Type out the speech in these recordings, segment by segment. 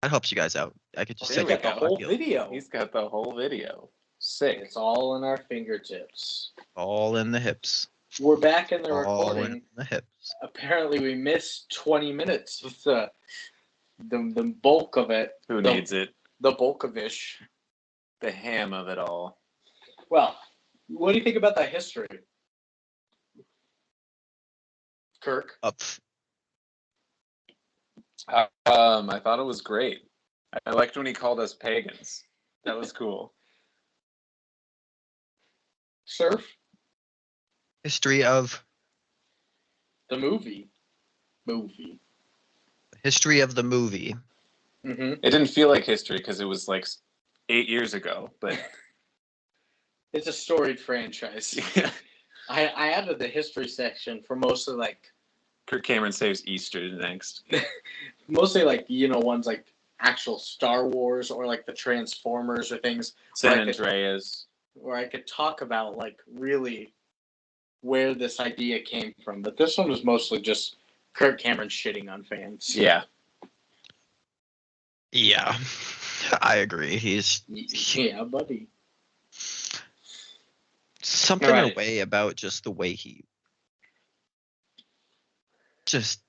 helps you guys out. I could just There say we go. The whole Akio. video. He's got the whole video. Sick. It's all in our fingertips. All in the hips. We're back in the All recording. in the hips. Apparently, we missed 20 minutes with the bulk of it. Who the, needs it? The bulk of ish. The ham of it all. Well, what do you think about that history, Kirk? Up. I thought it was great. I liked when he called us pagans. That was cool. Surf? History of The movie. history of the movie. Mm-hmm. It didn't feel like history because it was like 8 years ago, but It's a storied franchise. I added the history section for mostly like Kirk Cameron saves Easter next. mostly like ones like actual Star Wars or like the Transformers or things San Like it- Andreas. where I could talk about like really where this idea came from. But this one was mostly just Kirk Cameron shitting on fans. Yeah. Yeah. I agree. He's Yeah, buddy. something in Right. a way about just the way he just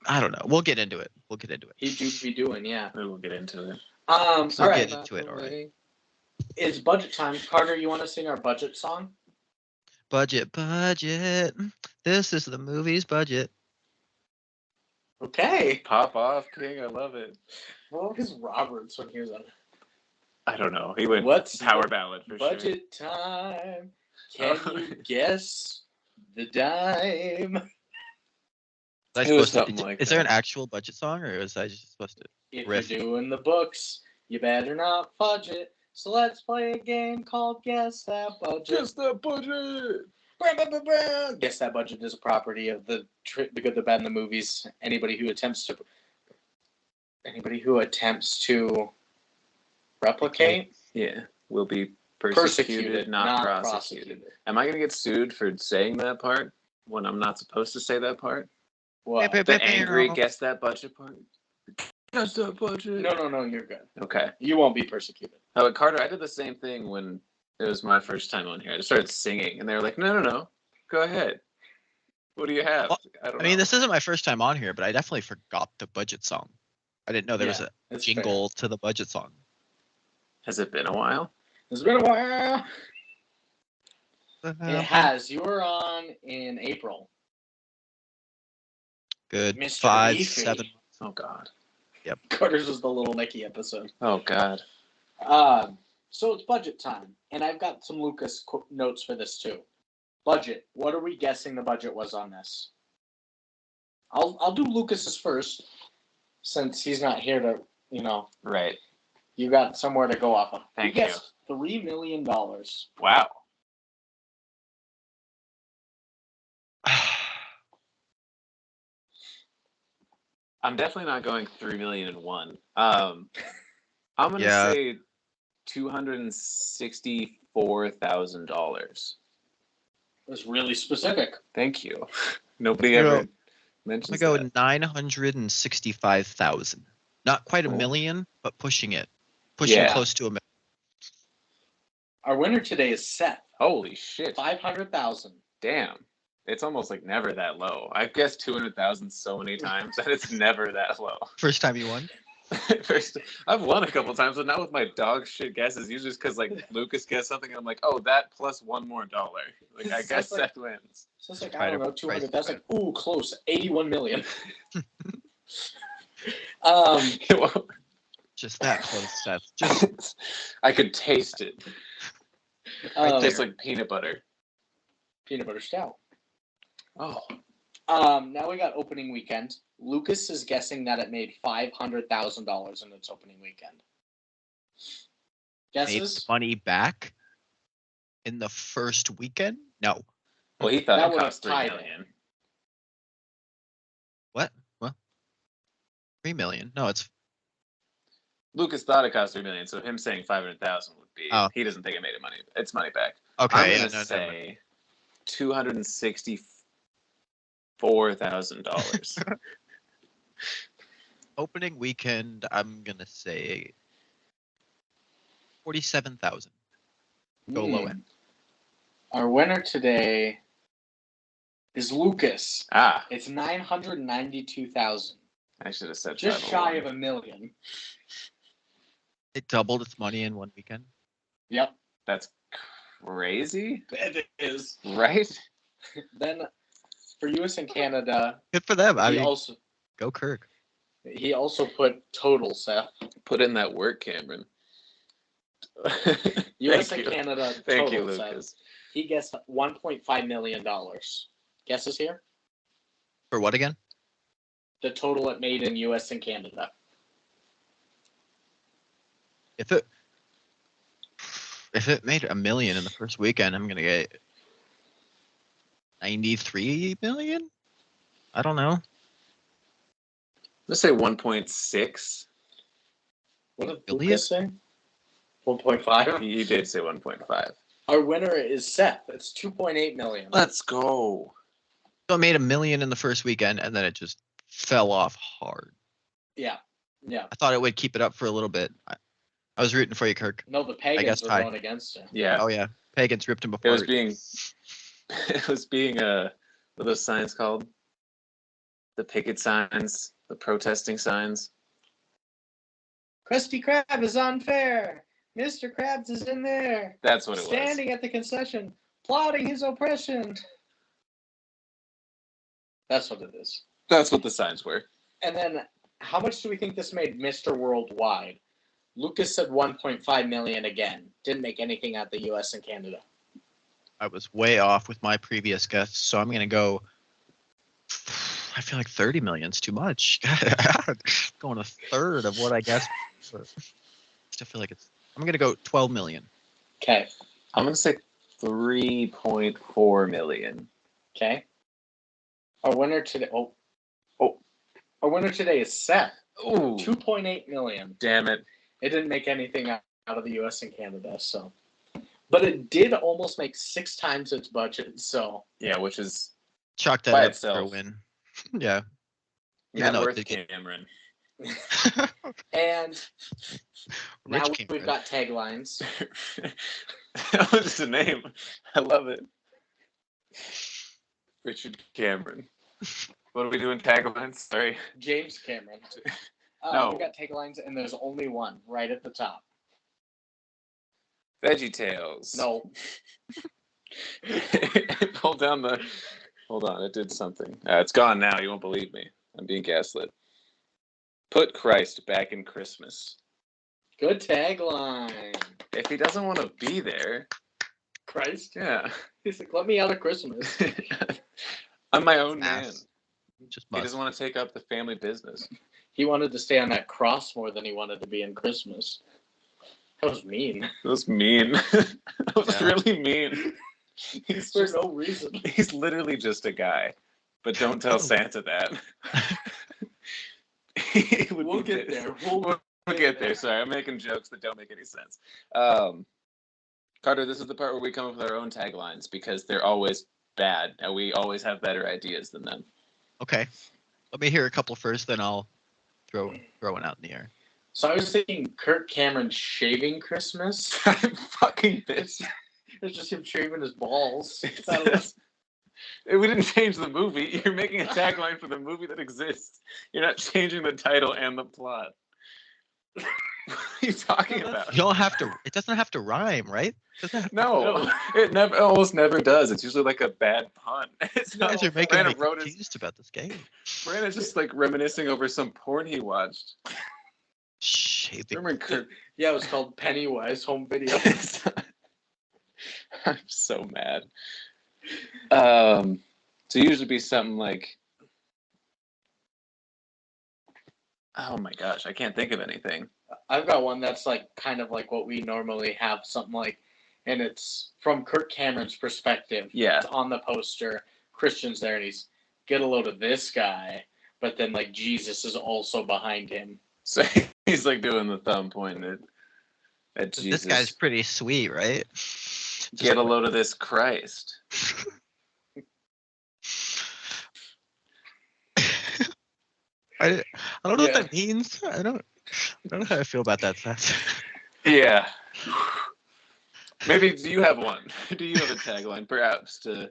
I don't know. We'll get into it. He do be doing, yeah. We will get into it. So All right. get into it, all right. It's budget time. Carter, you want to sing our budget song? Budget. This is the movie's budget. Okay. Pop off, King. I love it. What was Roberts when he was on I don't know. He went What's power the ballad for budget time? Can you guess the dime? Was I It was supposed to, something like is there an that. actual budget song, or was I just supposed to? If Riff. you're doing the books, you better not fudge it. So let's play a game called Guess That Budget. sure. Just the budget. Guess That Budget is a property of the Good, the Bad, and the Movies. Anybody who attempts to replicate, Yeah. Will be persecuted, not prosecuted. Am I going to get sued for saying that part when I'm not supposed to say that part? Well, The angry guess that budget part? Guess that budget. no, you're good. Okay. You won't be persecuted. Oh, but Carter, I did the same thing when it was my first time on here. I just started singing, and they were like, no. Go ahead. What do you have? Well, I don't I mean, know. this isn't my first time on here, but I definitely forgot the budget song. I didn't know there was a It's jingle to the budget song. Has it been a while? It's been a while. It It has. You were on in April. Good. Mr. 5, Leafy. 7. Oh, God. Carter's was the Little Nicky episode. Oh, God. So it's budget time, and I've got some Lucas notes for this too. Budget. What are we guessing the budget was on this? I'll do Lucas's first, since he's not here to, Right. you got somewhere to go off of. Thank He you. guessed $3 million. Wow. I'm definitely not going 3 million in one. I'm gonna Yeah. say $264,000. It was really specific. Thank you. Nobody You know, ever I'm mentions gonna go that. 965,000. Not quite a Cool. million, but pushing close to a million. Our winner today is Seth. Holy shit! 500,000. Damn, it's almost like never that low. I've guessed 200,000 so many times that it's never that low. First time you won. First, I've won a couple times, but not with my dog shit guesses. Usually, because like Lucas guessed something, and I'm like, oh, that plus one more dollar. Like I guess That's like- Seth wins. So it's like, Try I to don't know, price 200. it That's right. like, ooh, close. 81 million. Just that close, Seth. Just I could taste it. Right um, there. Tastes like peanut butter. peanut butter stout. Oh, Now we got opening weekend. Lucas is guessing that it made $500,000 in its opening weekend. made Guesses? money back in the first weekend? No. well, he thought That it would've cost 3 tied it. million. What? 3 million. No, it's Lucas thought it cost 3 million, so him saying 500,000 would be. Oh. He doesn't think it made it money. It's money back. okay. I'm Yeah, gonna no, never mind. say $264,000. Opening weekend, I'm gonna say 47,000. Go low end. Our winner today is Lucas. Ah, It's 992,000. I should have said Just 501. shy of $1 million. It doubled its money in one weekend. Yep. That's crazy, It is. right? Then for US and Canada, Good for them. I he mean, also go Kirk. put total, Seth. Put in that work, Cameron. US Thank and you. Canada Thank total, you, Seth. Lucas. He gets $1.5 million. Guesses here? For what again? The total it made in US and Canada. If it made $1 million in the first weekend, I'm gonna get 93 million. I don't know. Let's say 1.6. What did Affiliate? Lucas say? 1.5. You did say 1.5. Our winner is Seth. It's 2.8 million. Let's go. So it made $1 million in the first weekend, and then it just fell off hard. Yeah. I thought it would keep it up for a little bit. I was rooting for you, Kirk. No, the Pagans guess were tie. going against him. Yeah. Oh yeah, Pagans ripped him It apart. was being what are those signs called? The picket signs, the protesting signs. Krusty Krab is unfair. Mr. Krabs is in there. That's what it was. Standing at the concession, plotting his oppression. That's what it is. That's what the signs were. And then, how much do we think this made Mr. Worldwide? Lucas said 1.5 million again. Didn't make anything out the U.S. and Canada. I was way off with my previous guess, so I'm gonna go. I feel like 30 million is too much. Going a third of what I guessed. But still feel like it's. I'm gonna go 12 million. Okay. I'm gonna say 3.4 million. Okay. Our winner today. Our winner today is Seth. Ooh, 2.8 million. damn it! It didn't make anything out of the U.S. and Canada, so. But it did almost make 6 times its budget, so. Yeah, which is Chalk that By up for a itself. win. Yeah. Even net though it worth did get- Cameron. And now Rich we've got taglines. That was just a name. I love it. Richard Cameron. What are we doing? Taglines? Sorry. James Cameron. No. We've got taglines, and there's only one right at the top. Veggie Tales. No. Pull down the. Hold on, it did something. It's gone now. You won't believe me. I'm being gaslit. Put Christ back in Christmas. Good tagline. If he doesn't want to be there, Christ. yeah. He's like, let me out of Christmas. I'm my own man. Ass. Just He must. doesn't want to take up the family business. He wanted to stay on that cross more than he wanted to be in Christmas. That was mean. That was mean. That was Yeah. really mean. He's For just, no reason. he's literally just a guy. But don't tell Santa that. He would We'll be get pissed. there. We'll get there. Sorry, I'm making jokes that don't make any sense. Carter, this is the part where we come up with our own taglines because they're always bad and we always have better ideas than them. Okay. Let me hear a couple first, then I'll throw one out in the air. So I was thinking Kirk Cameron shaving Christmas. I'm fucking pissed. It's just him shaving his balls. We didn't change the movie. You're making a tagline for the movie that exists. You're not changing the title and the plot. What are you talking about? You don't have to. It doesn't have to rhyme, right? Doesn't have No, it almost never does. It's usually like a bad pun. It's You guys not. are making me Brandon wrote his. confused about this game. Brandon's just like reminiscing over some porn he watched. Shaving. Remember Kirk? Yeah, it was called Pennywise Home Video. I'm so mad. So usually be something like, oh my gosh, I can't think of anything. I've got one that's like kind of like what we normally have, something like, and it's from Kirk Cameron's perspective. Yeah. It's on the poster. Christian's there, and he's get a load of this guy, but then like Jesus is also behind him. So he's like doing the thumb pointing at Jesus. This guy's pretty sweet, right? Get a load of this Christ. I don't know what Yeah. that means. I don't know how I feel about that, Seth. Yeah. Maybe do you have one? Do you have a tagline, perhaps, to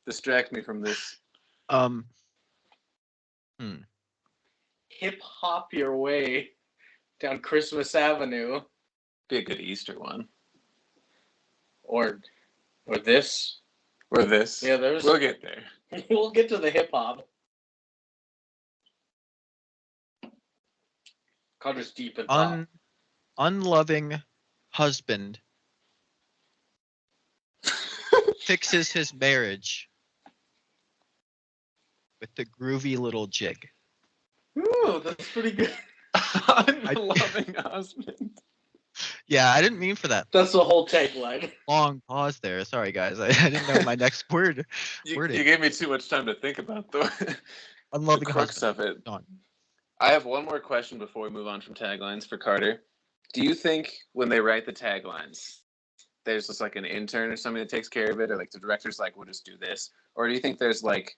distract me from this? Um, Hip hop your way down Christmas Avenue, Be a good Easter one. or this. Or this. Yeah, there's. We'll get there. We'll get to the hip hop. Carter's deep in thought. unloving husband fixes his marriage with the groovy little jig. Ooh, that's pretty good. Unloving husband. Yeah, I didn't mean for that That's the whole tagline. long pause there. Sorry, guys. I didn't know my next word. You wording. gave me too much time to think about the Unloving crux husband. of it. Gone. I have one more question before we move on from taglines for Carter. Do you think when they write the taglines, there's just like an intern or somebody that takes care of it, or like the director's like, we'll just do this? Or do you think there's like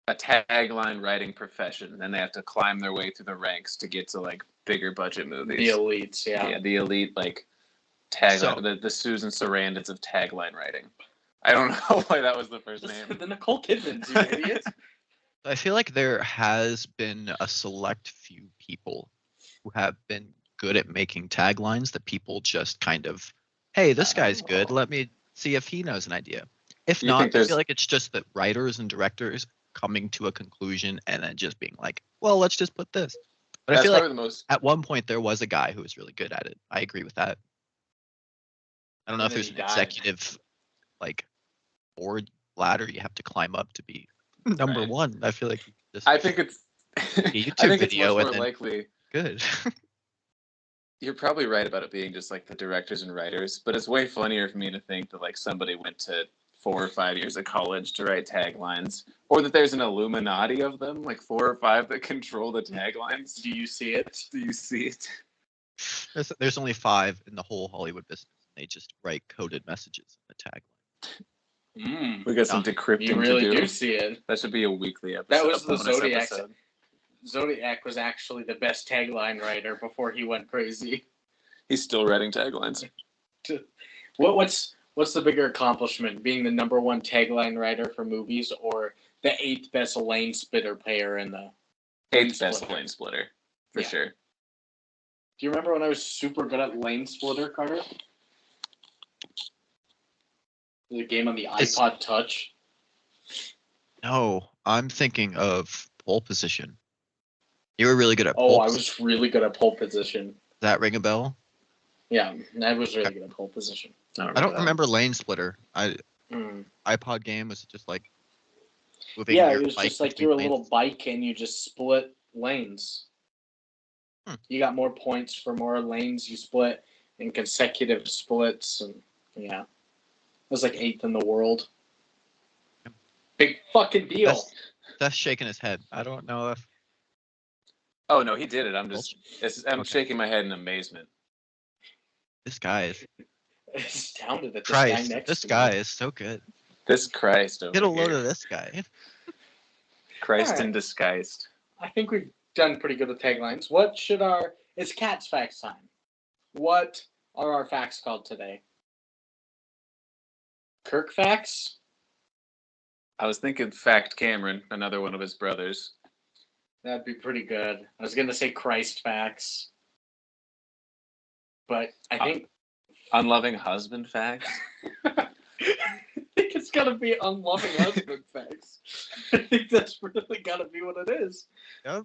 a tagline writing profession and they have to climb their way through the ranks to get to like bigger budget movies? The elites, yeah. Yeah, the elite like tagline, So- the Susan Sarandons of tagline writing. I don't know why that was the first name. The Nicole Kidmans, you idiot. I feel like there has been a select few people who have been good at making taglines that people just kind of, hey, this guy's good. Let me see if he knows an idea. If You not, think I there's- feel like it's just that writers and directors coming to a conclusion and then just being like, well, let's just put this. But I That's feel like probably the most. at one point there was a guy who was really good at it. I agree with that. I don't know And if then there's he an died. executive like board ladder you have to climb up to be number Right. one. I feel like you just I think it's. YouTube I think it's video much and more then- likely. good. You're probably right about it being just like the directors and writers, but it's way funnier for me to think that like somebody went to 4 or 5 years of college to write taglines, or that there's an Illuminati of them, like 4 or 5 that control the taglines. Do you see it? Do you see it? There's only 5 in the whole Hollywood business. They just write coded messages in the tagline. We got some Yeah. decrypting You really to do. do see it. That should be a weekly episode. That was a the bonus Zodiac. episode. Zodiac was actually the best tagline writer before he went crazy. He's still writing taglines. What's the bigger accomplishment, being the number one tagline writer for movies, or the 8th best lane splitter player in the 8th best splitter? lane splitter, for Yeah. sure. Do you remember when I was super good at lane splitter, Carter? The game on the It's- iPod Touch. No, I'm thinking of pole position. You were really good at Oh, pole I position. was really good at pole position. Does that ring a bell? Yeah, I was really good at pole position. I don't remember lane splitter. Mm. iPod game was it just like moving Yeah, your it was bike just like between you're a lanes? little bike and you just split lanes. You got more points for more lanes you split in consecutive splits, and yeah, it was like 8th in the world. Big fucking deal. Seth's shaking his head. I don't know if Oh no, he did it. I'm Okay. shaking my head in amazement. this guy is Astounded at this Christ. guy next This to guy me. is so good. This Christ over Get a load here. of this guy. Christ Alright. in disguise. I think we've done pretty good with taglines. It's Cat's Facts time. What are our facts called today? Kirk Facts? I was thinking Fact Cameron, another one of his brothers. That'd be pretty good. I was going to say Christ Facts. But I think Unloving husband facts. I think it's got to be Unloving Husband Facts. I think that's really got to be what it is. Yep.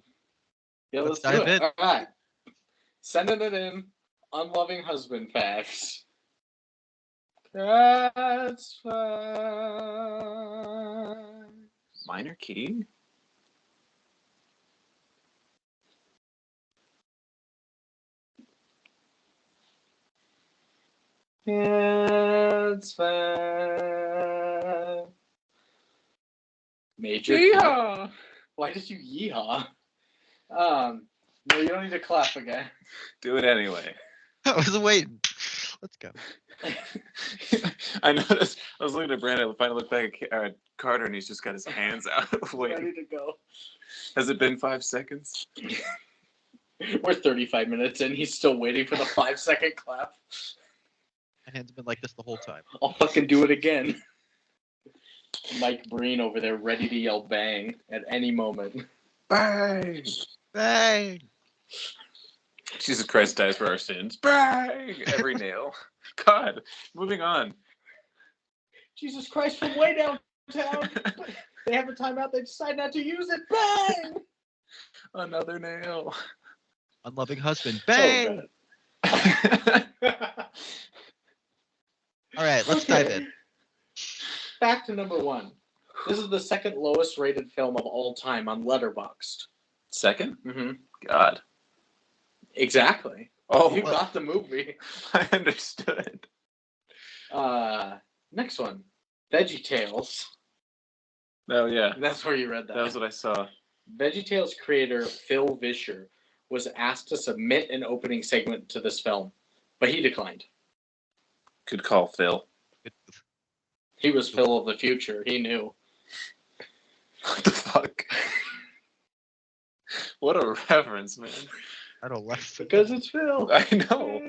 Yeah, Let's let's do dive it. in. All right. Sending it in. Unloving Husband Facts. That's fine. Minor key? It's fine. Major. Yeehaw! Why did you yeehaw? No, you don't need to clap again. Do it anyway. I was waiting. Let's go. I noticed. I was looking at Brandon. I finally looked back at Carter, and he's just got his hands out, Ready waiting. to go. Has it been 5 seconds? We're 35 minutes in. He's still waiting for the 5-second clap. My hands have been like this the whole time. I'll fucking do it again. Mike Breen over there ready to yell bang at any moment. Bang! Bang! Jesus Christ dies for our sins. Bang! Every nail. God, moving on. Jesus Christ from way downtown. They have a timeout. They decide not to use it. Bang! Another nail. Unloving husband. Bang! Oh, All right, let's dive in. Back to number 1. This is the second lowest rated film of all time on Letterboxd. Second? Mm-hmm. God. Exactly. Oh, You got the movie. I understood. Next one. VeggieTales. Oh, yeah. That's where you read that. That was what I saw. VeggieTales creator Phil Vischer was asked to submit an opening segment to this film, but he declined. Good call, Phil. He was Phil of the future. He knew. What the fuck? What a reference, man. I don't like Because it's Phil. I know.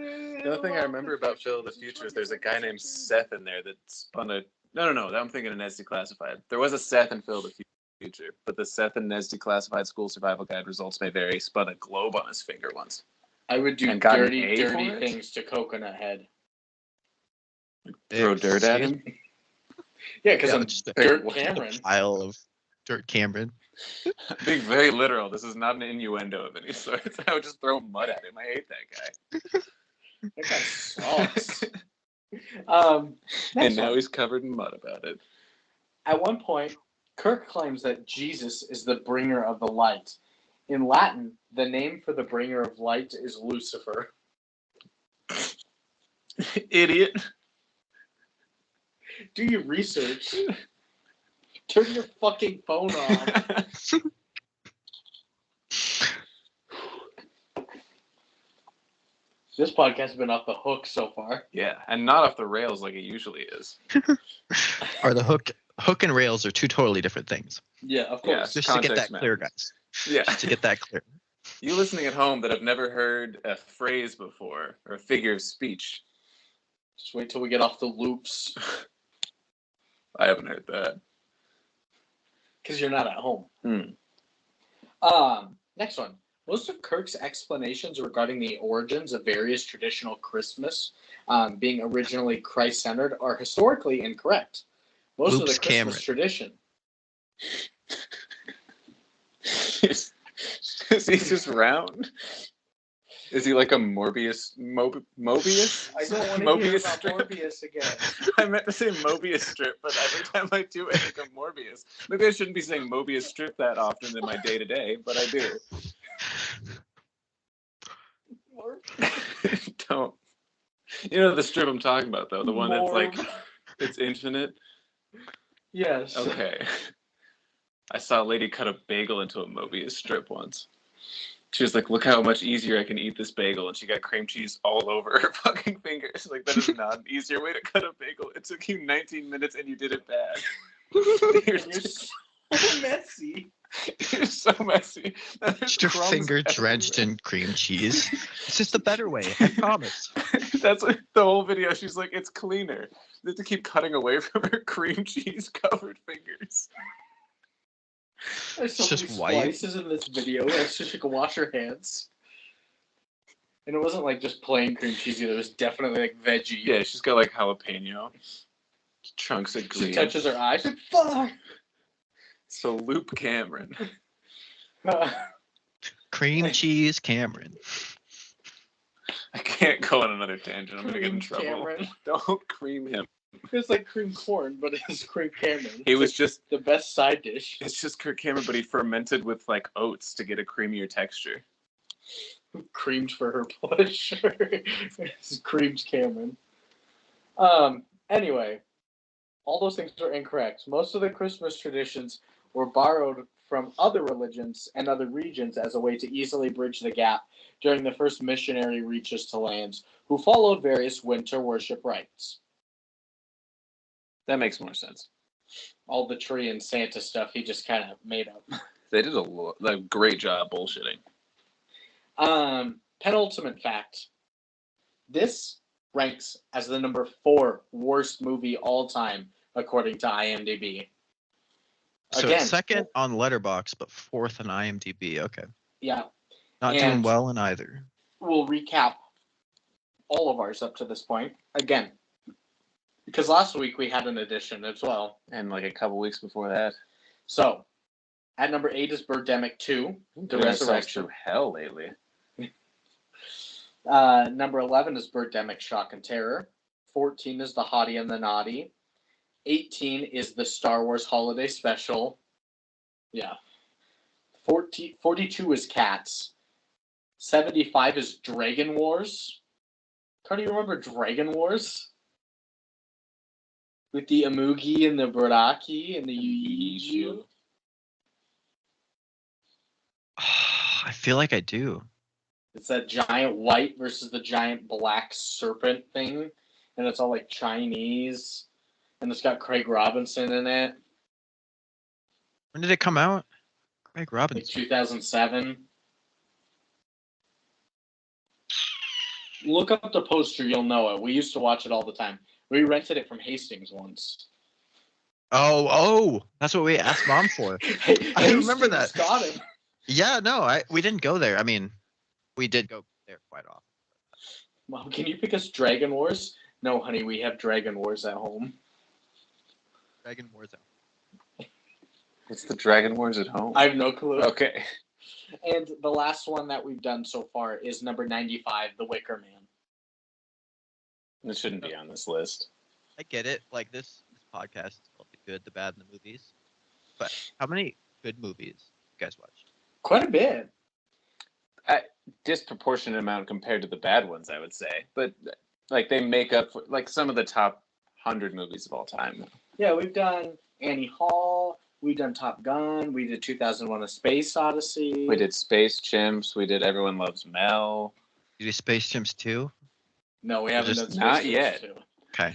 The other thing I remember about Phil of the Future is there's a guy named Seth in there that spun a... No. I'm thinking of Ned's Declassified. There was a Seth and Phil of the Future, but the Seth and Ned's Declassified School Survival Guide results may vary spun a globe on his finger once. I would do And got an dirty A for it? things to Coconut Head. Throw dirt at him? Yeah, because I'm just Kirk a Cameron. pile of Dirt Cameron. Being very literal. This is not an innuendo of any sort. I would just throw mud at him. I hate that guy. That guy sucks. And Next now one. he's covered in mud about it. At one point, Kirk claims that Jesus is the bringer of the light. In Latin, the name for the bringer of light is Lucifer. Idiot. Do your research. Turn your fucking phone off. This podcast has been off the hook so far. Yeah, and not off the rails like it usually is. Or the hook and rails are two totally different things. Yeah, of Yeah. course. Just to get Context that clear, matters. guys. Yeah. Just to get that clear. You listening at home that have never heard a phrase before or a figure of speech. Just wait till we get off the loops. I haven't heard that. Because you're not at home. Next one. Most of Kirk's explanations regarding the origins of various traditional Christmas being originally Christ-centered are historically incorrect. Most of the Oops, Christmas Cameron. tradition. Is he just round? Is he like a Morbius? Mobius? I don't want to hear Mobius about strip? Morbius again. I meant to say Mobius strip, but every time I do it, I think of Morbius. Maybe I shouldn't be saying Mobius strip that often in my day-to-day, but I do. Don't. You know the strip I'm talking about, though? The one that's like, it's infinite? Yes. Okay. I saw a lady cut a bagel into a Mobius strip once. She was like, look how much easier I can eat this bagel. And she got cream cheese all over her fucking fingers. Like, that is not an easier way to cut a bagel. It took you 19 minutes and you did it bad. You're so messy. You're so messy. Just your finger drenched in cream cheese. It's just the better way, I promise. That's like the whole video. She's like, it's cleaner. They have to keep cutting away from her cream cheese covered fingers. There's so It's many just white. splices in this video. It's just she can wash her hands. And it wasn't like just plain cream cheese either. It was definitely like veggie. Yeah, she's got like jalapeno. Chunks of green. She touches her eyes. Like, fuck! So Loop Cameron. Cream cheese Cameron. I can't go on another tangent. I'm going to get in Cream trouble. Cameron. Don't cream him. It's like cream corn, but it's cream Cameron. He It's was like just, the best side dish. it's just Kirk Cameron, but he fermented with like oats to get a creamier texture. Creamed for her pleasure. It's creamed Cameron. Anyway, all those things are incorrect. Most of the Christmas traditions were borrowed from other religions and other regions as a way to easily bridge the gap during the first missionary reaches to lands who followed various winter worship rites. That makes more sense. All the tree and Santa stuff he just kind of made up. They did a great job bullshitting. Penultimate fact. This ranks as the number 4 worst movie all time, according to IMDb. So Again, it's second on Letterboxd, but fourth on IMDb. Okay. Yeah. Not And doing well in either. we'll recap all of ours up to this point. Again, because last week we had an addition as well. And like a couple weeks before that. So, at number 8 is Birdemic 2, The Resurrection. To hell lately. Number 11 is Birdemic Shock and Terror. 14 is The Hottie and the Naughty. 18 is the Star Wars Holiday Special. Yeah. 42 is Cats. 75 is Dragon Wars. Cardi, you remember Dragon Wars? With the Amugi and the Buraki and the Yuiju? I feel like I do. It's that giant white versus the giant black serpent thing. And it's all like Chinese. And it's got Craig Robinson in it. When did it come out? Craig Like Robinson. 2007. Look up the poster, you'll know it. We used to watch it all the time. We rented it from Hastings once. Oh, that's what we asked Mom for. I remember that. Got him. Yeah, no, we didn't go there. I mean, we did go there quite often. Mom, can you pick us Dragon Wars? No, honey, we have Dragon Wars at home. Dragon Wars. What's the Dragon Wars at home? I have no clue. Okay. And the last one that we've done so far is number 95, The Wicker Man. It shouldn't be on this list. I get it. Like this podcast is called The Good, the Bad, and the Movies. But how many good movies you guys watch? Quite a bit. Disproportionate amount compared to the bad ones, I would say. But like they make up for like some of the top 100 movies of all time. Yeah, we've done Annie Hall. We've done Top Gun. We did 2001: A Space Odyssey. We did Space Chimps. We did Everyone Loves Mel. You do Space Chimps 2? No, we haven't Just done Space not Chimps yet. 2. Okay.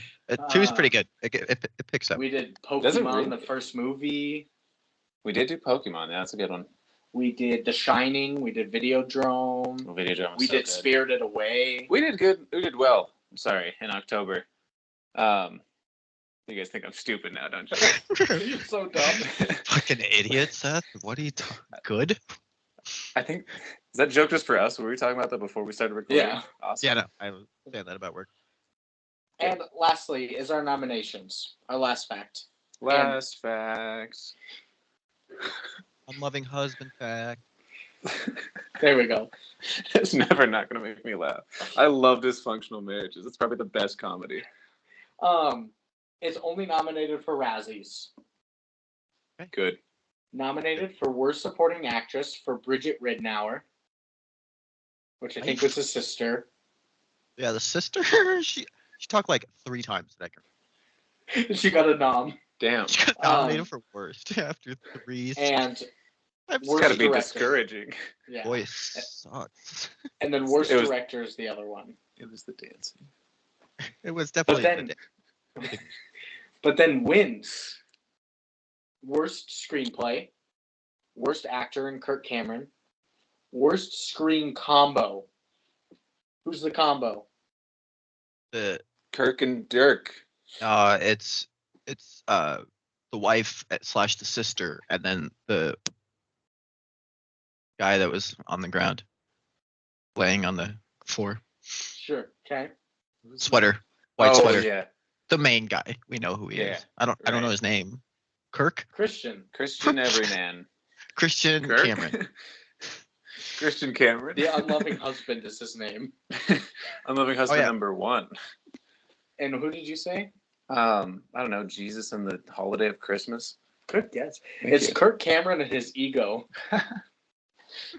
2 is pretty good. It picks up. We did Does it Pokemon, really? the first movie. We did do Pokemon. Yeah, that's a good one. We did The Shining. We did Videodrome. Well, Videodrome was We so did good. Spirited Away. We did good. We did well. I'm sorry, in October. You guys think I'm stupid now, don't you? You're so dumb. Fucking idiot, Seth. What are you talking? Good? I think is that joke just for us? Were we talking about that before we started recording? Yeah. Awesome. Yeah, no. I was saying that about work. And lastly is our nominations. Our last fact. Last facts. Unloving husband fact. There we go. It's never not going to make me laugh. I love dysfunctional marriages. It's probably the best comedy. It's only nominated for Razzies. Good. Nominated for Worst Supporting Actress for Bridget Ridnour, which I think was his sister. Yeah, the sister. She talked like 3 times that She got a nom. Damn. She got nominated for worst after 3. And It's worst got to be director. discouraging. Yeah. Voice sucks. And then worst It was- director is the other one. It was the dancing. It was definitely. But then wins worst screenplay, worst actor in Kirk Cameron, worst screen combo. Who's the combo? The Kirk and Dirk. it's the wife / the sister, and then the guy that was on the ground, laying on the floor. Sure. Okay. Sweater, white sweater. Yeah. The main guy. We know who he Yeah, is. I don't know right. his name. Kirk? Christian. Christian Everyman. Christian Kirk? Cameron. Christian Cameron. The Unloving Husband is his name. Unloving Husband yeah. number 1. And who did you say? I don't know. Jesus and the Holiday of Christmas. Good guess. Thank It's you. Kirk Cameron and his ego.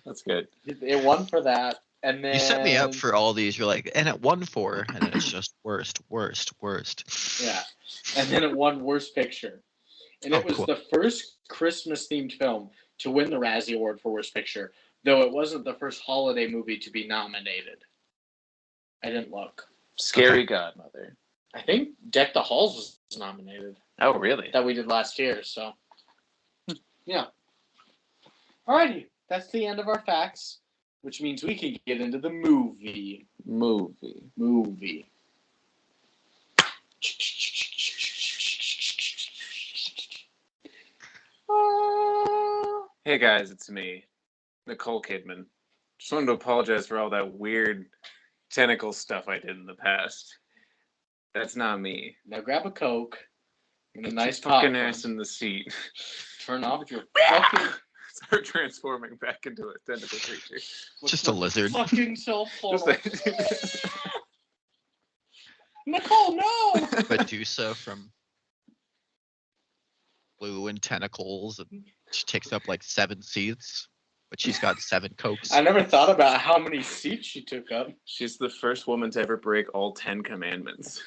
That's good. It won for that. And then You set me up for all these. You're like, and it won 4, and then it's just worst. Yeah. And then it won Worst Picture. And it was cool. the first Christmas themed film to win the Razzie Award for Worst Picture, though it wasn't the first holiday movie to be nominated. I didn't look. Scary Godmother. I think Deck the Halls was nominated. Oh, really? That we did last year, so. Yeah. Alrighty, that's the end of our facts, which means we can get into the movie. Hey guys, it's me, Nicole Kidman. Just wanted to apologize for all that weird tentacle stuff I did in the past. That's not me. Now grab a Coke and a nice fucking popcorn. ass in the seat. Turn off your fucking... Start transforming back into a tentacle creature. Just a lizard. Fucking cell phone. Just like... Nicole, no! Medusa from Blue and Tentacles, and she takes up like 7 seats, but she's got 7 Cokes. I never thought about how many seats she took up. She's the first woman to ever break all 10 commandments.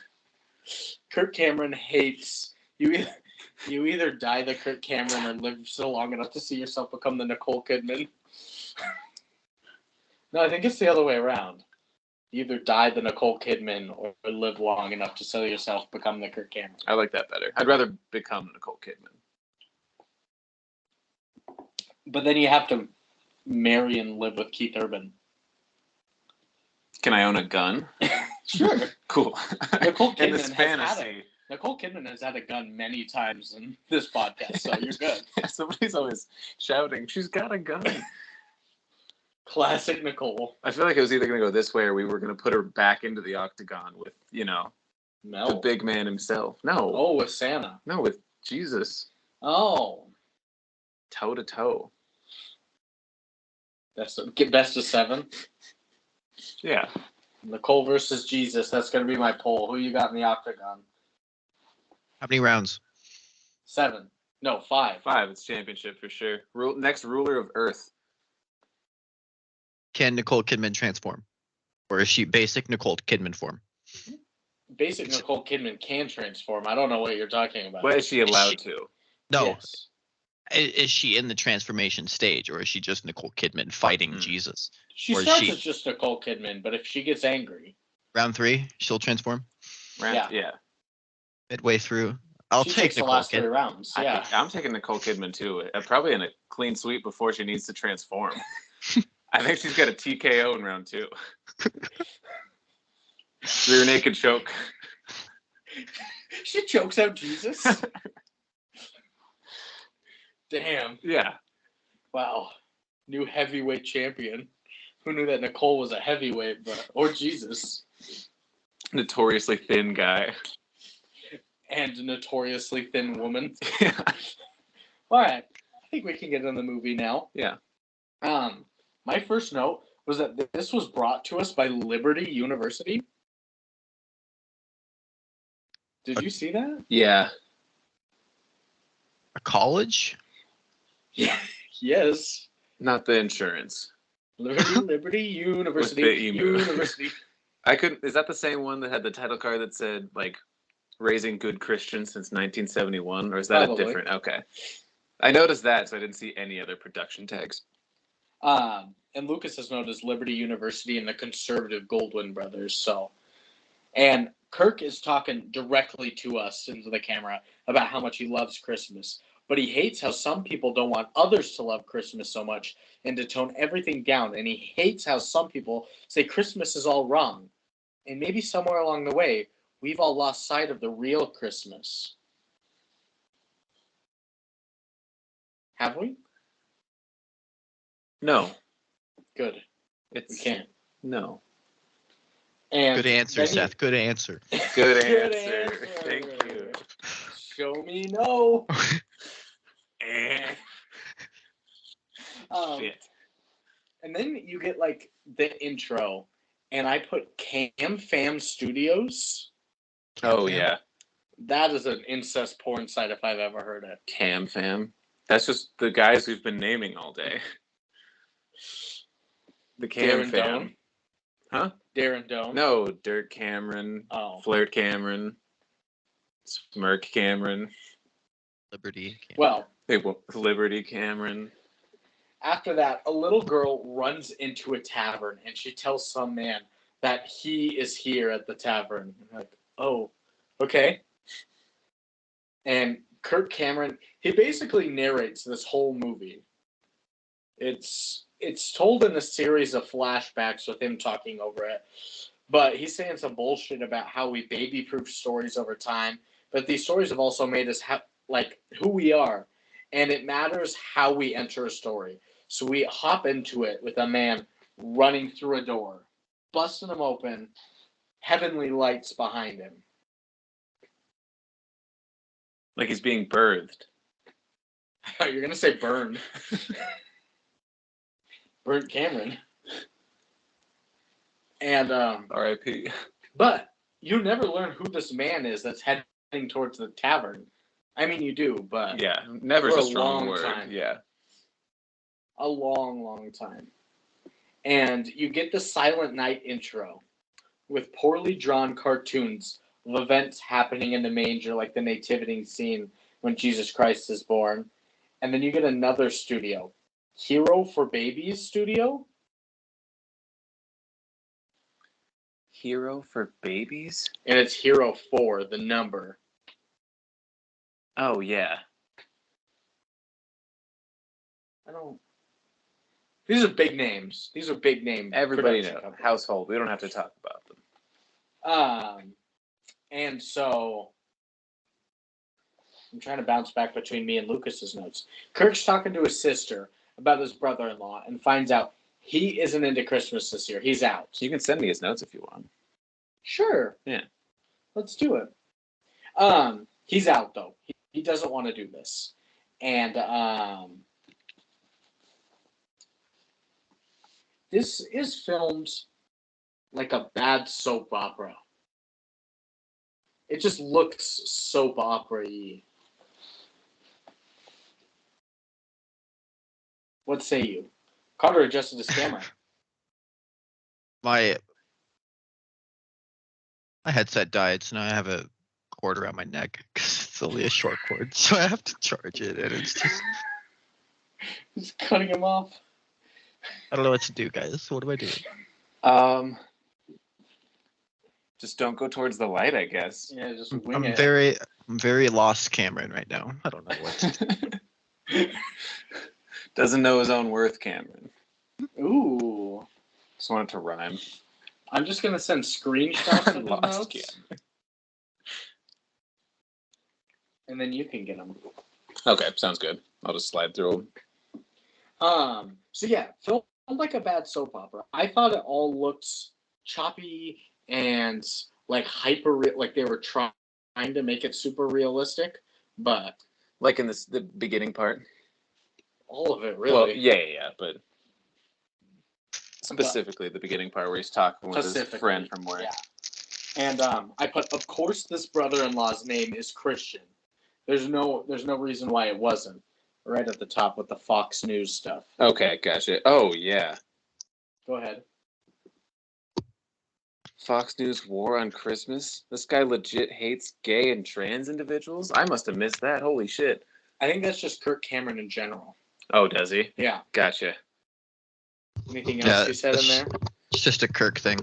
Kirk Cameron hates you. You either die the Kirk Cameron or live so long enough to see yourself become the Nicole Kidman. No, I think it's the other way around. You either die the Nicole Kidman or live long enough to see yourself become the Kirk Cameron. I like that better. I'd rather become Nicole Kidman. But then you have to marry and live with Keith Urban. Can I own a gun? Sure. Cool. Nicole In this Kidman fantasy. Nicole Kidman has had a gun many times in this podcast, so you're good. Somebody's always shouting, she's got a gun. Classic Nicole. I feel like it was either going to go this way or we were going to put her back into the octagon with, the big man himself. No. Oh, with Santa. No, with Jesus. Oh. Toe to toe. Get best of 7. Yeah. Nicole versus Jesus. That's going to be my poll. Who you got in the octagon? How many rounds? 7. No, 5. 5. It's championship for sure. Next ruler of Earth. Can Nicole Kidman transform? Or is she basic Nicole Kidman form? Basic Nicole Kidman can transform. I don't know what you're talking about. But is she allowed to? No. Yes. Is she in the transformation stage, or is she just Nicole Kidman fighting Jesus? She Or is starts she- as just Nicole Kidman, but if she gets angry, Round 3, she'll transform? Yeah. Midway through. I'll she take takes the Nicole last 3 Kidman. rounds. Yeah. I'm taking Nicole Kidman too. Probably in a clean sweep before she needs to transform. I think she's got a TKO in round 2. Rear naked choke. She chokes out Jesus. Damn. Yeah. Wow. New heavyweight champion. Who knew that Nicole was a heavyweight, or Jesus. Notoriously thin guy. And a notoriously thin woman. Yeah. All right. I think we can get in the movie now. Yeah. My first note was that this was brought to us by Liberty University. Did you see that? Yeah. A college? Yeah. Yes. Not the insurance. Liberty University. With the emu. University. Is that the same one that had the title card that said, like, raising good Christians since 1971? Or is that Probably. a different? Okay. I noticed that, so I didn't see any other production tags. And Lucas's note is Liberty University and the conservative Goldwyn brothers. So, and Kirk is talking directly to us into the camera about how much he loves Christmas, but he hates how some people don't want others to love Christmas so much and to tone everything down. And he hates how some people say Christmas is all wrong. And maybe somewhere along the way, we've all lost sight of the real Christmas. Have we? No. Good. We It's can't. no. And Good answer, then he- Seth. Good answer. Good Good answer. answer. Thank you. Show me no. Eh. Shit. And then you get like the intro, and I put Cam Fam Studios. Oh yeah. That is an incest porn site if I've ever heard it. Cam fam. That's just the guys we've been naming all day. The Cam Darren fam. Doan? Huh? Darren Doan. No, Dirt Cameron, Oh. Flirt Cameron, Smirk Cameron, Liberty. Well, Liberty Cameron. After that, a little girl runs into a tavern and she tells some man that he is here at the tavern. I'm like, oh, okay. And Kirk Cameron, he basically narrates this whole movie. It's told in a series of flashbacks with him talking over it. But he's saying some bullshit about how we baby-proof stories over time. But these stories have also made us who we are. And it matters how we enter a story. So we hop into it with a man running through a door, busting them open, heavenly lights behind him. Like he's being birthed. You're going to say burn. Burnt Cameron. And R.I.P. But you never learn who this man is that's heading towards the tavern. I mean, you do, but Yeah, never's for a a strong long word. time. Yeah. a long, long time. And you get the Silent Night intro with poorly drawn cartoons of events happening in the manger, like the nativity scene when Jesus Christ is born. And then you get another studio, Hero for Babies Studio. Hero for babies? And it's Hero 4, the number. Oh, yeah. I don't. These are big names. These are big name. Everybody production knows. companies. Household. We don't have to talk about them. And so I'm trying to bounce back between me and Lucas's notes. Kirk's talking to his sister about his brother-in-law and finds out he isn't into Christmas this year. He's out. You can send me his notes if you want. Sure. Yeah. Let's do it. He's out though. He doesn't want to do this. And this is filmed like a bad soap opera. It just looks soap opera-y. What say you? Carter adjusted his camera. My headset died, so now I have a cord around my neck because it's only a short cord, so I have to charge it, and it's just He's cutting him off. I don't know what to do, guys. What do I do? Just don't go towards the light, I guess. Yeah, just wing I'm it. very lost, Cameron, right now. I don't know what to do. Doesn't know his own worth, Cameron. Ooh. Just wanted to rhyme. I'm just going to send screenshots of his Lost notes. Cameron. And then you can get them. Okay, sounds good. I'll just slide through them. So yeah, filmed like a bad soap opera. I thought it all looked choppy and like like they were trying to make it super realistic, but Like in the beginning part. all of it really. Well, yeah, but specifically the beginning part where he's talking with his friend from work. Yeah. And I put, of course, this brother-in-law's name is Christian. There's no reason why it wasn't. Right at the top with the Fox News stuff. Okay, gotcha. Oh, yeah. Go ahead. Fox News war on Christmas? This guy legit hates gay and trans individuals? I must have missed that. Holy shit. I think that's just Kirk Cameron in general. Oh, does he? Yeah. Gotcha. Anything else you said in there? It's just a Kirk thing.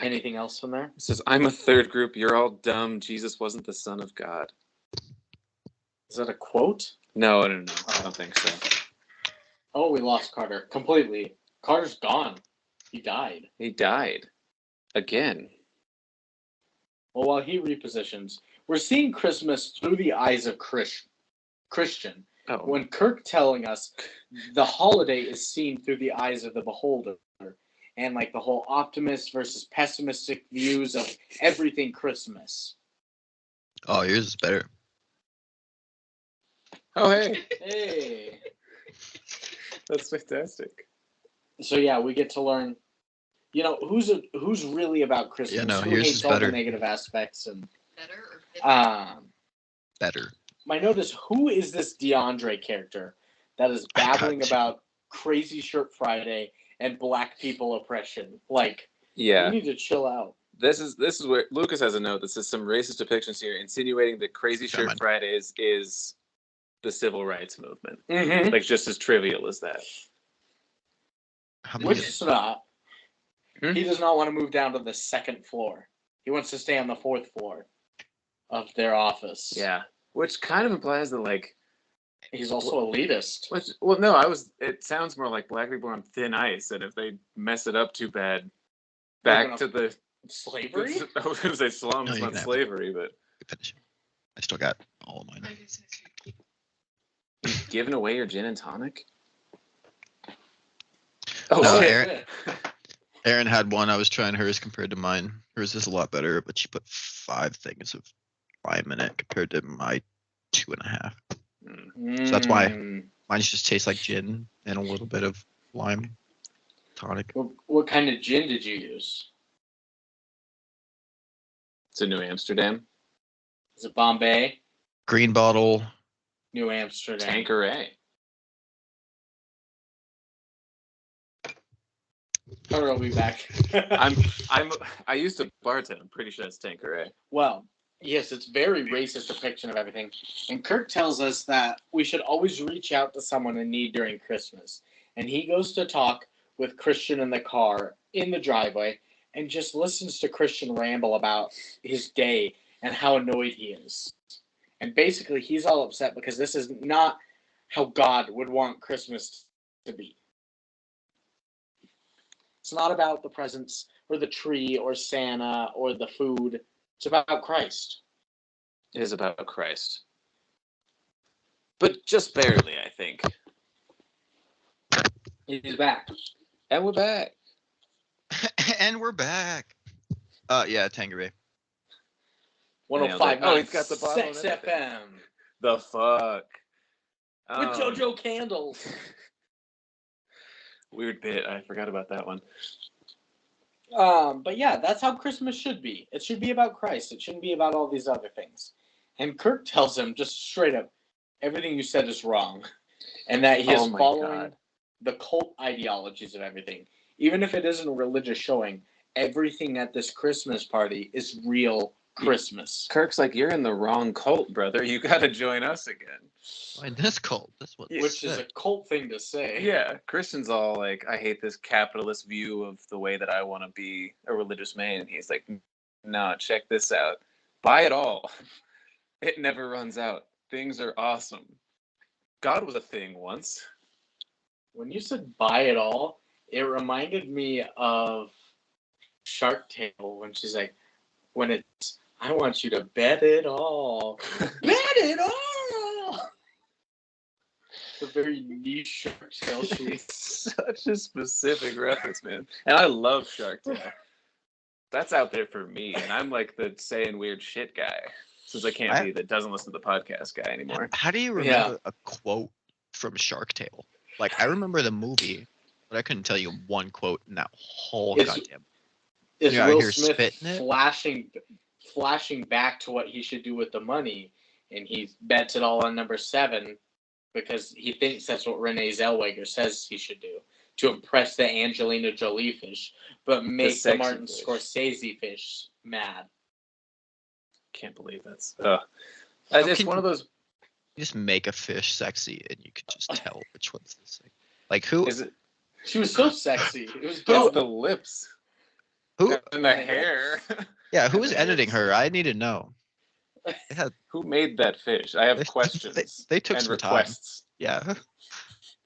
Anything else in there? It says, I'm a third group. You're all dumb. Jesus wasn't the son of God. Is that a quote? No. I don't think so. Oh, we lost Carter completely. Carter's gone. He died. He died. Again. Well, while he repositions, we're seeing Christmas through the eyes of Christian. Oh. When Kirk telling us the holiday is seen through the eyes of the beholder. And like the whole optimist versus pessimistic views of everything Christmas. Oh, yours is better. Oh, hey. Hey. That's fantastic. So yeah, we get to learn, who's really about Christmas. Yeah, no, who yours hates is all better. the negative aspects and Better or Better. my note is, who is this DeAndre character that is babbling about Crazy Shirt Friday and black people oppression? Like, Yeah. you need to chill out. This is where Lucas has a note that says some racist depictions here, insinuating that Crazy Shirt Coming. Fridays is the civil rights movement. Mm-hmm. Like, just as trivial as that. How many? Which is not. Hmm? He does not want to move down to the second floor. He wants to stay on the fourth floor of their office. Yeah. Which kind of implies that, like, He's also elitist. well, no, it sounds more like black people are on thin ice, and if they mess it up too bad, back to the Slavery? I was going to say slums, No, you not can have slavery, but Finish. I still got all of mine. giving away your gin and tonic? Oh, No, shit. Aaron had one. I was trying hers compared to mine. Hers is a lot better, but she put 5 things of lime in it compared to my 2.5. So that's why mine just tastes like gin and a little bit of lime tonic. What kind of gin did you use? It's a New Amsterdam. Is it Bombay? Green bottle. New Amsterdam. Tanqueray. Carter will be back. I used to bartend. I'm pretty sure it's Tanqueray. Well, yes, it's very racist depiction of everything. And Kirk tells us that we should always reach out to someone in need during Christmas. And he goes to talk with Christian in the car in the driveway and just listens to Christian ramble about his day and how annoyed he is. And basically, he's all upset because this is not how God would want Christmas to be. It's not about the presents or the tree or Santa or the food. It's about Christ. It is about Christ. But just barely, I think. He's back. And we're back. And we're back. Yeah, Tanqueray. 105.9 Oh, he's got the bottle and Sex everything. FM. The fuck? With JoJo candles. Weird bit. I forgot about that one. But yeah, that's how Christmas should be. It should be about Christ. It shouldn't be about all these other things. And Kirk tells him just straight up, everything you said is wrong. And that he is Oh my following God. the cult ideologies of everything. Even if it isn't a religious showing, everything at this Christmas party is real Christmas. Kirk's like, you're in the wrong cult, brother. You got to join us again. Why this cult? This one. Which is a cult thing to say. Yeah, Christian's all like, I hate this capitalist view of the way that I want to be a religious man. And he's like, no, check this out. Buy it all. It never runs out. Things are awesome. God was a thing once. When you said buy it all, it reminded me of Shark Tale when she's like, when it's, I want you to bet it all. Bet it all! It's a very niche Shark Tale shoot. It's such a specific reference, man. And I love Shark Tale. That's out there for me. And I'm like the saying weird shit guy. Since I can't be the doesn't listen to the podcast guy anymore. How do you remember a quote from Shark Tale? Like, I remember the movie, but I couldn't tell you one quote in that whole goddamn. Is You're out Will here Smith spitting it? flashing back to what he should do with the money, and he bets it all on number 7 because he thinks that's what Renee Zellweger says he should do to impress the Angelina Jolie fish, but make the Martin fish. Scorsese fish mad. Can't believe that's. It's one of those. You just make a fish sexy, and you could just tell which one's the same. Like who? Is it? She was so sexy. It was It's dope. the lips Who? and the hair. Yeah, who was editing her? I need to know. Who made that fish? I have questions. They took and some requests. time. Yeah,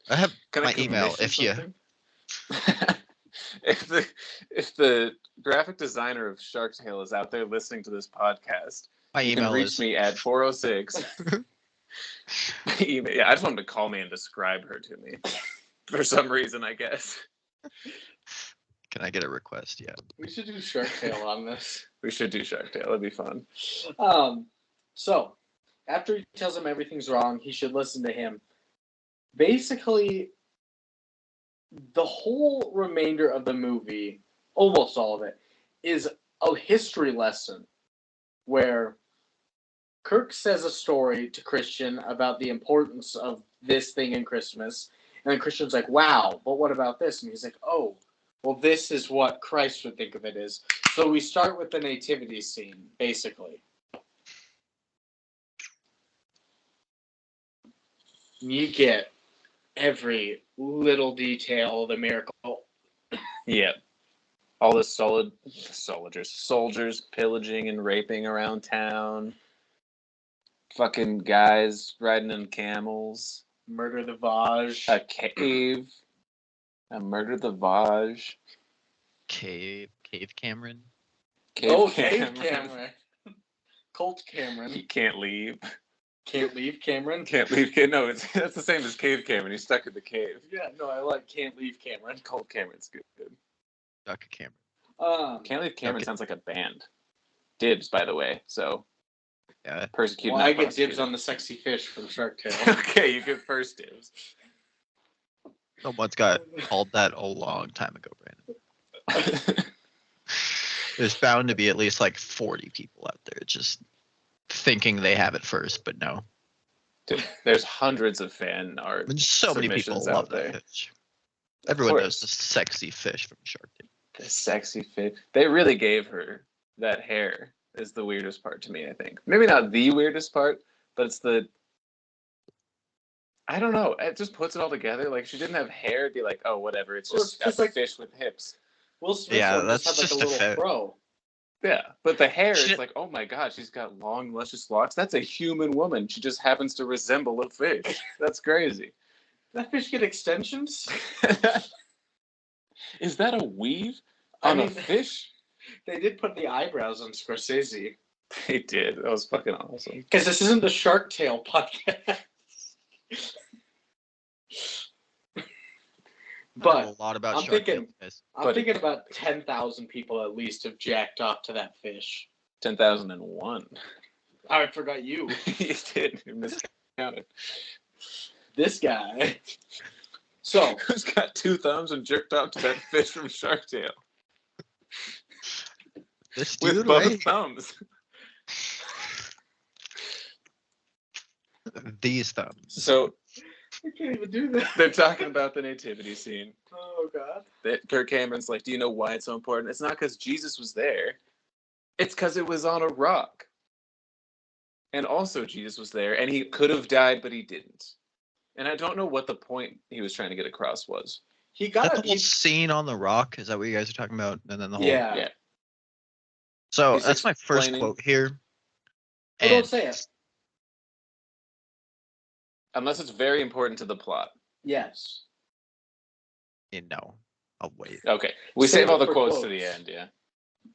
I have Can my I email if you. If the graphic designer of Shark Tale is out there listening to this podcast, My you can email reach is. me at 406. Yeah, I just want him to call me and describe her to me. For some reason, I guess. Can I get a request? Yeah. We should do Shark Tale on this. We should do Shark Tale. It'd be fun. So after he tells him everything's wrong, he should listen to him. Basically, the whole remainder of the movie, almost all of it, is a history lesson where Kirk says a story to Christian about the importance of this thing in Christmas. And then Christian's like, wow, but what about this? And he's like, oh, well, this is what Christ would think of it as. So we start with the nativity scene, basically. You get every little detail of the miracle. Yeah. All the soldiers pillaging and raping around town. Fucking guys riding on camels. Murder the Vaj. A cave. A murder the Vaj. Cave Cameron. Cave Cameron. Colt Cameron. He can't leave. Can't leave Cameron. Can't leave. No, that's the same as Cave Cameron. He's stuck in the cave. Yeah, no, I like Can't Leave Cameron. Cold Cameron's good. Dr. Cameron. Can't Leave Cameron Okay. sounds like a band. Dibs, by the way. So Yeah. persecuted. Well, not I get prosecuted. dibs on the sexy fish from Shark Tale. Okay, you get first dibs. Someone's got called that a long time ago, Brandon. There's bound to be at least like 40 people out there just thinking they have it first, but no. Dude, there's hundreds of fan art. And so many people submissions love out there. that fish. Everyone knows course. the sexy fish from Shark Tank. The sexy fish. They really gave her that hair. Is the weirdest part to me. I think maybe not the weirdest part, but it's the. I don't know. It just puts it all together. Like, if she didn't have hair, it'd be like, oh, whatever. It's Well, just it's just a like- fish with hips. Will Smith Yeah, one that's just had just like a a little fit. fro. Yeah, but the hair She is did- like, oh my god, she's got long, luscious locks. That's a human woman. She just happens to resemble a fish. That's crazy. That fish get extensions? Is that a weave I on mean- a fish? They did put the eyebrows on Scorsese. They did. That was fucking awesome. Because this isn't the Shark Tale podcast. I But know a lot about I'm Shark Tank, thinking- guys. I'm thinking about 10,000 people at least have jacked off to that fish. 10,001. I forgot you. You did. You miscounted. This guy. So, Who's got 2 thumbs and jerked off to that fish from Shark Tale? This With dude, both right? thumbs. These thumbs. So I can't even do that. they're talking about the nativity scene. Oh, God. That Kirk Cameron's like, do you know why it's so important? It's not because Jesus was there. It's because it was on a rock. And also Jesus was there, and he could have died, but he didn't. And I don't know what the point he was trying to get across was. He Is that got the whole it. scene on the rock? Is that what you guys are talking about? And then the whole. Yeah. Yeah. So He's that's my first explaining- quote here. Well, don't And say it. Unless it's very important to the plot. Yes. no, I'll wait. Okay. We Save save all it the for quotes to quotes. the end, yeah. I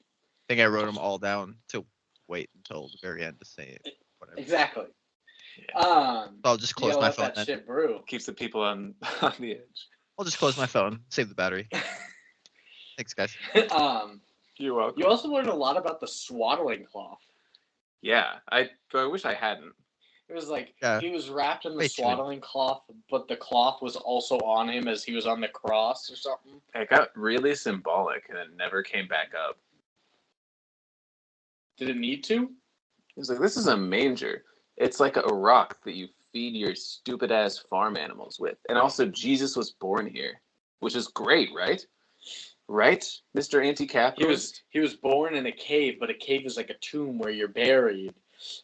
think I wrote them all down to wait until the very end to say it. Whatever. Exactly. Yeah. So I'll just close you my let phone that then. shit brew. Keeps the people on the edge. I'll just close my phone. Save the battery. Thanks, guys. You're welcome. You also learned a lot about the swaddling cloth. Yeah. I wish I hadn't. It was like Yeah. he was wrapped in the Way too swaddling cloth, but the cloth was also on him as he was on the cross or something. It got really symbolic and it never came back up. Did it need to? It was like, this is a manger. It's like a rock that you feed your stupid ass farm animals with. And also, Jesus was born here, which is great, right? Right, Mr. Anti-capitalist? He was born in a cave, but a cave is like a tomb where you're buried.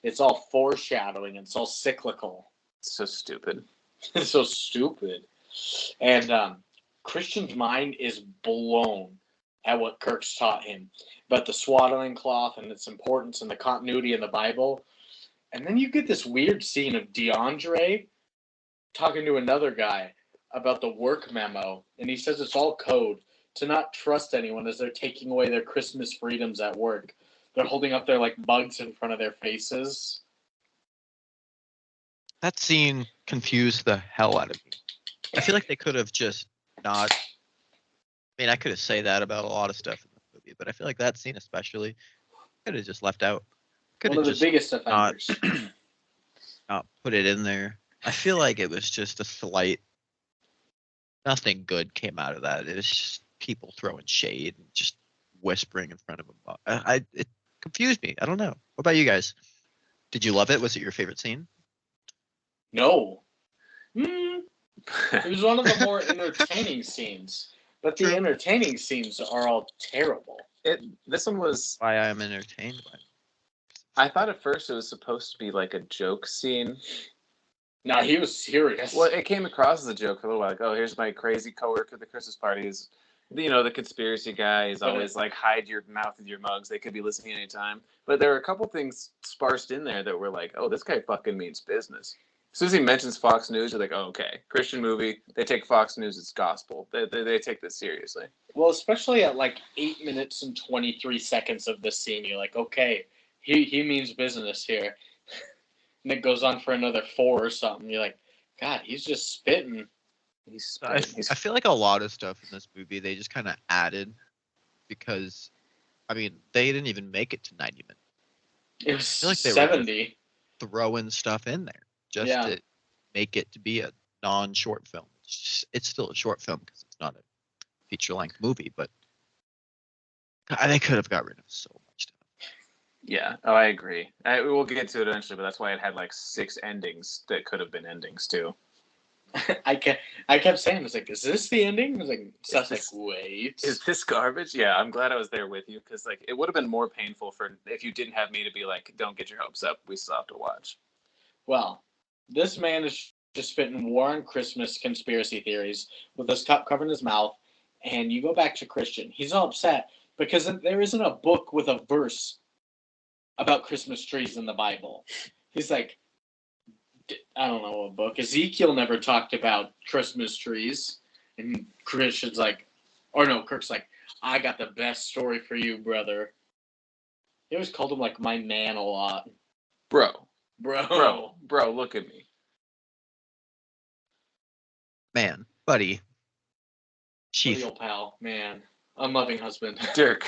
It's all foreshadowing. It's all cyclical. So stupid. It's so stupid. And Christian's mind is blown at what Kirk's taught him about the swaddling cloth and its importance and the continuity in the Bible. And then you get this weird scene of DeAndre talking to another guy about the work memo. And he says it's all code to not trust anyone as they're taking away their Christmas freedoms at work. They're holding up their like mugs in front of their faces. That scene confused the hell out of me. I feel like they could have just not. I mean, I could have said that about a lot of stuff in the movie, but I feel like that scene especially could have just left out. Could One of have the just biggest offenders. not put it in there. I feel like it was just a slight. Nothing good came out of that. It was just people throwing shade and just whispering in front of them. It confused me. I don't know. What about you guys? Did you love it? Was it your favorite scene? No. It was one of the more entertaining scenes. But the True. entertaining scenes are all terrible. This one was, Why I'm entertained by it. I thought at first it was supposed to be like a joke scene. No, he was serious. Well, it came across as a joke for a little while. Like, oh, here's my crazy coworker at the Christmas party. Is the conspiracy guy is always like, hide your mouth with your mugs. They could be listening anytime. But there were a couple things sparsed in there that were like, oh, this guy fucking means business. As soon as he mentions Fox News, you're like, oh, okay, Christian movie. They take Fox News as gospel. They take this seriously. Well, especially at like 8 minutes and 23 seconds of this scene, you're like, okay, he means business here. And it goes on for another 4 or something. You're like, God, he's just spitting. I feel like a lot of stuff in this movie they just kind of added because, I mean, they didn't even make it to 90 minutes. It was I feel like they 70. were throwing stuff in there just to make it to be a non-short film. It's still a short film because it's not a feature-length movie, but they could have got rid of so much stuff. Yeah, I agree. We'll get to it eventually, but that's why it had like 6 endings that could have been endings too. I kept saying, I was like, is this the ending? I was like, Seth's like, wait. Is this garbage? Yeah, I'm glad I was there with you because like it would have been more painful if you didn't have me to be like, don't get your hopes up. We still have to watch. Well, this man is just spitting war on Christmas conspiracy theories with his cup covering his mouth. And you go back to Christian. He's all upset because there isn't a book with a verse about Christmas trees in the Bible. He's like, I don't know what book. Ezekiel never talked about Christmas trees. And Christian's like, or no, Kirk's like, I got the best story for you, brother. He always called him like my man a lot. Bro, Bro, look at me. Man, buddy. Chief. Real pal, man. Unloving husband. Dirk.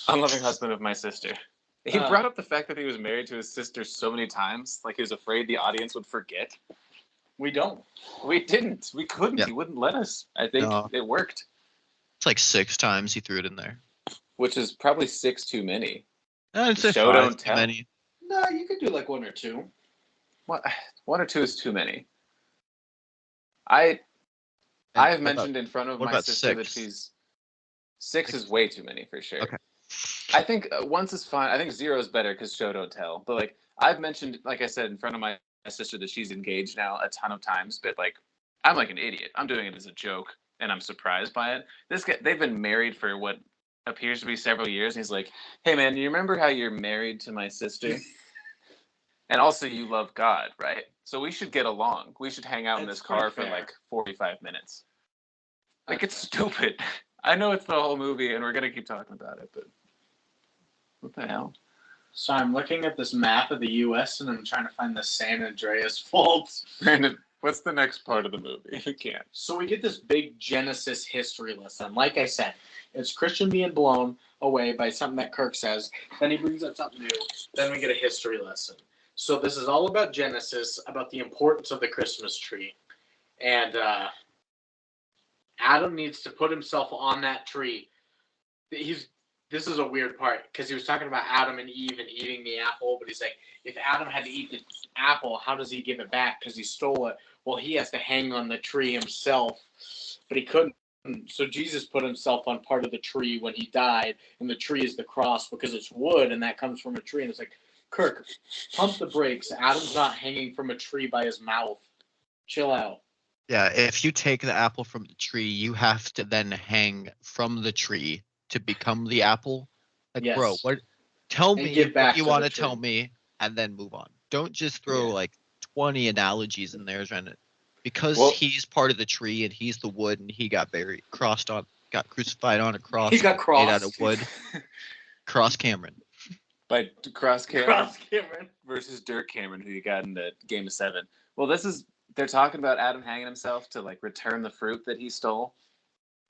Unloving husband of my sister. He brought up the fact that he was married to his sister so many times, like he was afraid the audience would forget. We don't. We didn't. We couldn't. Yeah. He wouldn't let us. I think it worked. It's like 6 times he threw it in there. Which is probably 6 too many. I'd say Show 5 don't too tell. many. No, you could do like 1 or 2. What? 1 or 2 is too many. I've mentioned in front of my sister that she's 6 is way too many for sure. Okay. I think once is fine. I think 0 is better because show don't tell. But like I've mentioned, like I said, in front of my sister that she's engaged now a ton of times. But like I'm like an idiot. I'm doing it as a joke, and I'm surprised by it. They've been married for what appears to be several years, and he's like, "Hey man, you remember how you're married to my sister? And also you love God, right? So we should get along. We should hang out in this car for like 45 minutes." Like it's stupid. I know it's the whole movie, and we're gonna keep talking about it, but what the hell? So I'm looking at this map of the U.S. and I'm trying to find the San Andreas Fault. Brandon, what's the next part of the movie? You can't. So we get this big Genesis history lesson. Like I said, it's Christian being blown away by something that Kirk says. Then he brings up something new. Then we get a history lesson. So this is all about Genesis, about the importance of the Christmas tree. And Adam needs to put himself on that tree. This is a weird part because he was talking about Adam and Eve and eating the apple, but he's like, if Adam had to eat the apple, how does he give it back? Because he stole it. Well, he has to hang on the tree himself, but he couldn't. So Jesus put himself on part of the tree when he died, and the tree is the cross because it's wood, and that comes from a tree. And it's like, Kirk, pump the brakes. Adam's not hanging from a tree by his mouth. Chill out. Yeah, if you take the apple from the tree, you have to then hang from the tree to become the apple. Like, Yes. bro, what? Tell And me give back what you to want the to tell tree. me, and then move on. Don't just throw like 20 analogies in there trying to, because he's part of the tree and he's the wood and he got got crucified on a cross. He got made out of crossed. wood. Cross Cameron. By Cross Cameron Cross Cameron. versus Dirk Cameron, who you got in the Game of 7. Well, they're talking about Adam hanging himself to like return the fruit that he stole.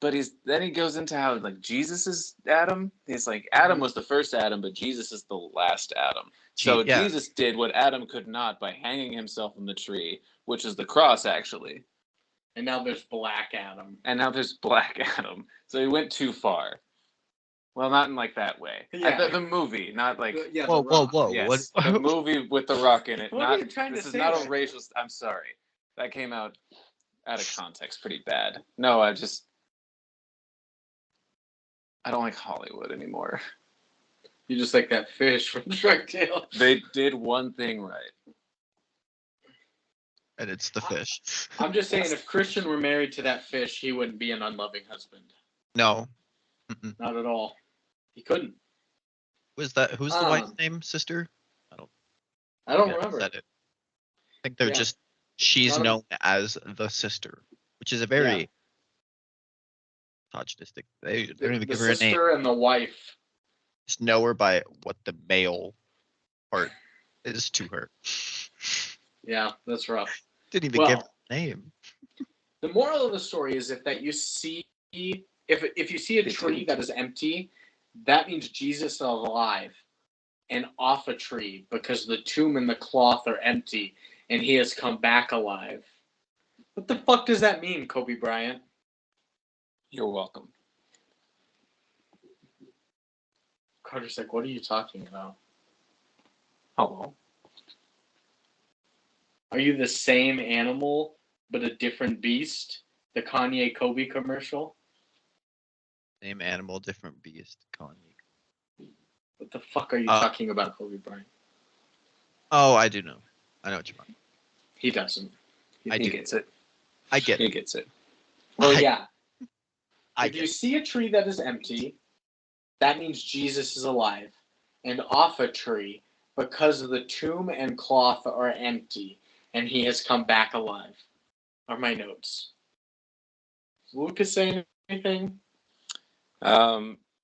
But then he goes into how like Jesus is Adam. He's like Adam was the first Adam, but Jesus is the last Adam. So Jesus did what Adam could not by hanging himself on the tree, which is the cross actually. And now there's Black Adam. So he went too far. Well, not in like that way. Yeah. The movie, not like Whoa. yes, What? the movie with the Rock in it. What are you trying to this is say not there? a racial. I'm sorry, that came out of context pretty bad. No, I don't like Hollywood anymore. You just like that fish from Shark Tale. They did one thing right. and it's the fish. I'm just saying, if Christian were married to that fish, he wouldn't be an unloving husband. No. Mm-mm. Not at all. He couldn't. Who's the wife's name? Sister? I don't Yeah, I remember. said it. I think they're Yeah. just. She's Not a- known as the sister, which is a very misogynistic. They don't even The give her a name. sister and the wife. Just know her by what the male part is to her. Yeah, that's rough. Didn't even give her Well, a name. the moral of the story is that you see, if you see a tree that is empty, that means Jesus is alive and off a tree because the tomb and the cloth are empty and he has come back alive. What the fuck does that mean, Kobe Bryant? You're welcome. Carter's like, what are you talking about? Hello. Are you the same animal but a different beast? The Kanye Kobe commercial? Same animal, different beast. Kanye. What the fuck are you talking about, Kobe Bryant? Oh, I do know. I know what you're talking. He doesn't. I He do. gets it. I get He it. gets it. Well, I- yeah. I If get you it. see a tree that is empty, that means Jesus is alive and off a tree because the tomb and cloth are empty and he has come back alive. Are my notes. Is Lucas saying anything?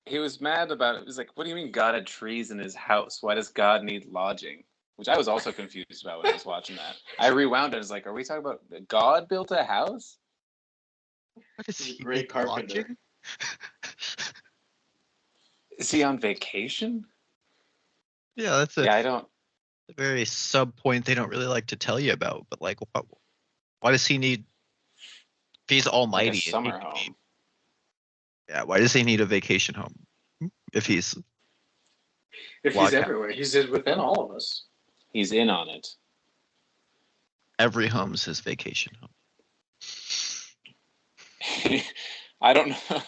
He was mad about it. He was like, what do you mean God had trees in his house? Why does God need lodging? Which I was also confused about when I was watching that. I rewound it. I was like, are we talking about God built a house? What is He's a he great carpenter. watching? Is he on vacation? Yeah, that's a Yeah, I don't. very sub point they don't really like to tell you about. But like, why does he need? If he's almighty, Like a summer he- home. Yeah, why does he need a vacation home? If he's If Log he's house. everywhere, he's within all of us. He's in on it. every home's his vacation home. I don't know.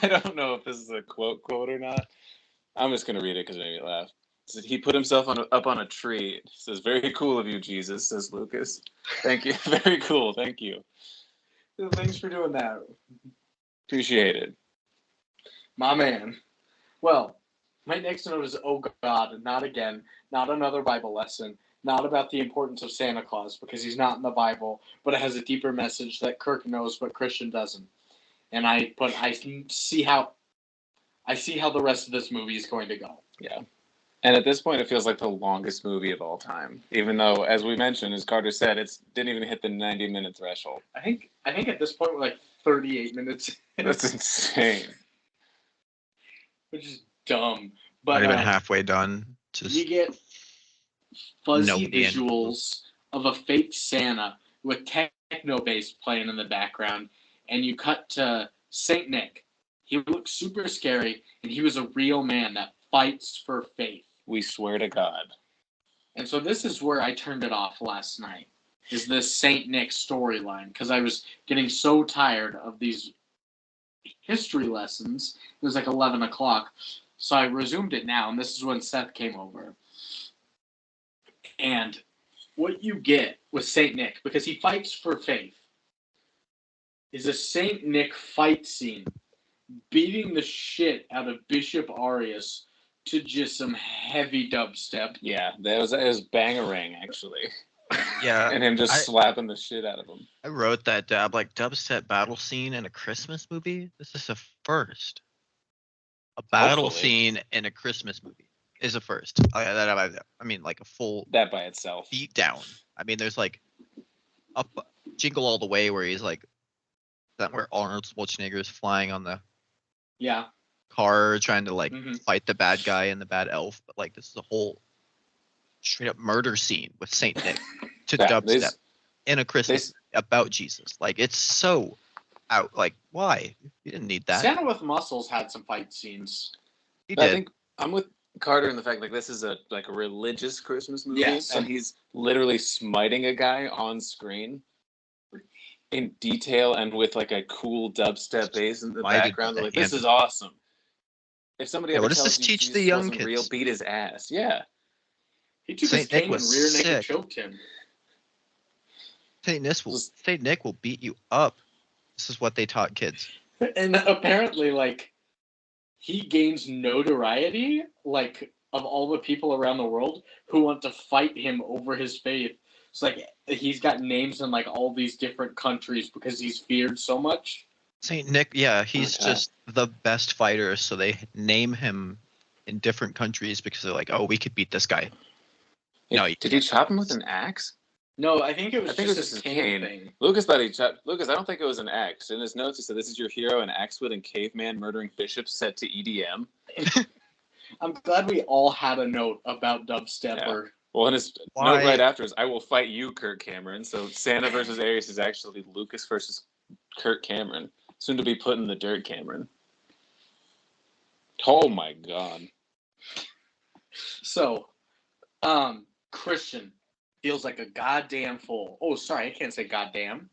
I don't know if this is a quote or not. I'm just gonna read it because it made me laugh. It said, he put himself up on a tree. It says, "Very cool of you, Jesus," says Lucas. Thank you. Very cool. Thank you. Thanks for doing that, Appreciate it. my man. Well, my next note is, oh God, not again, not another Bible lesson, not about the importance of Santa Claus because he's not in the Bible, but it has a deeper message that Kirk knows but Christian doesn't. And I see how the rest of this movie is going to go. Yeah. And at this point, it feels like the longest movie of all time. Even though, as we mentioned, as Carter said, it didn't even hit the 90-minute threshold. I think at this point we're like 38 minutes, That's insane. which is dumb. Not But even halfway done. you Just get fuzzy nobody in- visuals of a fake Santa with techno bass playing in the background, and you cut to Saint Nick. He looks super scary, and he was a real man that fights for faith. We swear to God. And so this is where I turned it off last night, is this Saint Nick storyline, because I was getting so tired of these history lessons. It was like 11 o'clock. So I resumed it now, and this is when Seth came over. And what you get with Saint Nick, because he fights for faith, is a Saint Nick fight scene beating the shit out of Bishop Arias to just some heavy dubstep. Yeah, it was Bangarang, actually. yeah. And him just slapping the shit out of him. I wrote that down. Like dubstep battle scene in a Christmas movie. This is a first. A battle Hopefully. scene in a Christmas movie is a first. I mean, like a full That by itself. beat down. I mean, there's like up Jingle All the Way where he's like that where Arnold Schwarzenegger is flying on the Yeah. car trying to like Mhm. fight the bad guy and the bad elf. But like this is a whole straight up murder scene with Saint Nick to Yeah, dubstep in a Christmas about Jesus. Like it's so out. Like why? You didn't need that. Santa with Muscles had some fight scenes. He But I did. think I'm with Carter in the fact like this is a religious Christmas movie, Yes. and he's literally smiting a guy on screen in detail and with like a cool dubstep bass in the Smited background. with Like the this hand. is awesome. If somebody Yeah, ever what does tells this you teach the Jesus young wasn't real, kids? beat his ass. Yeah. He took Saint his Nick cane and was rear naked sick. choked him. Saint Nick will beat you up. This is what they taught kids. And apparently, like, he gains notoriety, like, of all the people around the world who want to fight him over his faith. It's like he's got names in like all these different countries because he's feared so much. Saint Nick, yeah, he's Okay. just the best fighter, so they name him in different countries because they're like, oh, we could beat this guy. No, you Did he can't. chop him with an axe? No, I think it was I think it was just just his his cane cane. thing. Lucas thought he chopped. Lucas, I don't think it was an axe. In his notes, he said, "This is your hero, an axe-wielding caveman murdering bishops set to EDM." I'm glad we all had a note about dubstep Yeah. or Well, in his Why- note right after is, "I will fight you, Kirk Cameron." So Santa versus Aries is actually Lucas versus Kirk Cameron, soon to be put in the dirt, Cameron. Oh my God! so. Christian feels like a goddamn fool. Oh, sorry, I can't say goddamn.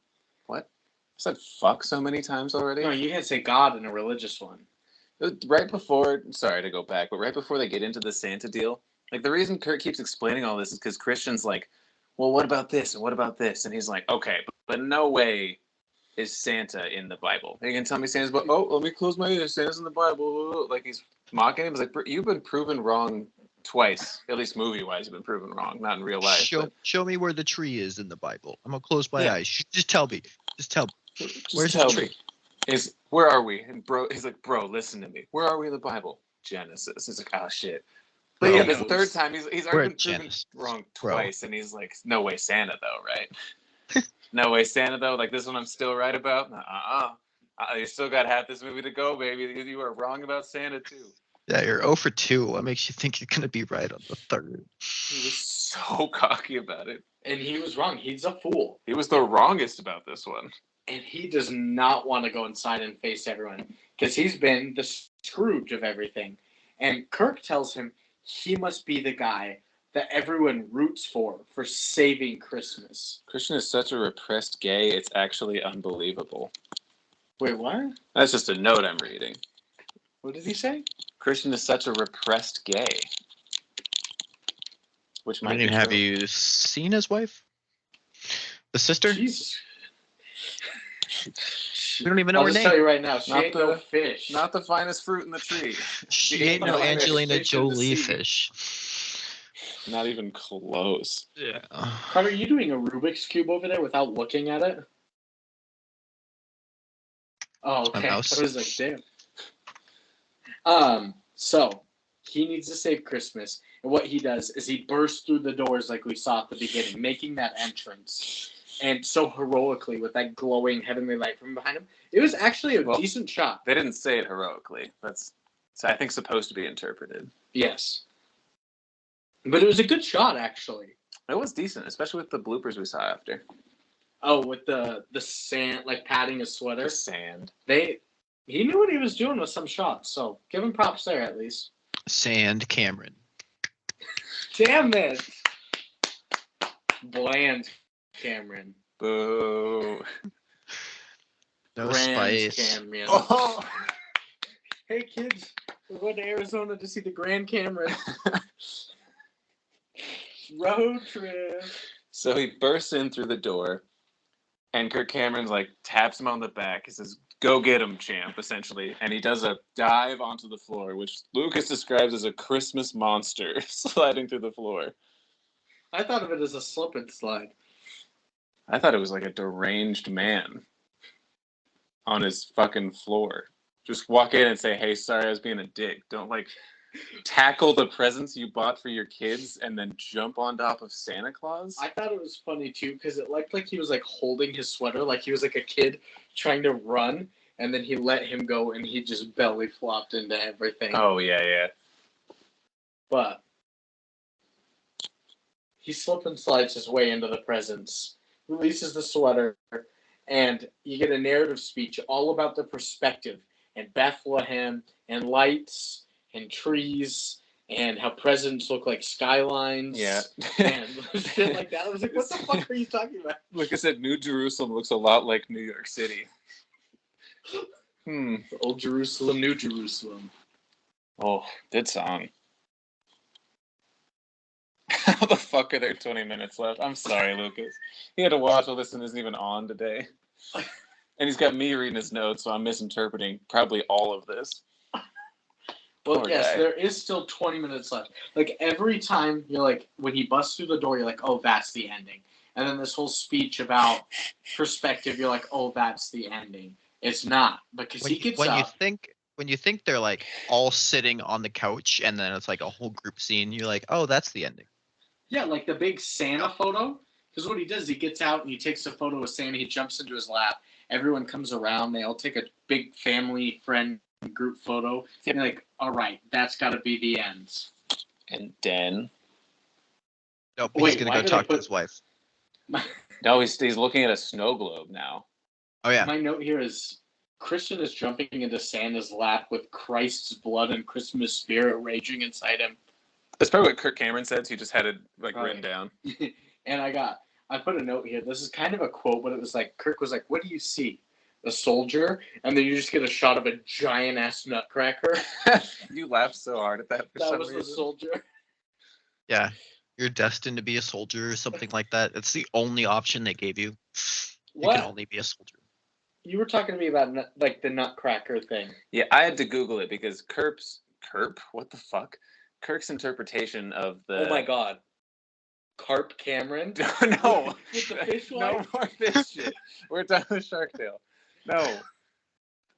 What? I said fuck so many times already. No, you can't say God in a religious one. Right before, sorry to go back, but right before they get into the Santa deal, like the reason Kurt keeps explaining all this is because Christian's like, well, what about this and what about this? And he's like, okay, but no way is Santa in the Bible. Are you gonna tell me Santa's? But oh, let me close my ears. Santa's in the Bible. Like he's mocking him. He's like, you've been proven wrong twice, at least movie-wise. You've been proven wrong, not in real life. Show me where the tree is in the Bible. I'm gonna close my Yeah. eyes. Just tell me. Just tell me. Just Where's the tell tree? me. Where are we? And bro, he's like, bro, listen to me. Where are we in the Bible? Genesis. He's like, oh shit. But Bro, yeah, the third time he's we're already at been proven Genesis, wrong bro. twice, and he's like, no way Santa though, right? No way Santa though. Like this one, I'm still right about. You still got half this movie to go, baby. You were wrong about Santa too. Yeah, you're 0 for 2. What makes you think you're gonna be right on the third? He was so cocky about it. And he was wrong. He's a fool. He was the wrongest about this one. And he does not want to go inside and face everyone because he's been the Scrooge of everything. And Kirk tells him he must be the guy that everyone roots for saving Christmas. Christian is such a repressed gay, it's actually unbelievable. Wait, what? That's just a note I'm reading. What did he say? Christian is such a repressed gay. Which might be Have true. you seen his wife? The sister? Jesus. We don't even know I'll her just name. tell you right now, she Not ain't no the- fish. Not the finest fruit in the tree. She She ain't ain't no no Angelina fish in the Jolie sea. fish. Not even close. Yeah. Carter, are you doing a Rubik's Cube over there without looking at it? Oh, okay. I mouse. was like, damn. So he needs to save Christmas, and what he does is he bursts through the doors like we saw at the beginning, making that entrance, and so heroically with that glowing heavenly light from behind him. It was actually a decent shot. They didn't say it heroically. That's, I think, supposed to be interpreted. Yes, but it was a good shot actually. It was decent, especially with the bloopers we saw after. Oh, with the sand, like patting his sweater. The sand. He knew what he was doing with some shots, so give him props there at least. Sand Cameron. Damn it! Bland Cameron. Boo. No Grand spice. Cameron. Oh. Hey kids, we're going to Arizona to see the Grand Cameron. Road trip. So he bursts in through the door, and Kirk Cameron's like taps him on the back. He says, "Go get him, champ," essentially. And he does a dive onto the floor, which Lucas describes as a Christmas monster sliding through the floor. I thought of it as a slip and slide. I thought it was like a deranged man on his fucking floor. Just walk in and say, "Hey, sorry, I was being a dick." Don't like tackle the presents you bought for your kids and then jump on top of Santa Claus. I thought it was funny too because it looked like he was like holding his sweater, like he was like a kid trying to run, and then he let him go and he just belly flopped into everything. Oh yeah. But he slip and slides his way into the presents, releases the sweater, and you get a narrative speech all about the perspective and Bethlehem and lights and trees and how presents look like skylines. Yeah. And shit like that. I was like, what the fuck are you talking about? Like I said, New Jerusalem looks a lot like New York City. Old Jerusalem, New Jerusalem. Oh, good song. How the fuck are there 20 minutes left? I'm sorry, Lucas. He had to watch all this and isn't even on today. And he's got me reading his notes, so I'm misinterpreting probably all of this. Well, Poor yes, guy. there is still 20 minutes left. Like, every time you're like, when he busts through the door, you're like, oh, that's the ending. And then this whole speech about perspective, you're like, oh, that's the ending. It's not, because he gets when up. you think they're like all sitting on the couch and then it's like a whole group scene, you're like, oh, that's the ending. Yeah, like the big Santa photo. Because what he does, he gets out and he takes a photo of Santa. He jumps into his lap. Everyone comes around. They all take a big family friend group photo. And you're like, all right, that's got to be the end. And then... Nope, Wait, he's gonna why go did talk I put- to his wife. No, he's looking at a snow globe now. Oh yeah. My note here is Christian is jumping into Santa's lap with Christ's blood and Christmas spirit raging inside him. That's probably what Kirk Cameron said, so he just had it like Right. written down. And I put a note here. This is kind of a quote, but it was like, Kirk was like, what do you see? A soldier? And then you just get a shot of a giant ass nutcracker. You laughed so hard at that for That some was the reason. soldier. Yeah. You're destined to be a soldier or something like that. It's the only option they gave you. You can What? only be a soldier. You were talking to me about like the nutcracker thing. Yeah, I had to Google it because Kirk? What the fuck? Kirk's interpretation of the... Oh my god. Kirk Cameron? No. With the fish No wife? more fish shit. We're done with Shark Tale. No.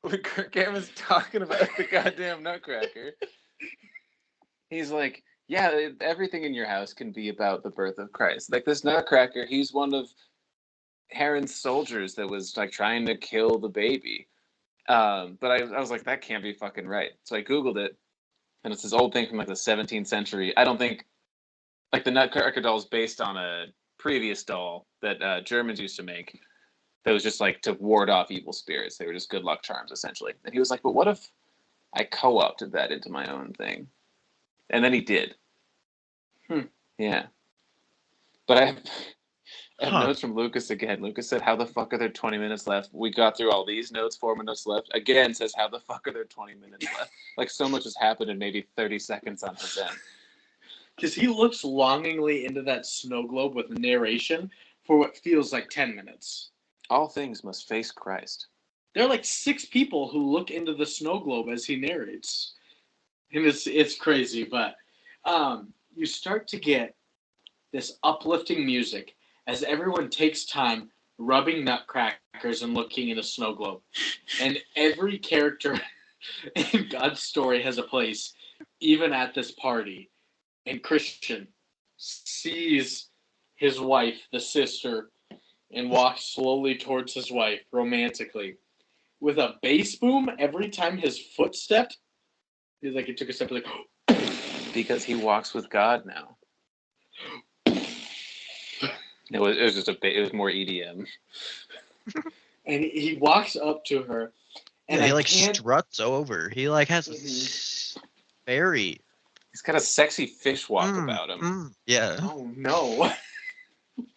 When Kirk Cameron's talking about the goddamn nutcracker, he's like, yeah, everything in your house can be about the birth of Christ. Like this nutcracker, he's one of Heron's soldiers that was like trying to kill the baby. But I was like, that can't be fucking right. So I Googled it, and it's this old thing from like the 17th century. I don't think, like the nutcracker doll is based on a previous doll that Germans used to make that was just like to ward off evil spirits. They were just good luck charms, essentially. And he was like, but what if I co-opted that into my own thing? And then he did. Yeah. But I have notes from Lucas again. Lucas said, how the fuck are there 20 minutes left? We got through all these notes, 4 minutes left. Again says, how the fuck are there 20 minutes left? Like so much has happened in maybe 30 seconds on his end. Because he looks longingly into that snow globe with narration for what feels like 10 minutes. All things must face Christ. There are like 6 people who look into the snow globe as he narrates. And it's crazy, but you start to get this uplifting music as everyone takes time rubbing nutcrackers and looking in a snow globe. And every character in God's story has a place, even at this party. And Christian sees his wife, the sister, and walks slowly towards his wife romantically with a bass boom every time his foot stepped. He's like, he took a step, like, because he walks with God now. It was just it was more EDM. And he walks up to her, and he like struts over. He like has a very. He's got a sexy fish walk about him. Yeah. Oh no!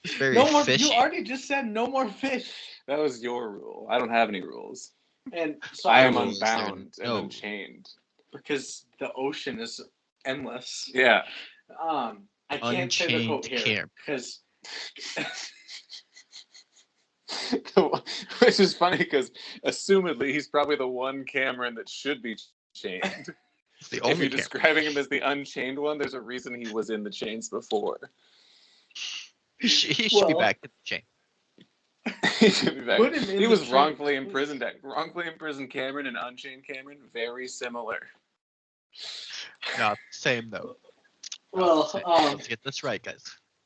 It's very no more. fishy. You already just said no more fish. That was your rule. I don't have any rules. And so I am rules, unbound and no. unchained. because the ocean is endless. Yeah. I can't say the quote here because. Which is funny because, assumedly, he's probably the one Cameron that should be chained. The If only you're Cameron. describing him as the unchained one, there's a reason he was in the chains before. He should be back in the chain. He should be back. Put him in He the was chains, wrongfully please. imprisoned. Wrongfully imprisoned Cameron and unchained Cameron, very similar. Not the same though. Well, Let's get this right, guys.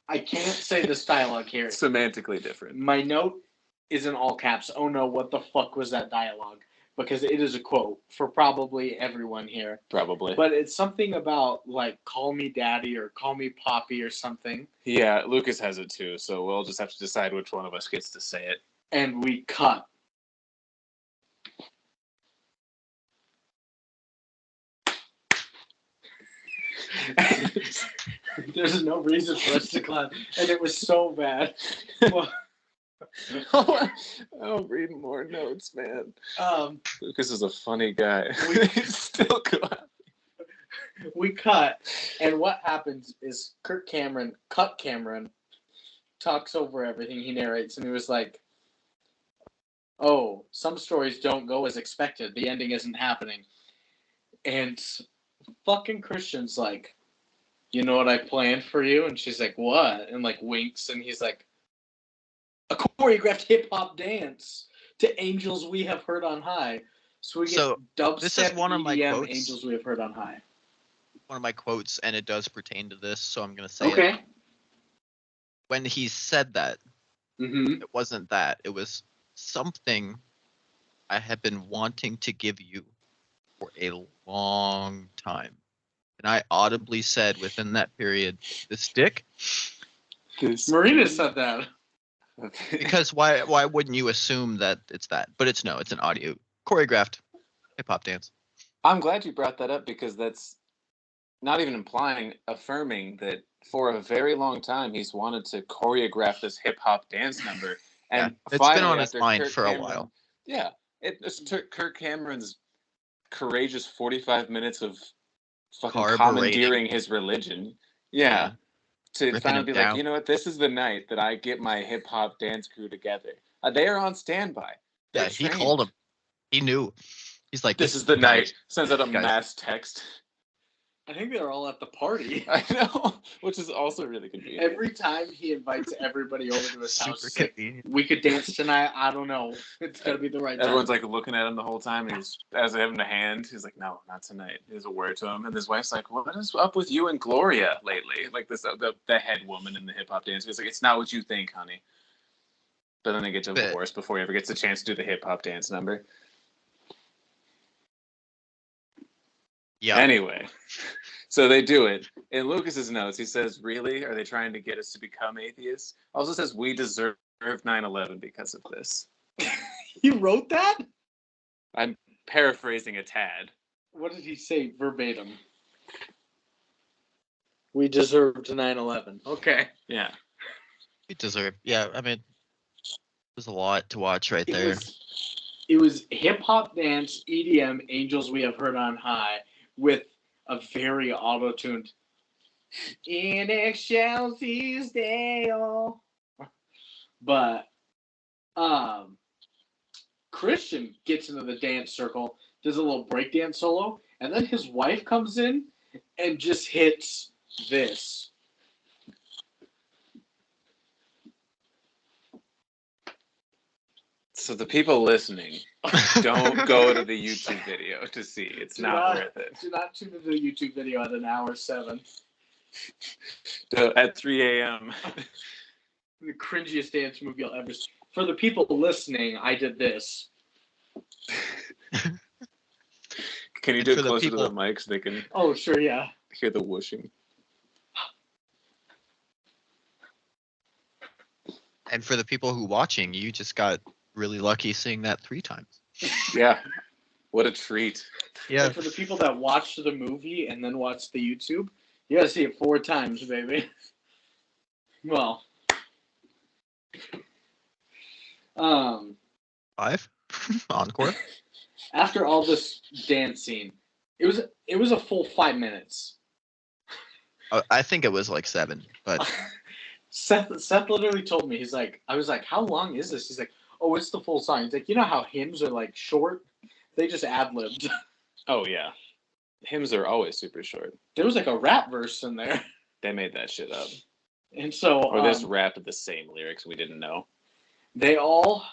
I can't say this dialogue here. Semantically different. My note is in all caps. Oh no, what the fuck was that dialogue? Because it is a quote for probably everyone here. Probably. But it's something about, like, call me daddy or call me poppy or something. Yeah, Lucas has it too, so we'll just have to decide which one of us gets to say it. And we cut. There's no reason for us to clap. And it was so bad. Well, I don't read more notes, man. Lucas is a funny guy. We- He's still good. we cut, and what happens is Kirk Cameron, talks over everything. He narrates, and he was like, "Oh, some stories don't go as expected. The ending isn't happening." And fucking Christian's like, "You know what I planned for you?" And she's like, "What?" And like winks, and he's like, "A choreographed hip hop dance to Angels We Have Heard on High." So we get dubstep, this is one of my EDM, quotes. Angels We Have Heard on High. One of my quotes, and it does pertain to this, so I'm going to say it. Okay. When he said that, Mm-hmm. it wasn't that. It was something I have been wanting to give you for a long time. And I audibly said within that period, this dick. Marina said that. Because why wouldn't you assume that it's that? But it's no, it's an audio choreographed hip hop dance. I'm glad you brought that up because that's not even implying, affirming that for a very long time he's wanted to choreograph this hip hop dance number. And it's finally, been on his after mind Kirk for Cameron, a while. Yeah, it's Kirk Cameron's courageous 45 minutes of fucking commandeering his religion. Yeah. To Ripping finally him be down. like, you know what, this is the night that I get my hip hop dance crew together. They are on standby. They're He trained. called him. He knew. He's like, This is the night. guys, Sends out a guys. mass text. I think they're all at the party. I know, which is also really convenient. Every time he invites everybody over to his house, Super it's like, convenient. we could dance tonight. I don't know. It's gotta be the right time. Everyone's like looking at him the whole time. He's as they have him in hand. He's like, "No, not tonight." He has a word to him, and his wife's like, "What is up with you and Gloria lately?" Like this, the head woman in the hip hop dance. He's like, "It's not what you think, honey." But then they get divorced before he ever gets a chance to do the hip hop dance number. Yeah. Anyway, so they do it. In Lucas's notes, he says, "Really? Are they trying to get us to become atheists?" Also says, "We deserve 9/11 because of this." You wrote that? I'm paraphrasing a tad. What did he say verbatim? We deserved 9/11. Okay. Yeah. We deserve. Yeah, I mean, there's a lot to watch right there. It was hip hop dance, EDM, Angels We Have Heard on High, with a very auto-tuned In Excelsis Deo. But Christian gets into the dance circle, does a little breakdance solo, and then his wife comes in and just hits this. So the people listening, don't go to the YouTube video to see. It's not worth it. Do not tune into the YouTube video at an hour 7. At 3 a.m. The cringiest dance movie you'll ever see. For the people listening, I did this. Can you do it closer to the mic so they can Oh, sure, yeah. hear the whooshing? And for the people who watching, you just got really lucky seeing that 3 times. Yeah. What a treat. Yeah. And for the people that watched the movie and then watched the YouTube, you gotta see it 4 times, baby. Well. 5? Encore? After all this dancing, it was a full 5 minutes. I think it was like 7, but Seth literally told me, I was like, how long is this? He's like, oh, it's the full song. He's like, you know how hymns are like short? They just ad-libbed. Oh, yeah. Hymns are always super short. There was like a rap verse in there. They made that shit up. And so... Or they just rapped the same lyrics we didn't know. They all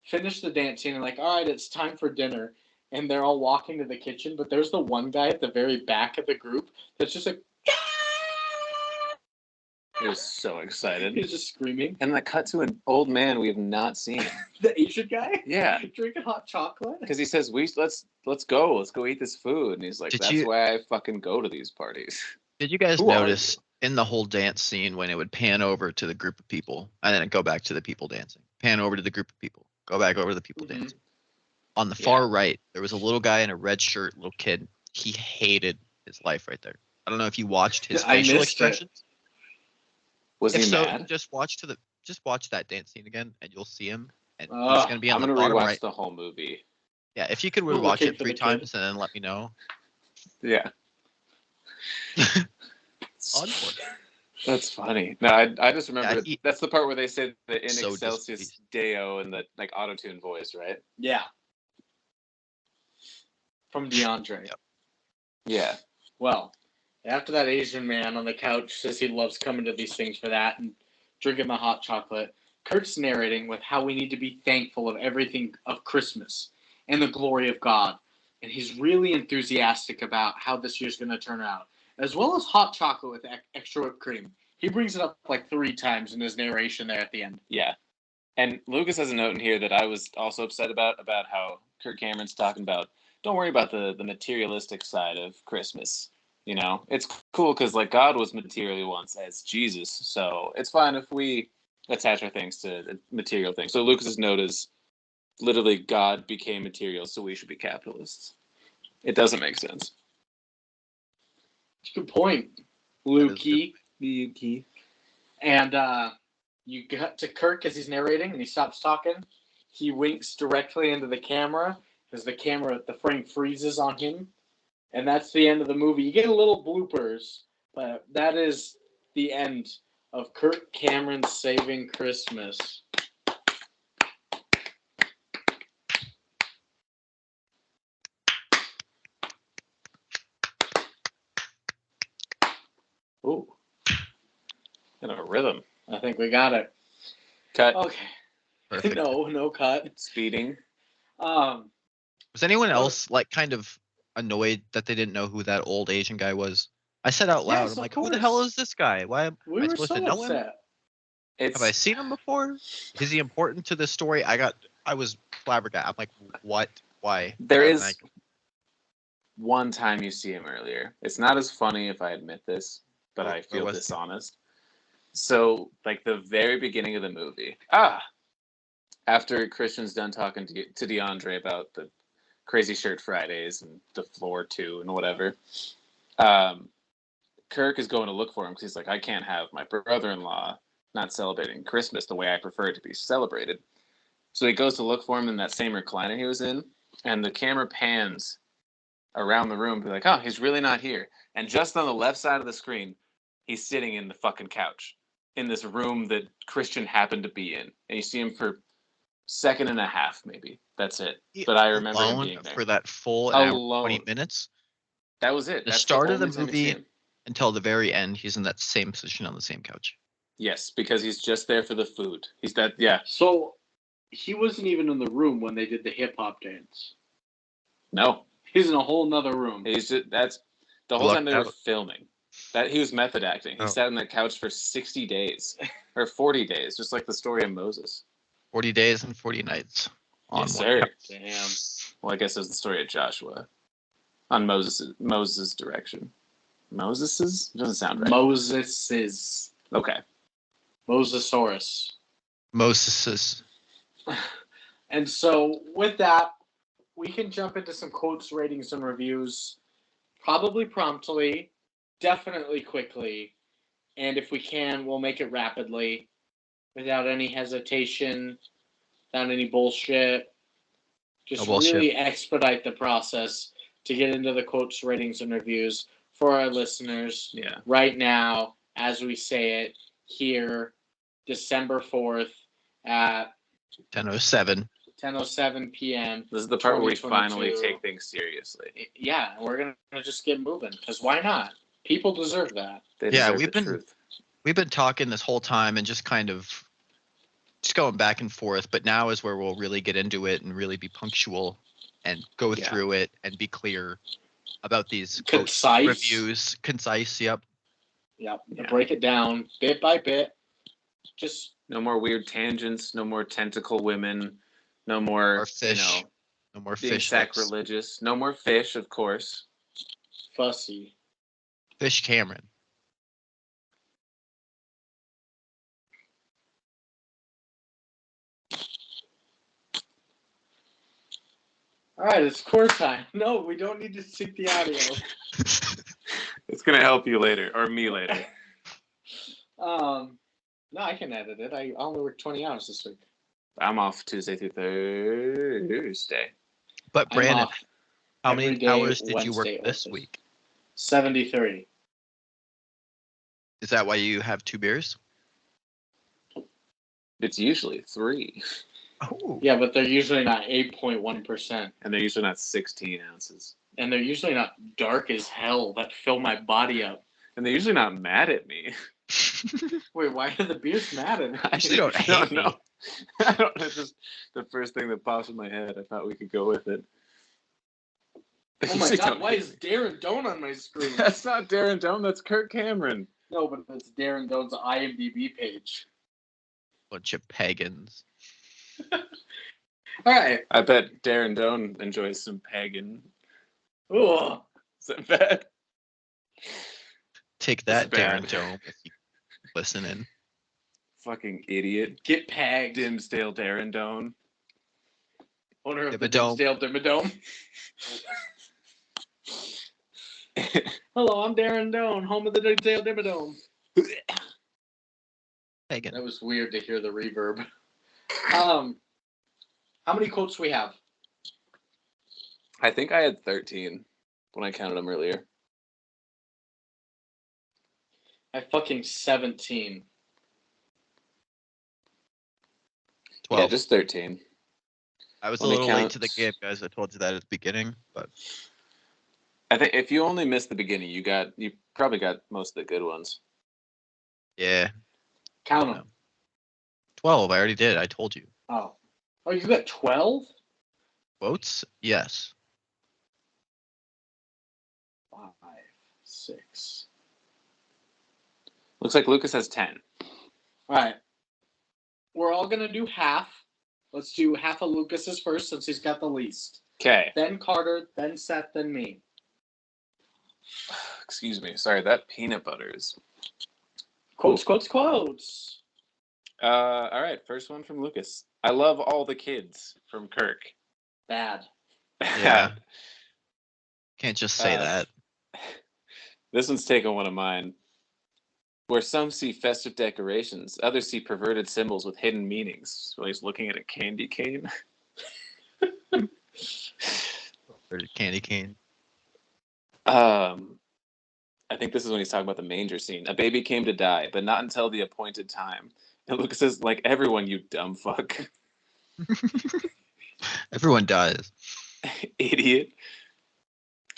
finished the dancing and like, all right, it's time for dinner. And they're all walking to the kitchen, but there's the one guy at the very back of the group that's just like... He was so excited. He's just screaming. And then cut to an old man we have not seen. The Asian guy? Yeah. Drinking hot chocolate? Because he says, let's go eat this food. And he's like, that's why I fucking go to these parties. Did you guys notice in the whole dance scene when it would pan over to the group of people and then it'd go back to the people dancing? Pan over to the group of people. Go back over to the people dancing. On the far right, there was a little guy in a red shirt, little kid. He hated his life right there. I don't know if you watched his facial expressions. Was he mad? Just watch that dance scene again, and you'll see him. And he's gonna be on the bottom right. I'm gonna rewatch the whole movie. Yeah, if you could rewatch it 3 times and then let me know. Yeah. Unfortunate. That's funny. No, I just remember Yeah, that's the part where they say the in So excelsis displeased. Deo and the like auto-tune voice, right? Yeah. From DeAndre. Yep. Yeah. Well, after that Asian man on the couch says he loves coming to these things for that and drinking the hot chocolate, Kurt's narrating with how we need to be thankful of everything of Christmas and the glory of God. And he's really enthusiastic about how this year's going to turn out, as well as hot chocolate with extra whipped cream. He brings it up like 3 times in his narration there at the end. Yeah. And Lucas has a note in here that I was also upset about how Kirk Cameron's talking about, don't worry about the materialistic side of Christmas. You know, it's cool because like God was materially once as Jesus, so it's fine if we attach our things to material things. So Lucas's note is literally God became material, so we should be capitalists. It doesn't make sense. Good point, Lukey. Lukey. And you got to Kirk as he's narrating and he stops talking. He winks directly into the camera as the frame freezes on him. And that's the end of the movie. You get a little bloopers, but that is the end of Kirk Cameron Saving Christmas. Ooh. In a rhythm. I think we got it. Cut. Okay. Perfect. No cut. Speeding. Was anyone else like kind of annoyed that they didn't know who that old Asian guy was? I said out loud, Yes, I'm of like, who the hell course. is this guy? Why am We I were supposed so to know him? upset. It's Have I seen him before? Is he important to this story? I was flabbergasted. I'm like, what? Why? there Why is would I- one time you see him earlier. It's not as funny if I admit this, but Where I feel was he? dishonest. So, like the very beginning of the movie, after Christian's done talking to DeAndre about the Crazy Shirt Fridays and the floor too and whatever, Kirk is going to look for him because he's like, I can't have my brother-in-law not celebrating Christmas the way I prefer it to be celebrated. So he goes to look for him in that same recliner he was in, and the camera pans around the room, be like, oh, he's really not here. And just on the left side of the screen, he's sitting in the fucking couch in this room that Christian happened to be in. And you see him for second and a half, maybe. That's it. But I remember him alone being there. for that full an hour, 20 Alone. minutes. That was it. The That's start the of the only time you see movie him. until the very end, he's in that same position on the same couch. Yes, because he's just there for the food. He's that, yeah. So he wasn't even in the room when they did the hip hop dance. No. He's in a whole nother room. He's just, that's the whole Lucked time they were out. filming. That he was method acting. He Oh. sat on that couch for 60 days or 40 days, just like the story of Moses. 40 days and 40 nights. On Yes, one sir. couch. Damn. Well, I guess it was the story of Joshua on Moses' direction. Moses's? It doesn't sound right. Moses's. Okay. Mosasaurus. Moses. And so with that, we can jump into some quotes, ratings, and reviews. Probably promptly, definitely quickly, and if we can, we'll make it rapidly, without any hesitation, without any bullshit. Just No bullshit. really expedite the process to get into the quotes, ratings, and reviews for our listeners Yeah. right now, as we say it here, December 4th at 10:07. 10:07 p.m. This is the part where we 2022. finally take things seriously. Yeah, we're going to just get moving, because why not? People deserve that. They Yeah, deserve we've the been- truth. We've been talking this whole time and just kind of just going back and forth, but now is where we'll really get into it and really be punctual and go Yeah. through it and be clear about these quotes, Concise. reviews. Concise, yep. Yep. Yeah. Break it down bit by bit. Just No more weird tangents. No more tentacle women. No more, Or fish. No more being fish lips. sacrilegious. No more fish, of course. fussy. Fish Cameron. All right, it's core time. No, we don't need to sync the audio. It's going to help you later, or me later. No, I can edit it. I only work 20 hours this week. I'm off Tuesday through Thursday. But I'm Brandon, off how every many day hours did you work Wednesday this office. week? 73. Is that why you have 2 beers? It's usually 3, Oh. Yeah, but they're usually not 8.1%. and they're usually not 16 ounces. And they're usually not dark as hell that fill my body up. And they're usually not mad at me. Wait, why are the beers mad at me? I actually don't hate me. No. I don't. It's just the first thing that pops in my head. I thought we could go with it. They Oh my usually god, don't why hate is Darren Doan on my screen? me. That's not Darren Doan. That's Kirk Cameron. No, but it's Darren Doan's IMDb page. Bunch of pagans. Alright. I bet Darren Doan enjoys some pagan. Ugh. Is that bad? Take that, bad. Darren Dome, if you listening. Fucking idiot. Get pagged. Dimsdale Darren Doan. Owner of the Dimmadome. Dimsdale Dimmadome. Hello, I'm Darren Doan, home of the Dimsdale Dimmadome. Pagan. That was weird to hear the reverb. How many quotes we have? I think I had 13 when I counted them earlier. I fucking 17. 12. Yeah, just 13. I was a Let me little late count. to the game, guys. I told you that at the beginning, but I think if you only missed the beginning, you probably got most of the good ones. yeah. Count them. 12. I already did. I told you. Oh, you got 12? Quotes? Yes. 5, 6. Looks like Lucas has 10. All right. We're all going to do half. Let's do half of Lucas's first since he's got the least. Okay. Then Carter, then Seth, then me. Excuse me. Sorry, that peanut butter is. Quotes, quotes, quotes. All right. First one from Lucas. I love all the kids from Kirk. Bad. Yeah. Can't just say that. This one's taken one of mine. Where some see festive decorations, others see perverted symbols with hidden meanings. While he's looking at a candy cane. Or candy cane. I think this is when he's talking about the manger scene. A baby came to die, but not until the appointed time. And Lucas says, like everyone, you dumb fuck. Everyone dies. Idiot.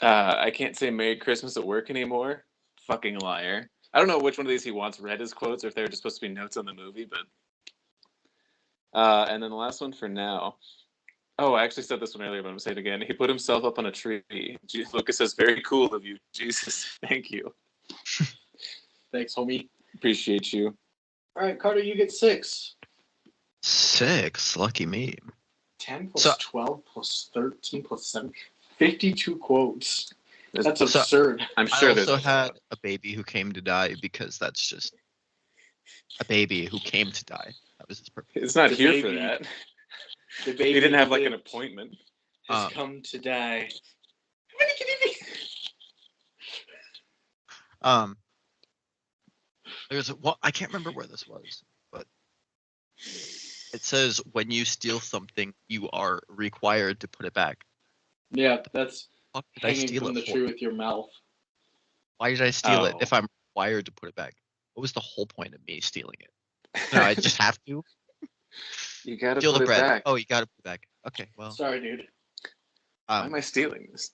I can't say Merry Christmas at work anymore. Fucking liar. I don't know which one of these he wants read as quotes or if they were just supposed to be notes on the movie, but. And then the last one for now. Oh, I actually said this one earlier, but I'm going to say it again. He put himself up on a tree. Lucas says, very cool of you, Jesus. Thank you. Thanks, homie. Appreciate you. All right, Carter, you get 6. 6. Lucky me. 10 plus So- 12 plus 13 plus 7. 52 quotes. That's So- absurd. I'm sure I there's also a had lot. a baby who came to die because that's just a baby who came to die. That was his purpose. It's not The here for baby- that. The baby He didn't have like an lived appointment. has come to die. There's one, I can't remember where this was, but it says when you steal something, you are required to put it back. Yeah, that's Fuck did I hanging steal from it the for? tree with your mouth. Why did I steal it Oh. if I'm required to put it back? What was the whole point of me stealing it? No, I just have to You gotta steal put the it bread. back. Oh, you gotta put it back. Okay, well, Sorry, dude. Why am I stealing this?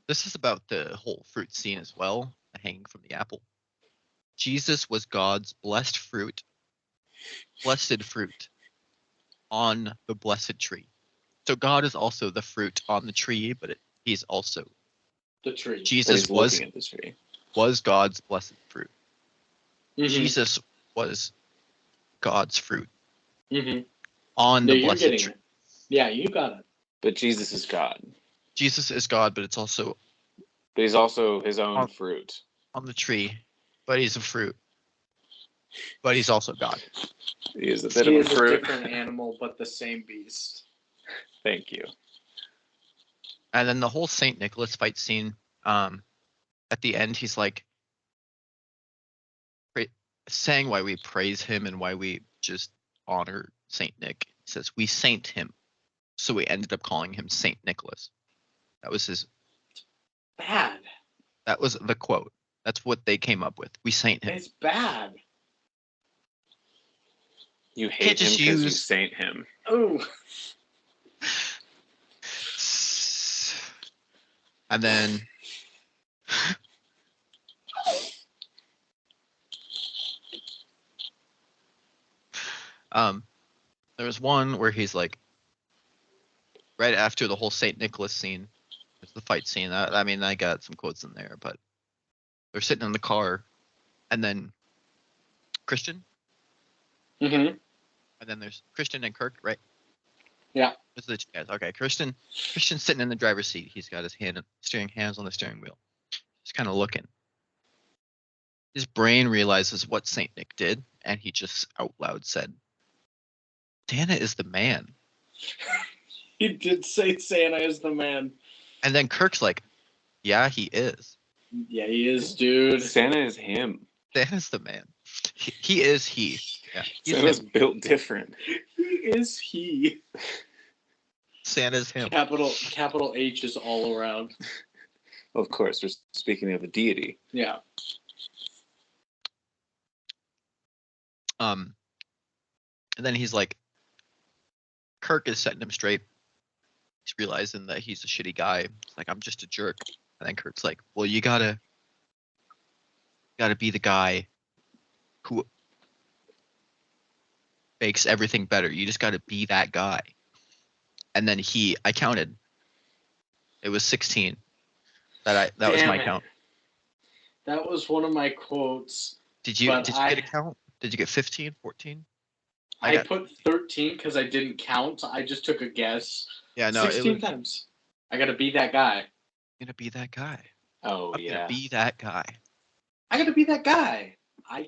this is about the whole fruit scene as well, hanging from the apple. Jesus was God's blessed fruit on the blessed tree. So God is also the fruit on the tree, but he's also The tree. But Jesus he's looking at the tree. was God's blessed fruit. Mhm. Jesus was God's fruit Mhm. on No, the you're blessed getting tree. it. Yeah, you got it. But Jesus is God. Jesus is God, but it's also But he's also his own On- fruit. on the tree, but he's a fruit. But he's also God. He is a bit He of is a fruit. a different animal, but the same beast. Thank you. And then the whole Saint Nicholas fight scene, at the end, he's like saying why we praise him and why we just honor Saint Nick. He says we saint him, so we ended up calling him Saint Nicholas. That was his bad. That was the quote. That's what they came up with. We saint him. It's bad. You Can't hate him just because you use- saint him. Oh. And then there was one where he's like, right after the whole Saint Nicholas scene, it's the fight scene. I mean, I got some quotes in there, but they're sitting in the car, and then Christian, Mm-hmm. and then there's Christian and Kirk, right? Yeah. Those are the two guys. Okay, Christian's sitting in the driver's seat. He's got his hands on the steering wheel. Just kind of looking. His brain realizes what Saint Nick did, and he just out loud said, "Santa is the man." He did say Santa is the man. And then Kirk's like, "Yeah, he is. Yeah, he is, dude. Santa is him. Santa's the man. He is he. Yeah, he's Santa's him. built different. He is he. Santa's him." Capital H is all around. Of course, we're speaking of a deity. Yeah. And then he's like, Kirk is setting him straight. He's realizing that he's a shitty guy. He's like, "I'm just a jerk." And then Kirk's like, "Well, you gotta be the guy who makes everything better. You just gotta be that guy." And then I counted. It was 16. That was Damn my it. count. That was one of my quotes. Did you But get a count? Did you get 15, 14? I put 13 because I didn't count. I just took a guess. Yeah, no, 16 times. I gotta be that guy. I'm gonna be that guy. Oh, I'm yeah. gonna be that guy. I gotta be that guy. I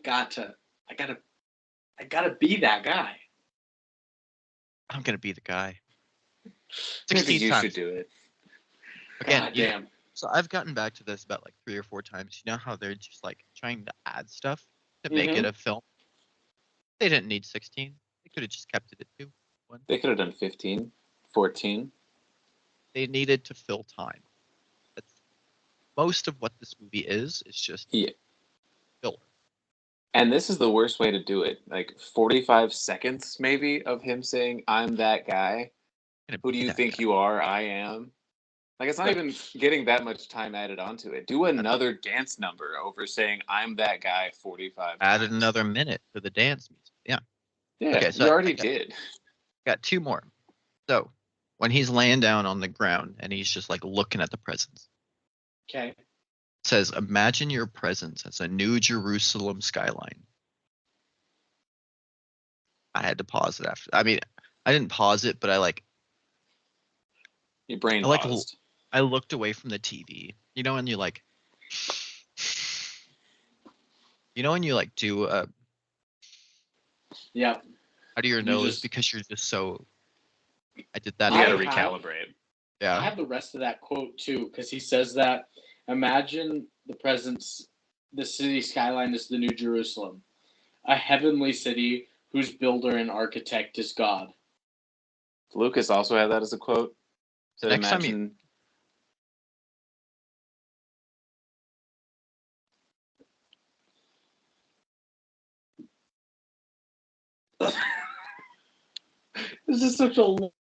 gotta be that guy. I'm gonna be the guy. Maybe 16 you times. should do it. Again, God you- damn. So I've gotten back to this about like 3 or 4 times. You know how they're just like trying to add stuff to make it a film? They didn't need 16. They could have just kept it at 2. They could have done 15, 14. They needed to fill time. That's most of what this movie is just Yeah. filler. And this is the worst way to do it. Like 45 seconds, maybe, of him saying, "I'm that guy. Gonna Who be do you that think guy. you are? I am." Like, it's not even getting that much time added onto it. Do another dance number over saying, "I'm that guy" 45 Added times. another minute to the dance music. Yeah. Yeah, Okay, so you I already got- did. Got 2 more. So when he's laying down on the ground and he's just like looking at the presents, Okay. it says, "Imagine your presence as a New Jerusalem skyline." I had to pause it after. I mean, I didn't pause it, but Your brain I like paused. I looked away from the TV. You know when you like do Yeah. out of your You nose just- because you're just so I did that. You I gotta the other- have- recalibrate. I Yeah. have the rest of that quote too, because he says that imagine the city skyline is the New Jerusalem, a heavenly city whose builder and architect is God. Lucas also had that as a quote. So Next time imagine. This is such a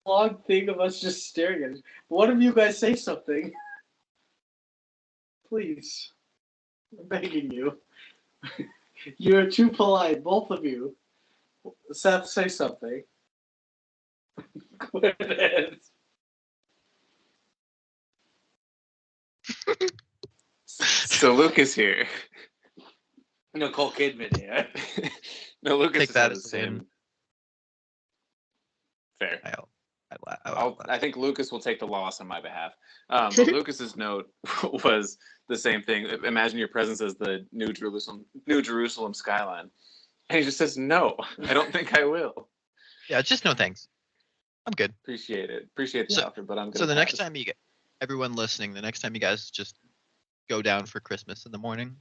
long thing of us just staring at it. One of you guys say something. Please. I'm begging you. You're too polite, both of you. Seth, say something. Quit it. So Lucas here. Nicole Kidman here. No, Lucas Take that says as a win. him. Fair. I I think Lucas will take the loss on my behalf. But Lucas's note was the same thing. Imagine your presence as the New Jerusalem skyline. And he just says, "No, I don't think I will." Yeah, just no thanks. I'm good. Appreciate it. Appreciate the So- offer, but I'm gonna So the next pass. time everyone listening, the next time you guys just go down for Christmas in the morning,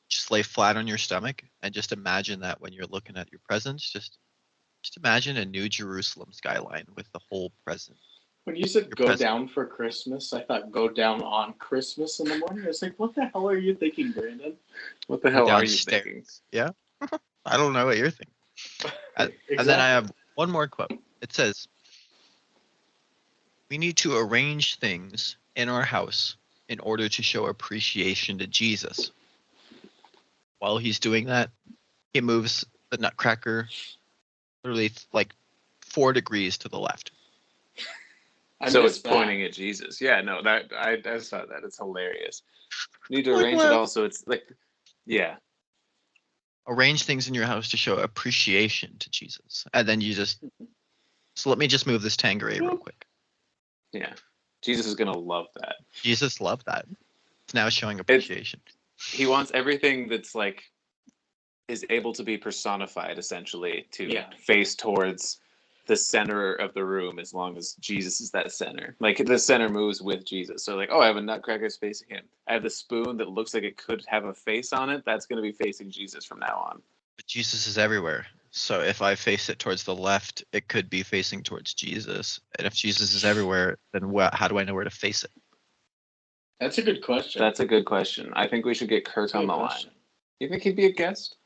just lay flat on your stomach and just imagine that when you're looking at your presents, just imagine a New Jerusalem skyline with the whole present. When you said Your go present. down for Christmas, I thought go down on Christmas in the morning. I was like, what the hell are you thinking, Brandon? What the Go hell are you downstairs. thinking? Yeah. I don't know what you're thinking. And then I have one more quote. It says, "We need to arrange things in our house in order to show appreciation to Jesus." While he's doing that, he moves the nutcracker literally like 4 degrees to the left. So it's pointing at Jesus. Yeah, no, that I saw that. It's hilarious. You need to Like arrange what? it all so it's like, yeah. Arrange things in your house to show appreciation to Jesus. And then you just, so let me just move this Tanqueray real quick. Yeah. Jesus is going to love that. Jesus loved that. It's now showing appreciation. He wants everything that's like, is able to be personified essentially to face towards the center of the room as long as Jesus is that center. Like the center moves with Jesus. So like, oh, I have a nutcracker facing him. I have the spoon that looks like it could have a face on it. That's going to be facing Jesus from now on. But Jesus is everywhere. So if I face it towards the left, it could be facing towards Jesus. And if Jesus is everywhere, then how do I know where to face it? That's a good question. That's a good question. I think we should get Kirk on the line. You think he'd be a guest?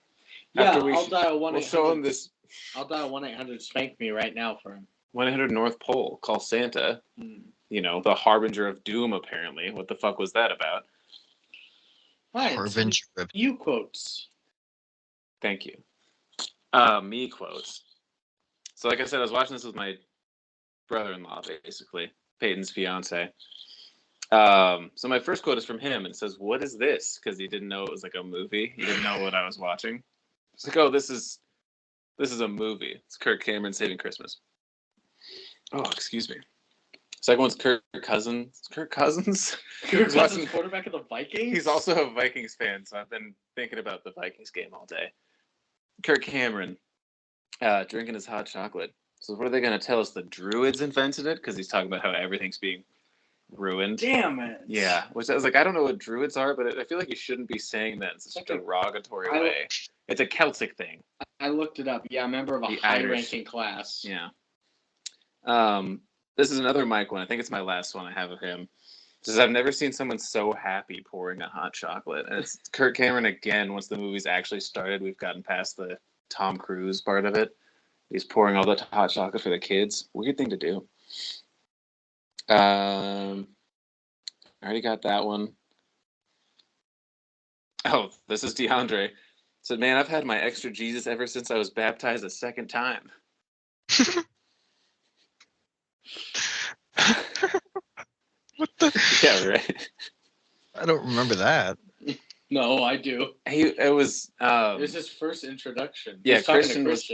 Yeah, I'll dial 1-800. We'll show him this. I'll dial 1-800 spank me right now for him. 1-800 North Pole. Call Santa. You know, the harbinger of doom, apparently. What the fuck was that about? Right, Harbinger of you quotes. Thank you. Me quotes. So like I said, I was watching this with my brother-in-law, basically. Peyton's fiance. So my first quote is from him, and it says, "What is this?" Because he didn't know it was like a movie. He didn't know what I was watching. It's like, oh, this is a movie. It's Kirk Cameron Saving Christmas. Oh, excuse me. Second one's Kirk Cousins. Kirk Cousins? Kirk Cousins, quarterback of the Vikings? He's also a Vikings fan, so I've been thinking about the Vikings game all day. Kirk Cameron drinking his hot chocolate. So what are they going to tell us? The Druids invented it? Because he's talking about how everything's being ruined. Damn it. Yeah, which I was like, I don't know what Druids are, but I feel like you shouldn't be saying that in such a derogatory way. It's a Celtic thing. I looked it up. Yeah, a member of a high-ranking class. Yeah. This is another Mike one. I think it's my last one I have of him. It says, I've never seen someone so happy pouring a hot chocolate. And it's Kirk Cameron again. Once the movie's actually started, we've gotten past the Tom Cruise part of it. He's pouring all the hot chocolate for the kids. Weird thing to do. I already got that one. Oh, this is DeAndre. Said, man, I've had my extra Jesus ever since I was baptized a second time. What the? Yeah, right. I don't remember that. No, I do. It was his first introduction. Yeah, Christian was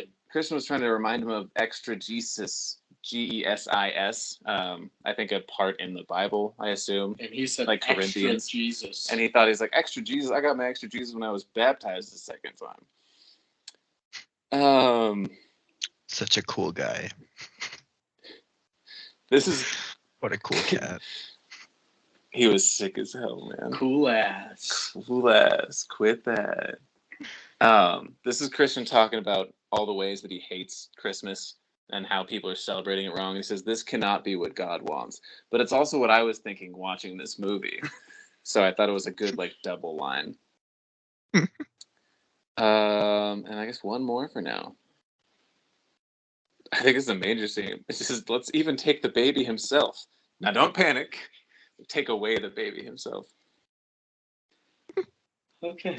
trying to remind him of extra Jesus, GESIS. I think a part in the Bible, I assume. And he said like extra Corinthians. Jesus. And he thought he's like, extra Jesus. I got my extra Jesus when I was baptized the second time. Such a cool guy. This is what a cool cat. He was sick as hell, man. Cool ass. Cool ass. Quit that. This is Christian talking about all the ways that he hates Christmas and how people are celebrating it wrong. He says, this cannot be what God wants. But it's also what I was thinking watching this movie. So I thought it was a good, like, double line. And I guess one more for now. I think it's a major scene. It says, let's even take the baby himself. Now, don't panic. Take away the baby himself. Okay.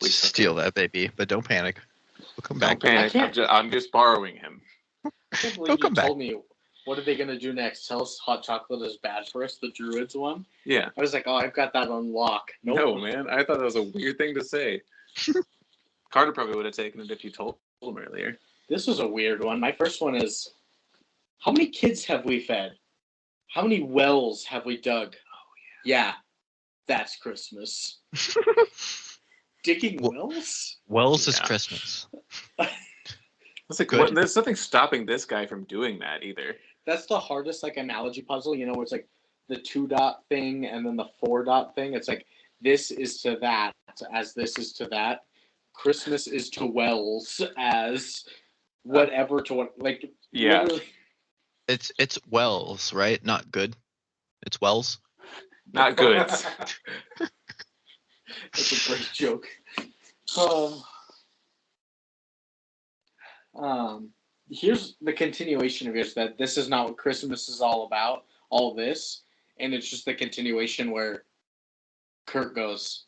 Steal that baby, but don't panic. We'll come back. Don't panic. I'm just borrowing him. I can't believe Don't come back. Told me, what are they going to do next? Tell us hot chocolate is bad for us, the Druids one? Yeah. I was like, oh, I've got that on lock. Nope. No, man. I thought that was a weird thing to say. Carter probably would have taken it if you told him earlier. This was a weird one. My first one is, how many kids have we fed? How many wells have we dug? Oh, yeah, that's Christmas. Digging wells? Wells is Christmas. That's like, what, there's nothing stopping this guy from doing that either. That's the hardest like analogy puzzle, you know, where it's like the 2-dot thing and then the 4-dot thing. It's like this is to that as this is to that. Christmas is to wells as whatever to what, like, yeah. Literally. It's Wells, right? Not good. It's Wells. Not good. That's a great joke. Here's the continuation of yours, that this is not what Christmas is all about, all this, and it's just the continuation where Kirk goes,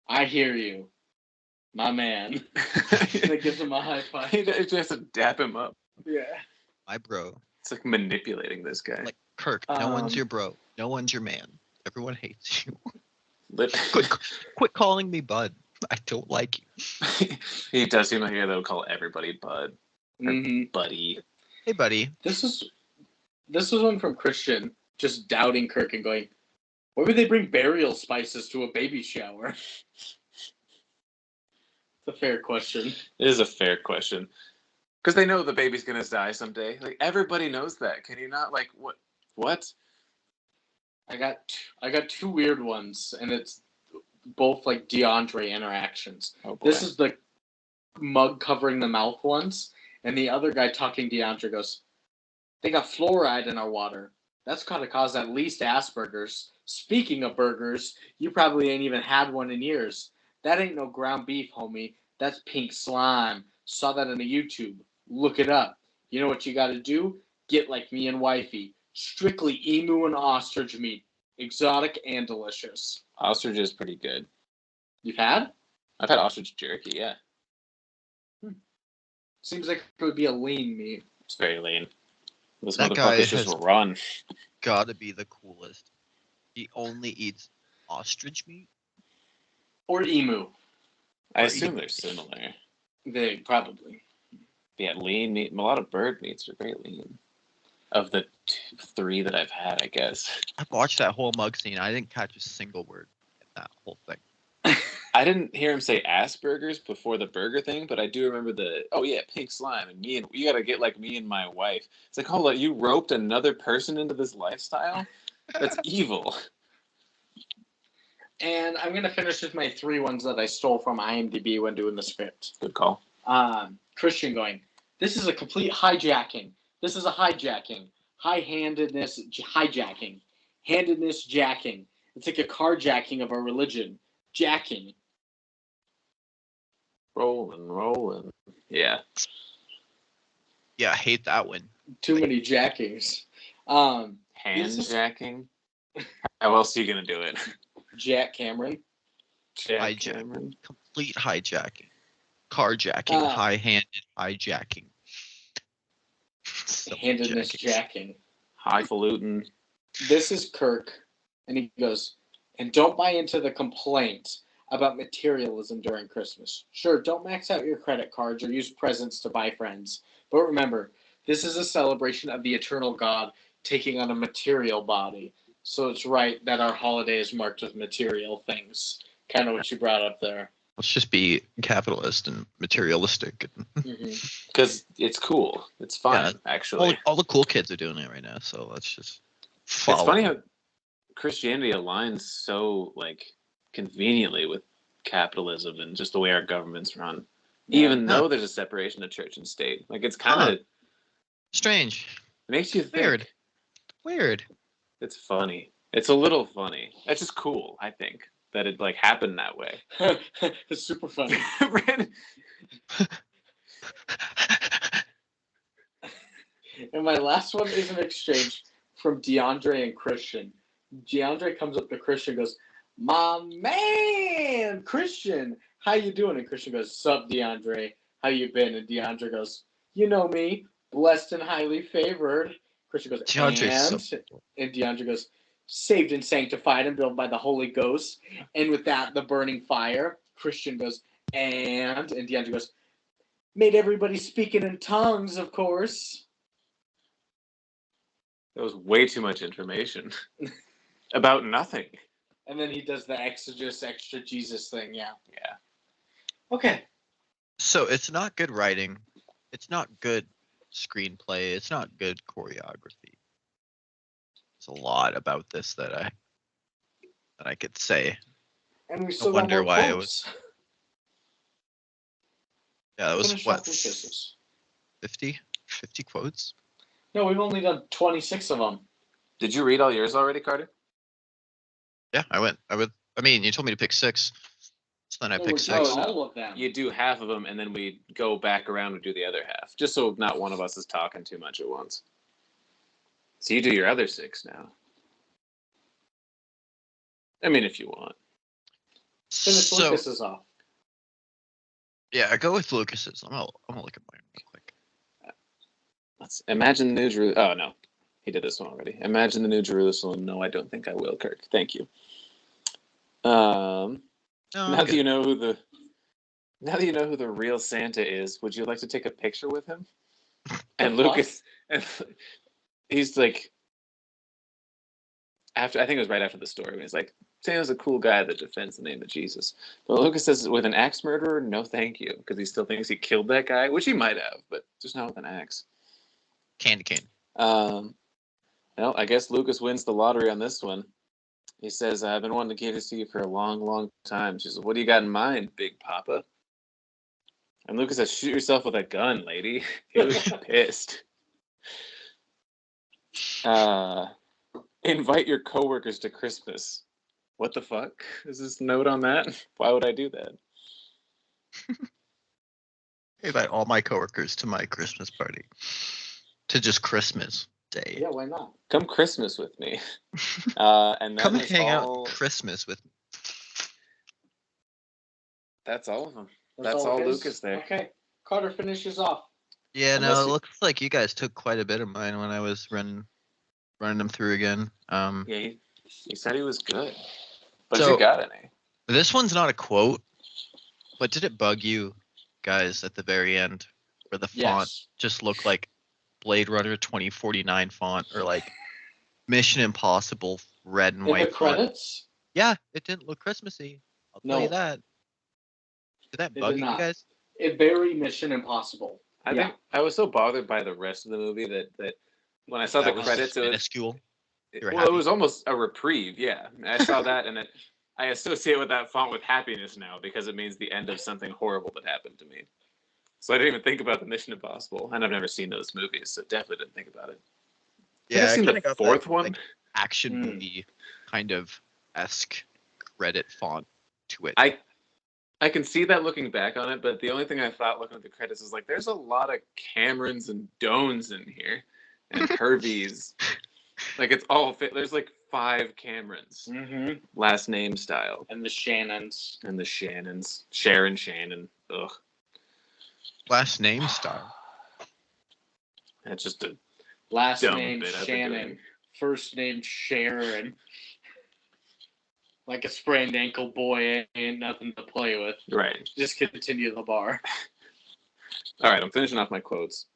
I hear you, my man. That gives him a high five. He just has to dap him up. Yeah. My bro. It's like manipulating this guy. Like Kirk, no one's your bro. No one's your man. Everyone hates you. Quit calling me bud. I don't like you. He does seem like a guy that would call everybody bud. Mm-hmm. Buddy. Hey, buddy. This is one from Christian, just doubting Kirk and going, why would they bring burial spices to a baby shower? It's a fair question. It is a fair question. Because they know the baby's going to die someday. Like, everybody knows that. Can you not, like, what? I got two weird ones, and it's both, like, DeAndre interactions. Oh, boy. This is the mug covering the mouth ones, and the other guy talking DeAndre goes, they got fluoride in our water. That's gotta cause at least Asperger's. Speaking of burgers, you probably ain't even had one in years. That ain't no ground beef, homie. That's pink slime. Saw that on a YouTube. Look it up. You know what you gotta do? Get like me and wifey. Strictly emu and ostrich meat. Exotic and delicious. Ostrich is pretty good. You've had? I've had ostrich jerky, yeah. Seems like it would be a lean meat. It's very lean. Those That guy motherfuckers just has- run. Gotta be the coolest. He only eats ostrich meat. Or emu. I assume they're similar. They probably. Yeah, lean meat. A lot of bird meats are very lean. Of the three that I've had, I guess. I've watched that whole mug scene. I didn't catch a single word in that whole thing. I didn't hear him say Asperger's before the burger thing, but I do remember pink slime and you gotta get like me and my wife. It's like, hold on, you roped another person into this lifestyle? That's evil. And I'm going to finish with my three ones that I stole from IMDb when doing the script. Good call. Christian going, this is a complete hijacking. This is a hijacking. High-handedness hijacking. Handedness jacking. It's like a carjacking of our religion. Jacking. Rolling. Yeah. Yeah, I hate that one. Too many jackings. Handjacking? How else are you going to do it? Jack Cameron. Hijack. Complete hijacking. Carjacking. High-handed hijacking. Handedness jacking. Highfalutin. This is Kirk, and he goes, and don't buy into the complaint about materialism during Christmas. Sure, don't max out your credit cards or use presents to buy friends. But remember, this is a celebration of the eternal God taking on a material body. So it's right that our holiday is marked with material things. Kind of what you brought up there. Let's just be capitalist and materialistic. Because it's cool. It's fun, Yeah, actually. All the cool kids are doing it right now, so let's just follow. It's funny how Christianity aligns so like conveniently with capitalism and just the way our government's run. Even though there's a separation of church and state. Like it's kind of strange. It makes you think. Weird. It's funny. It's a little funny. It's just cool, I think, that it like happened that way. It's super funny. And my last one is an exchange from DeAndre and Christian. DeAndre comes up to Christian and goes, my man, Christian, how you doing? And Christian goes, sup, DeAndre, how you been? And DeAndre goes, you know me, blessed and highly favored. Christian goes, and DeAndre goes, saved and sanctified and built by the Holy Ghost. And with that, the burning fire. Christian goes, and DeAndre goes, made everybody speaking in tongues, of course. That was way too much information about nothing. And then he does the extra Jesus thing, yeah. Yeah. Okay. So it's not good writing. It's not good screenplay. It's not good choreography. There's a lot about this that I could say. And we still wonder got more why it quotes. Yeah, that was Finish what, off with kisses. 50 quotes? No, we've only done 26 of them. Did you read all yours already, Carter? Yeah, I mean, you told me to pick 6. So then I No, picked we're doing 6. all of them. You do half of them, and then we go back around and do the other half, just so not one of us is talking too much at once. So you do your other 6 now. I mean, if you want. Finish So Lucas's off. yeah, I go with Lucas's. I'm gonna look at mine real quick. Let's imagine the New Jerusalem. Oh no, he did this one already. Imagine the New Jerusalem. No, I don't think I will, Kirk. Thank you. No, Now that you know who the real Santa is, would you like to take a picture with him? And Lucas, and he's like, I think it was right after the story when he's like, Santa's a cool guy that defends the name of Jesus. But Lucas says, with an axe murderer, no thank you, because he still thinks he killed that guy, which he might have, but just not with an axe. Candy cane. Well, I guess Lucas wins the lottery on this one. He says, I've been wanting to give this to you for a long, long time. She says, what do you got in mind, Big Papa? And Lucas says, shoot yourself with a gun, lady. He was pissed. Invite your coworkers to Christmas. What the fuck? Is this note on that? Why would I do that? I invite all my coworkers to my Christmas party. To just Christmas Day. Yeah, why not? Come Christmas with me. And that Come is hang all, out Christmas with me. That's all of them. That's all Lucas there. Okay. Carter finishes off. Yeah, Unless no, it you- looks like you guys took quite a bit of mine when I was running them through again. Yeah, he said he was good. But So- you got any? This one's not a quote, but did it bug you guys at the very end where the font Yes. just looked like Blade Runner 2049 font or like Mission Impossible red and In the white font? credits? Yeah, it didn't look Christmassy. I'll tell you No. that. Did that It bug did you not. guys? It very Mission Impossible. I think I was so bothered by the rest of the movie that when I saw That the was credits, it was minuscule. You were well, happy? it was almost a reprieve. Yeah, I saw that, and I associate with that font with happiness now because it means the end of something horrible that happened to me. So I didn't even think about the Mission Impossible, and I've never seen those movies, so definitely didn't think about it. Yeah, I've seen kinda the got fourth that, one. like, action Hmm. movie kind of esque credit font to it. I can see that looking back on it, but the only thing I thought looking at the credits is like, there's a lot of Camerons and Dones in here, and Herveys. Like it's all fit. There's like 5 Camerons, Mm-hmm. last name style, And the Shannons. and the Shannons, Sharon Shannon. Ugh, Last name star. that's just a Last dumb name bit I've been Shannon. doing. First name Sharon. Like a sprained ankle boy ain't nothing to play with. Right. Just continue the bar. All right, I'm finishing off my quotes.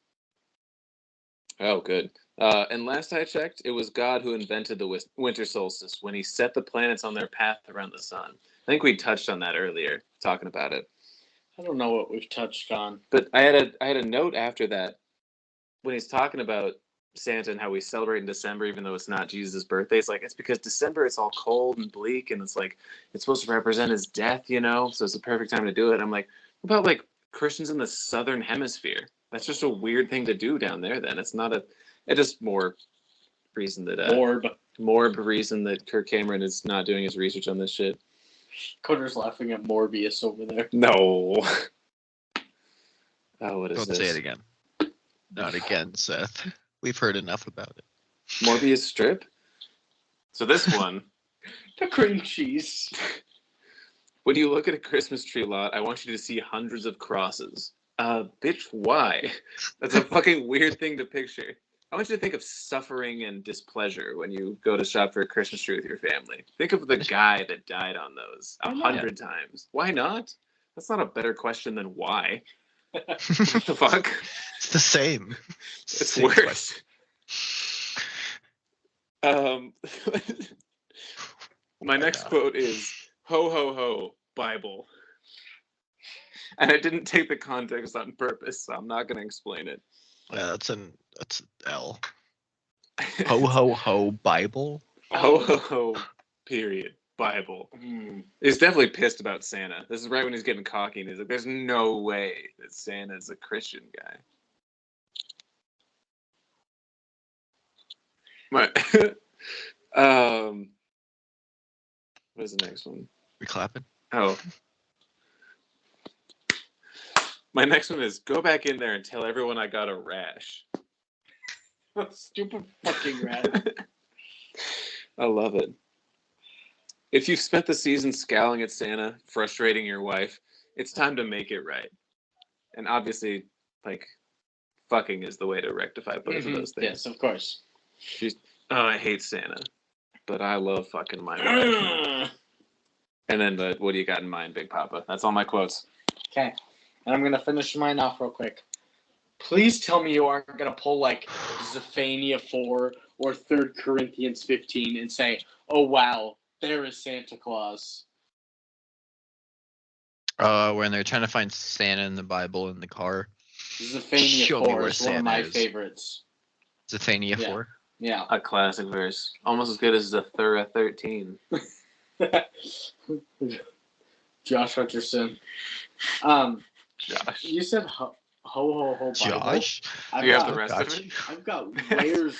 Oh, good. And last I checked, it was God who invented the winter solstice when he set the planets on their path around the sun. I think we touched on that earlier, talking about it. I don't know what we've touched on. But I had a note after that when he's talking about Santa and how we celebrate in December, even though it's not Jesus' birthday. It's like, it's because December it's all cold and bleak, and it's like it's supposed to represent his death, you know. So it's the perfect time to do it. I'm like, what about like Christians in the southern hemisphere? That's just a weird thing to do down there. Then it's not it's just more reason that more reason that Kirk Cameron is not doing his research on this shit. Carter's laughing at Morbius over there. No. Oh, what is Don't this? say it again. Not again, Seth. We've heard enough about it. Morbius strip. So this one. The cream cheese. When you look at a Christmas tree lot, I want you to see hundreds of crosses. Bitch, why? That's a fucking weird thing to picture. I want you to think of suffering and displeasure when you go to shop for a Christmas tree with your family. Think of the guy that died on those 100 times. Why not? That's not a better question than why. What the fuck? It's the same. It's Same worse. My next quote is "Ho ho ho, Bible," and I didn't take the context on purpose, so I'm not going to explain it. Yeah, that's an L. Ho ho ho Bible. Ho ho ho, period. Bible. He's definitely pissed about Santa. This is right when he's getting cocky, and he's like, "There's no way that Santa's a Christian guy." My, what is the next one? We clapping? Oh. My next one is go back in there and tell everyone I got a rash. Stupid fucking rat. I love it. If you've spent the season scowling at Santa, frustrating your wife, it's time to make it right. And obviously, like, fucking is the way to rectify both of those things. Yes, of course. I hate Santa, but I love fucking my wife. And then, what do you got in mind, Big Papa? That's all my quotes. Okay. And I'm going to finish mine off real quick. Please tell me you aren't going to pull like Zephaniah 4 or 3 Corinthians 15 and say, oh, wow, there is Santa Claus. When they're trying to find Santa in the Bible in the car. Zephaniah Show me 4 where is one of Santa my is. favorites. Zephaniah Yeah. 4. Yeah. A classic verse. Almost as good as Zephaniah 13. Josh Hutcherson. Josh. You said ho ho Bible. Josh? Do you have the rest of it? I've got layers.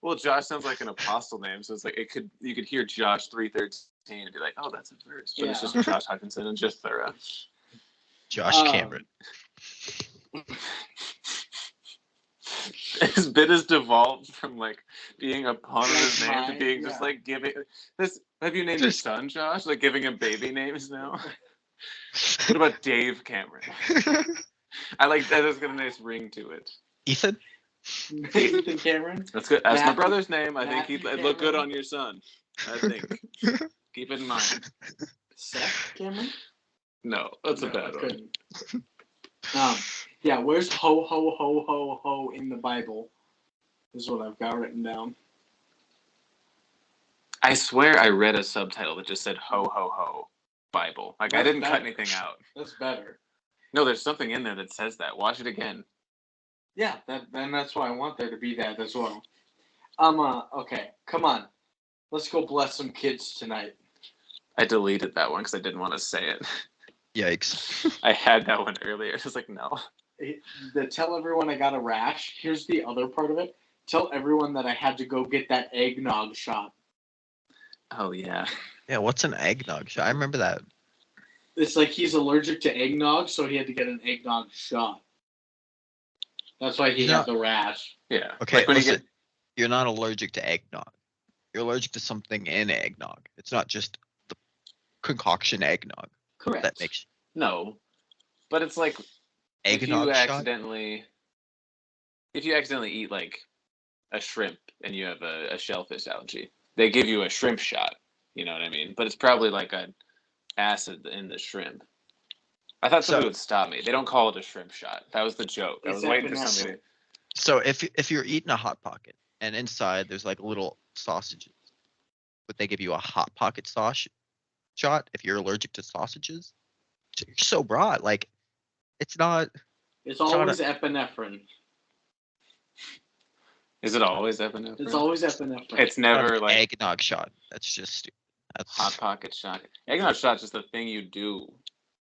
Well, Josh sounds like an apostle name, so it's like you could hear Josh 3:13 and be like, oh, that's a verse, but it's just Josh Hutchinson and just thorough. Josh Cameron. His bit has devolved from like being a pun of his name to being just like giving this. Have you named your son Josh? Like giving him baby names now. What about Dave Cameron? I like that. There's got a nice ring to it. Ethan? Ethan Cameron? That's good. That's my Matthew, brother's name. I think Matthew he'd look good on your son. I think. Keep it in mind. Seth Cameron? No, that's a bad one. Yeah, where's ho ho ho ho ho in the Bible? Is what I've got written down. I swear I read a subtitle that just said ho ho ho Bible. Like I didn't cut anything out. That's better. No, there's something in there that says that. Watch it again. Yeah, then that's why I want there to be that as well. Okay, come on. Let's go bless some kids tonight. I deleted that one because I didn't want to say it. Yikes. I had that one earlier. I was like, no. Tell everyone I got a rash. Here's the other part of it. Tell everyone that I had to go get that eggnog shot. Oh, yeah. Yeah, what's an eggnog shot? I remember that. It's like he's allergic to eggnog, so he had to get an eggnog shot. That's why he had the rash. Yeah. Okay, like when listen, you're not allergic to eggnog. You're allergic to something in eggnog. It's not just the concoction eggnog. Correct. That makes No. But it's like eggnog shot? If you accidentally eat like a shrimp and you have a shellfish allergy, they give you a shrimp shot. You know what I mean? But it's probably like an acid in the shrimp. I thought somebody would stop me. They don't call it a shrimp shot. That was the joke. I was waiting for somebody to... So if you're eating a Hot Pocket and inside there's like little sausages, would they give you a Hot Pocket sauce shot if you're allergic to sausages? You're so broad. Like, it's not... It's always epinephrine. Is it always epinephrine? It's always epinephrine. It's never like... Eggnog shot. That's just stupid. That's... Hot Pocket shot. Eggnog shot's just the thing you do.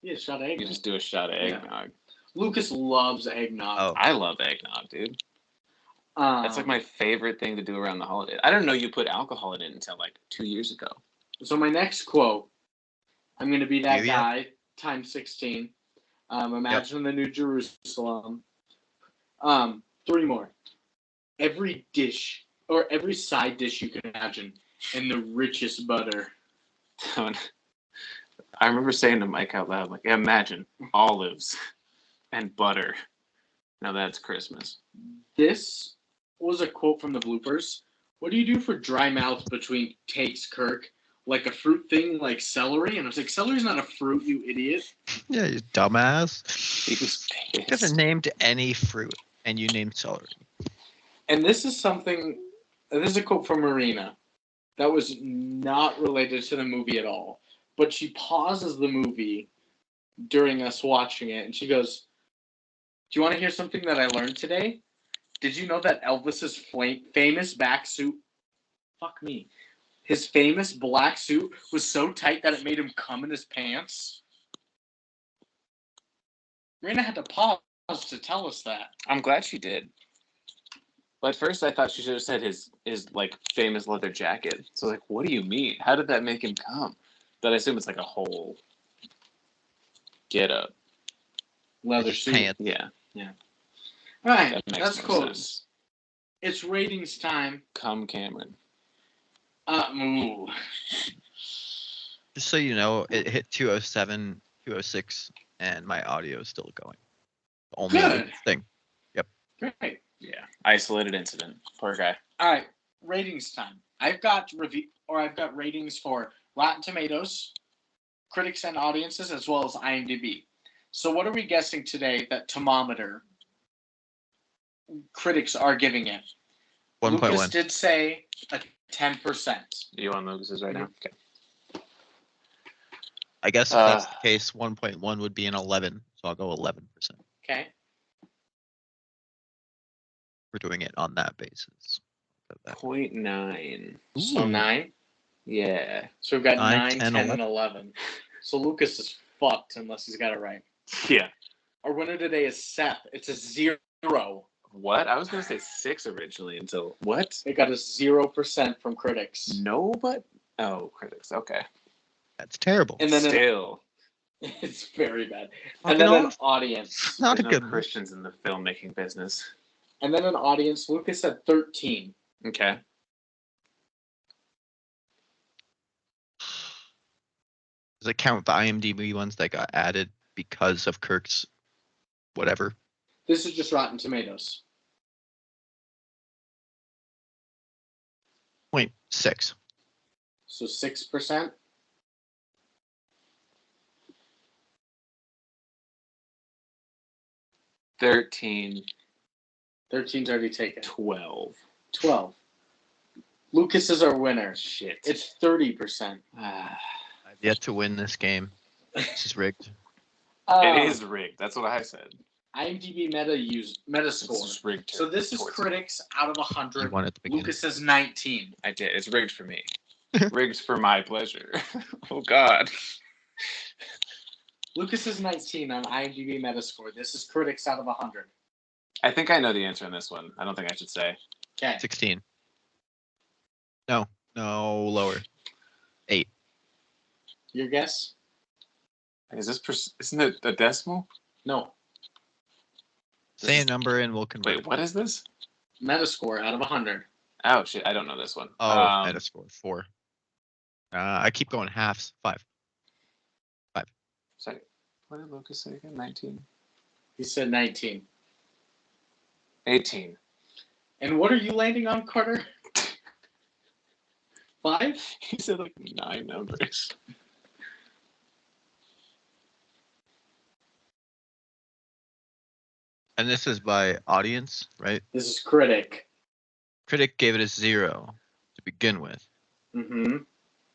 Yeah, shot of eggnog. You just do a shot of eggnog. Yeah. Lucas loves eggnog. Oh. I love eggnog, dude. That's like my favorite thing to do around the holidays. I didn't know you put alcohol in it until like 2 years ago. So my next quote, I'm going to be that guy, times 16. Imagine the New Jerusalem. 3 more. Every dish, or every side dish you can imagine, and the richest butter. I remember saying to Mike out loud, like, imagine olives and butter. Now that's Christmas. This was a quote from the bloopers. What do you do for dry mouth between takes, Kirk? Like a fruit thing, like celery? And I was like, celery's not a fruit, you idiot. Yeah, you dumbass. He was pissed. You haven't named any fruit, and you named celery. And this is a quote from Marina that was not related to the movie at all. But she pauses the movie during us watching it, and she goes, do you want to hear something that I learned today? Did you know that Elvis's famous back suit, his famous black suit was so tight that it made him cum in his pants? Marina had to pause to tell us that. I'm glad she did. Well, at first I thought she should have said his like famous leather jacket. So like, what do you mean? How did that make him come? But I assume it's like a whole get up. Leather His suit. pants. Yeah, All right, that makes that's more close. sense. It's ratings time. Come Cameron. Ooh. Just so you know, it hit 207, 206, and my audio is still going. The only Good. thing. Great. Yeah, isolated incident. Poor guy. All right, ratings time. I've got ratings for Rotten Tomatoes, critics and audiences, as well as IMDb. So what are we guessing today that Thermometer critics are giving it? 1.1. Lucas did say a 10%. You on Lucas's right now? Okay. I guess if that's the case, 1.1 would be an 11. So I'll go 11%. Okay. We're doing it on that basis. 0.9. So 9. Yeah. So we've got 9, 9, 10, 10, and 11. So Lucas is fucked unless he's got it right. Yeah. Our winner today is Seth. It's a 0. What? I was gonna say 6 originally until what? It got a 0% from critics. No, but critics. Okay. That's terrible. And then Still, it's very bad. Fucking And then an off. audience. Not there's a no good Christians in the filmmaking business. And then an audience. Lucas said 13. Okay. Does it count the IMDb ones that got added because of Kirk's whatever? This is just Rotten Tomatoes. 0.6. So 6%. 13. 13's already taken. 12. 12. Lucas is our winner. Shit. It's 30%. Ah. I've yet to win this game. This is rigged. It is rigged. That's what I said. IMDb It's Metascore. just rigged. So this is towards critics out of You 100. won at the beginning. Lucas says 19. me. I did. It's rigged for me. Rigged for my pleasure. Oh God. Lucas is 19 on IMDb Metascore. This is critics out of 100. I think I know the answer on this one. I don't think I should say. Okay. 16. No, lower. 8. Your guess? Is this isn't it a decimal? No. Say a number and we'll convert. Wait, what is this? Metascore out of 100. Oh shit, I don't know this one. Oh, Metascore 4. I keep going halves. 5. Sorry. What did Lucas say again? 19? He said 19. 18. And what are you landing on, Carter? 5? He said like 9 numbers. And this is by audience, right? This is critic. Critic gave it a 0 to begin with. Mm-hmm.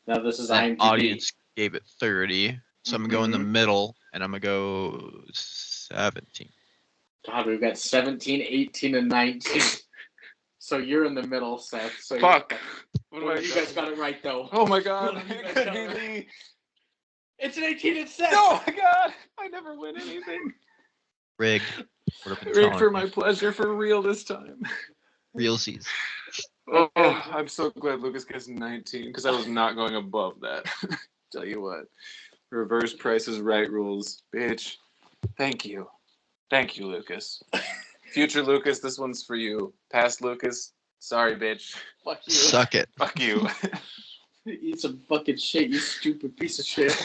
Now this is Then IMDb. audience gave it 30. So I'm going to go in the Mhm. middle and I'm going to go 17. God, we've got 17, 18, and 19. So you're in the middle, Seth. So Fuck. What well, you guys got it right, though. Oh my God. Well, you It guys could got be it right. me. It's an 18 and 7. Oh my God. I never win anything. Rigged. What have been Rigged telling for you. my pleasure for real this time. Realsies. Oh, I'm so glad Lucas gets 19 because I was not going above that. Tell you what. Reverse Price is Right rules. Bitch. Thank you. Thank you, Lucas. Future Lucas, this one's for you. Past Lucas, sorry, bitch. Fuck you. Suck it. Fuck you. Eat some fucking shit, you stupid piece of shit.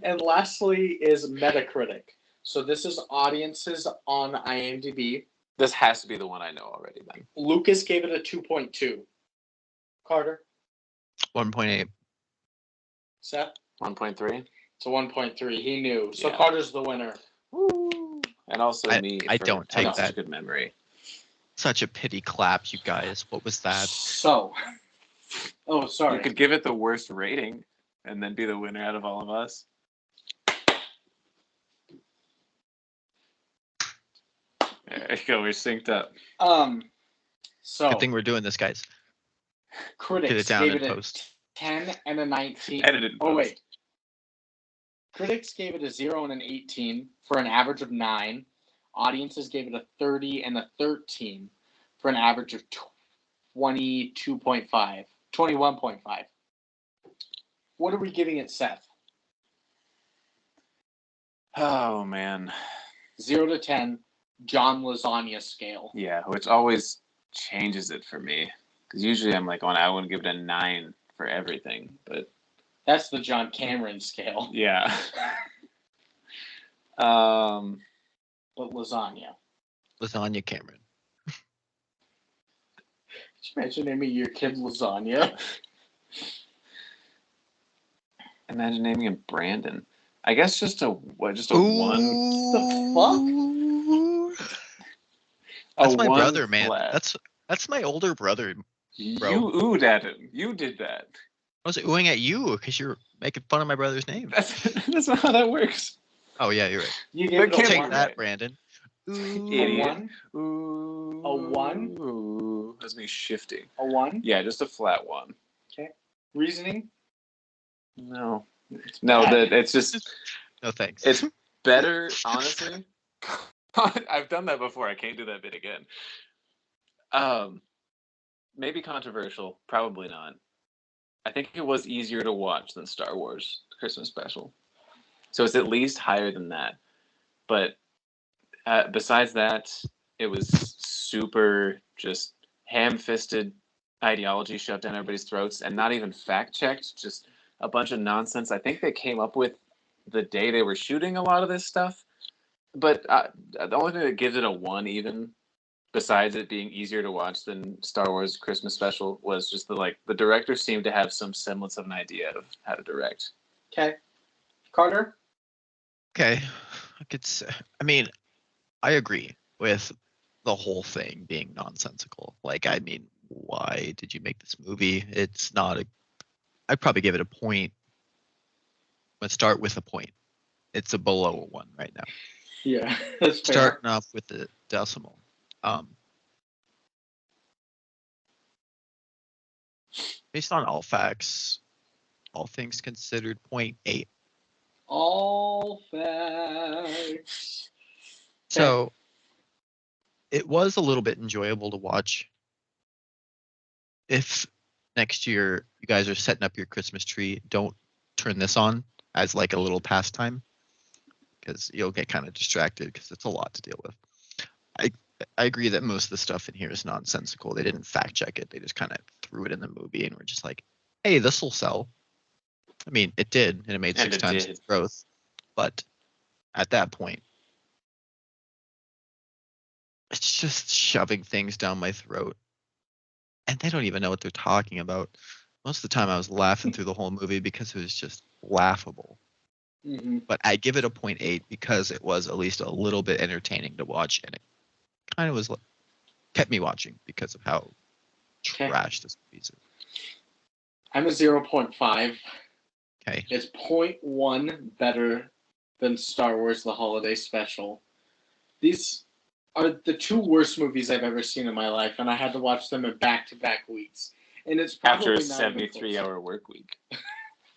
And lastly is Metacritic. So this is audiences on IMDb. This has to be the one I know already then. Lucas gave it a 2.2. Carter? 1.8. Seth? 1.3. It's a 1.3. He knew. So Yeah. Carter's the winner. Woo. And also me. I for don't having take such that. a good memory. Such a pity clap, you guys. What was that? So. Oh, sorry. You could give it the worst rating and then be the winner out of all of us. There you go. We're synced up. So Good thing we're doing this, guys. critics Get it down gave in it a post. 10 and a 19. Edited in Oh, post. wait. Critics gave it a 0 and an 18 for an average of 9. Audiences gave it a 30 and a 13 for an average of 21.5. What are we giving it, Seth? Oh man. 0 to 10, John Lasagna scale. Yeah, which always changes it for me. Because usually I'm like, I want to give it a 9 for everything. But That's the John Cameron scale. yeah. But lasagna. Lasagna Cameron. Could you imagine naming your kid lasagna? Imagine naming him Brandon. I guess just a 1. The fuck? That's A my 1 brother, man. flat. That's my older brother. Bro. You oohed at him. You did that. I was oohing at you because you're making fun of my brother's name. That's not how that works. Oh yeah, you're right. You But gave it Cameron- a Take 1. that, right. Brandon. A Idiot. 1? Ooh. A 1? Ooh. That's me shifting. A 1? Yeah, just a flat 1. Reasoning? No, Bad. it's just No thanks. it's better, honestly. I've done that before. I can't do that bit again. Maybe controversial. Probably not. I think it was easier to watch than Star Wars Christmas Special, so it's at least higher than that. But besides that, it was super just ham-fisted ideology shoved down everybody's throats, and not even fact-checked. Just a bunch of nonsense. I think they came up with the day they were shooting a lot of this stuff. But the only thing that gives it a 1 even, besides it being easier to watch than Star Wars Christmas Special, was just the director seemed to have some semblance of an idea of how to direct. Okay. Carter? Okay, I mean, I agree with the whole thing being nonsensical. Like, I mean, why did you make this movie? It's not I'd probably give it a point. Let's start with a point. It's a below a 1 right now. Yeah, that's fair. Starting off with the decimal. Based on all facts, all things considered, 0.8. All facts. So it was a little bit enjoyable to watch. If next year you guys are setting up your Christmas tree, don't turn this on as like a little pastime, because you'll get kind of distracted because it's a lot to deal with. I agree that most of the stuff in here is nonsensical. They didn't fact check it. They just kind of threw it in the movie and were just like, hey, this will sell. I mean, it did, and it made 6 times its growth. But at that point, it's just shoving things down my throat. And they don't even know what they're talking about. Most of the time I was laughing through the whole movie because it was just laughable. Mm-hmm. But I give it a 0.8 because it was at least a little bit entertaining to watch, and it kind of was kept me watching because of how trash this movie is. I'm a 0.5. Okay. It's 0.1 better than Star Wars The Holiday Special. These are the 2 worst movies I've ever seen in my life, and I had to watch them in back-to-back weeks. And it's probably After a not even 73-hour work week.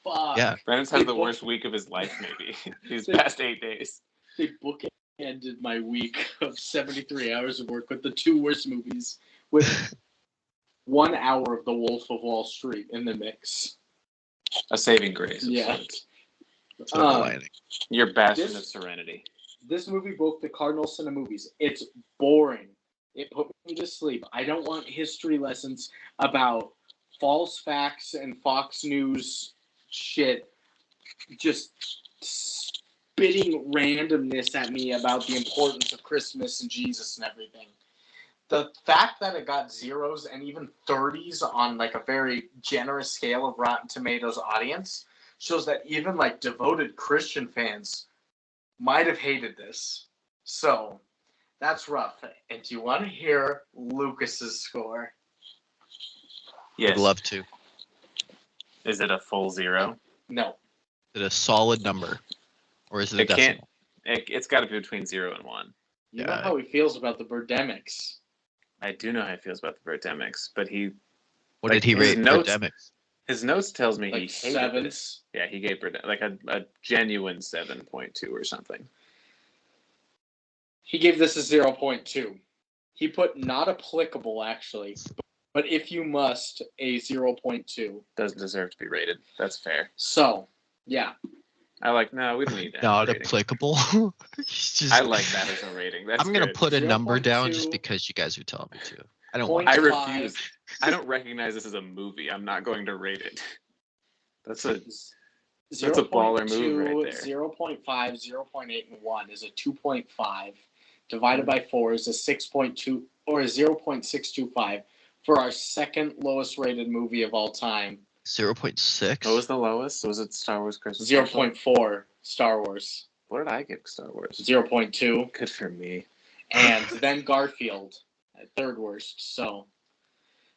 Fuck. Yeah. Brandon's had the worst week of his life, maybe. These past 8 days. They bookended my week of 73 hours of work with the 2 worst movies, with 1 hour of The Wolf of Wall Street in the mix. A saving grace. Yeah. Silver lining. Your bastion of serenity. This movie broke the cardinal sin of movies. It's boring. It put me to sleep. I don't want history lessons about false facts and Fox News shit just spitting randomness at me about the importance of Christmas and Jesus and everything. The fact that it got zeros and even 30s on like a very generous scale of Rotten Tomatoes audience shows that even like devoted Christian fans might have hated this. So that's rough. And do you want to hear Lucas's score? Yes. I'd love to. Is it a full 0? No. Is it a solid number, or is it a It can't. decimal? It's got to be between 0 and 1. You know how he feels about the Birdemics. I do know how he feels about the Birdemics, but he. What like, did he his rate notes- Birdemics? His notes tells me Like he hated 7s. this. Yeah, he gave like a genuine 7.2 or something. He gave this a 0.2. He put not applicable, actually, but if you must, a 0.2. Doesn't deserve to be rated. That's fair. So, yeah. No, we don't need that. Not rating. applicable. It's just- I like that as a rating. That's I'm gonna good. put a number down 0.2. just because you guys are telling me to. I don't Point want. I To. refuse. I don't recognize this as a movie. I'm not going to rate it. That's a baller move right there. 0.5, 0.8, and 1 is a 2.5. Divided by 4 is a 6.2 or a 0.625 for our second lowest rated movie of all time. 0.6. What was the lowest? Was it Star Wars Christmas? Special? 0.4 Star Wars. What did I give Star Wars? 0.2. Good for me. And then Garfield at third worst. So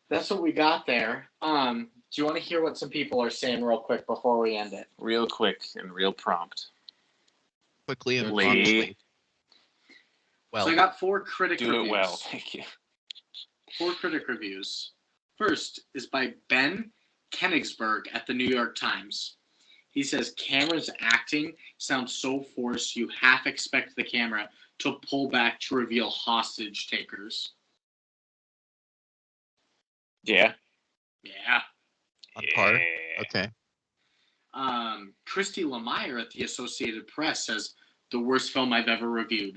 that's what we got there. Do you want to hear what some people are saying real quick before we end it? Real quick and real prompt. Quickly and Lee. promptly. Well, So I got 4 critic Do reviews. it well. Thank you. 4 critic reviews. First is by Ben Kenigsberg at the New York Times. He says Cameron's acting sounds so forced you half expect the camera to pull back to reveal hostage takers. Yeah. Yeah. on par. Okay. Christy Lemire at the Associated Press says the worst film I've ever reviewed.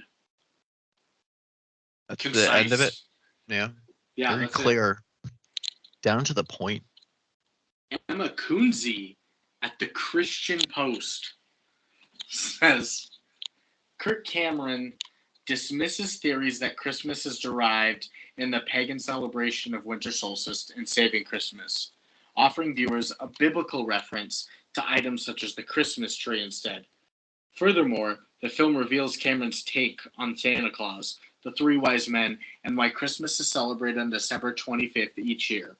That's Concise. the end of it. Yeah. Yeah, Very that's clear. Down to the point. it. Emma Kunze at the Christian Post says Kirk Cameron dismisses theories that Christmas is derived in the pagan celebration of winter solstice and saving Christmas, offering viewers a biblical reference to items such as the Christmas tree instead. Furthermore, the film reveals Cameron's take on Santa Claus, the 3 wise men, and why Christmas is celebrated on December 25th each year.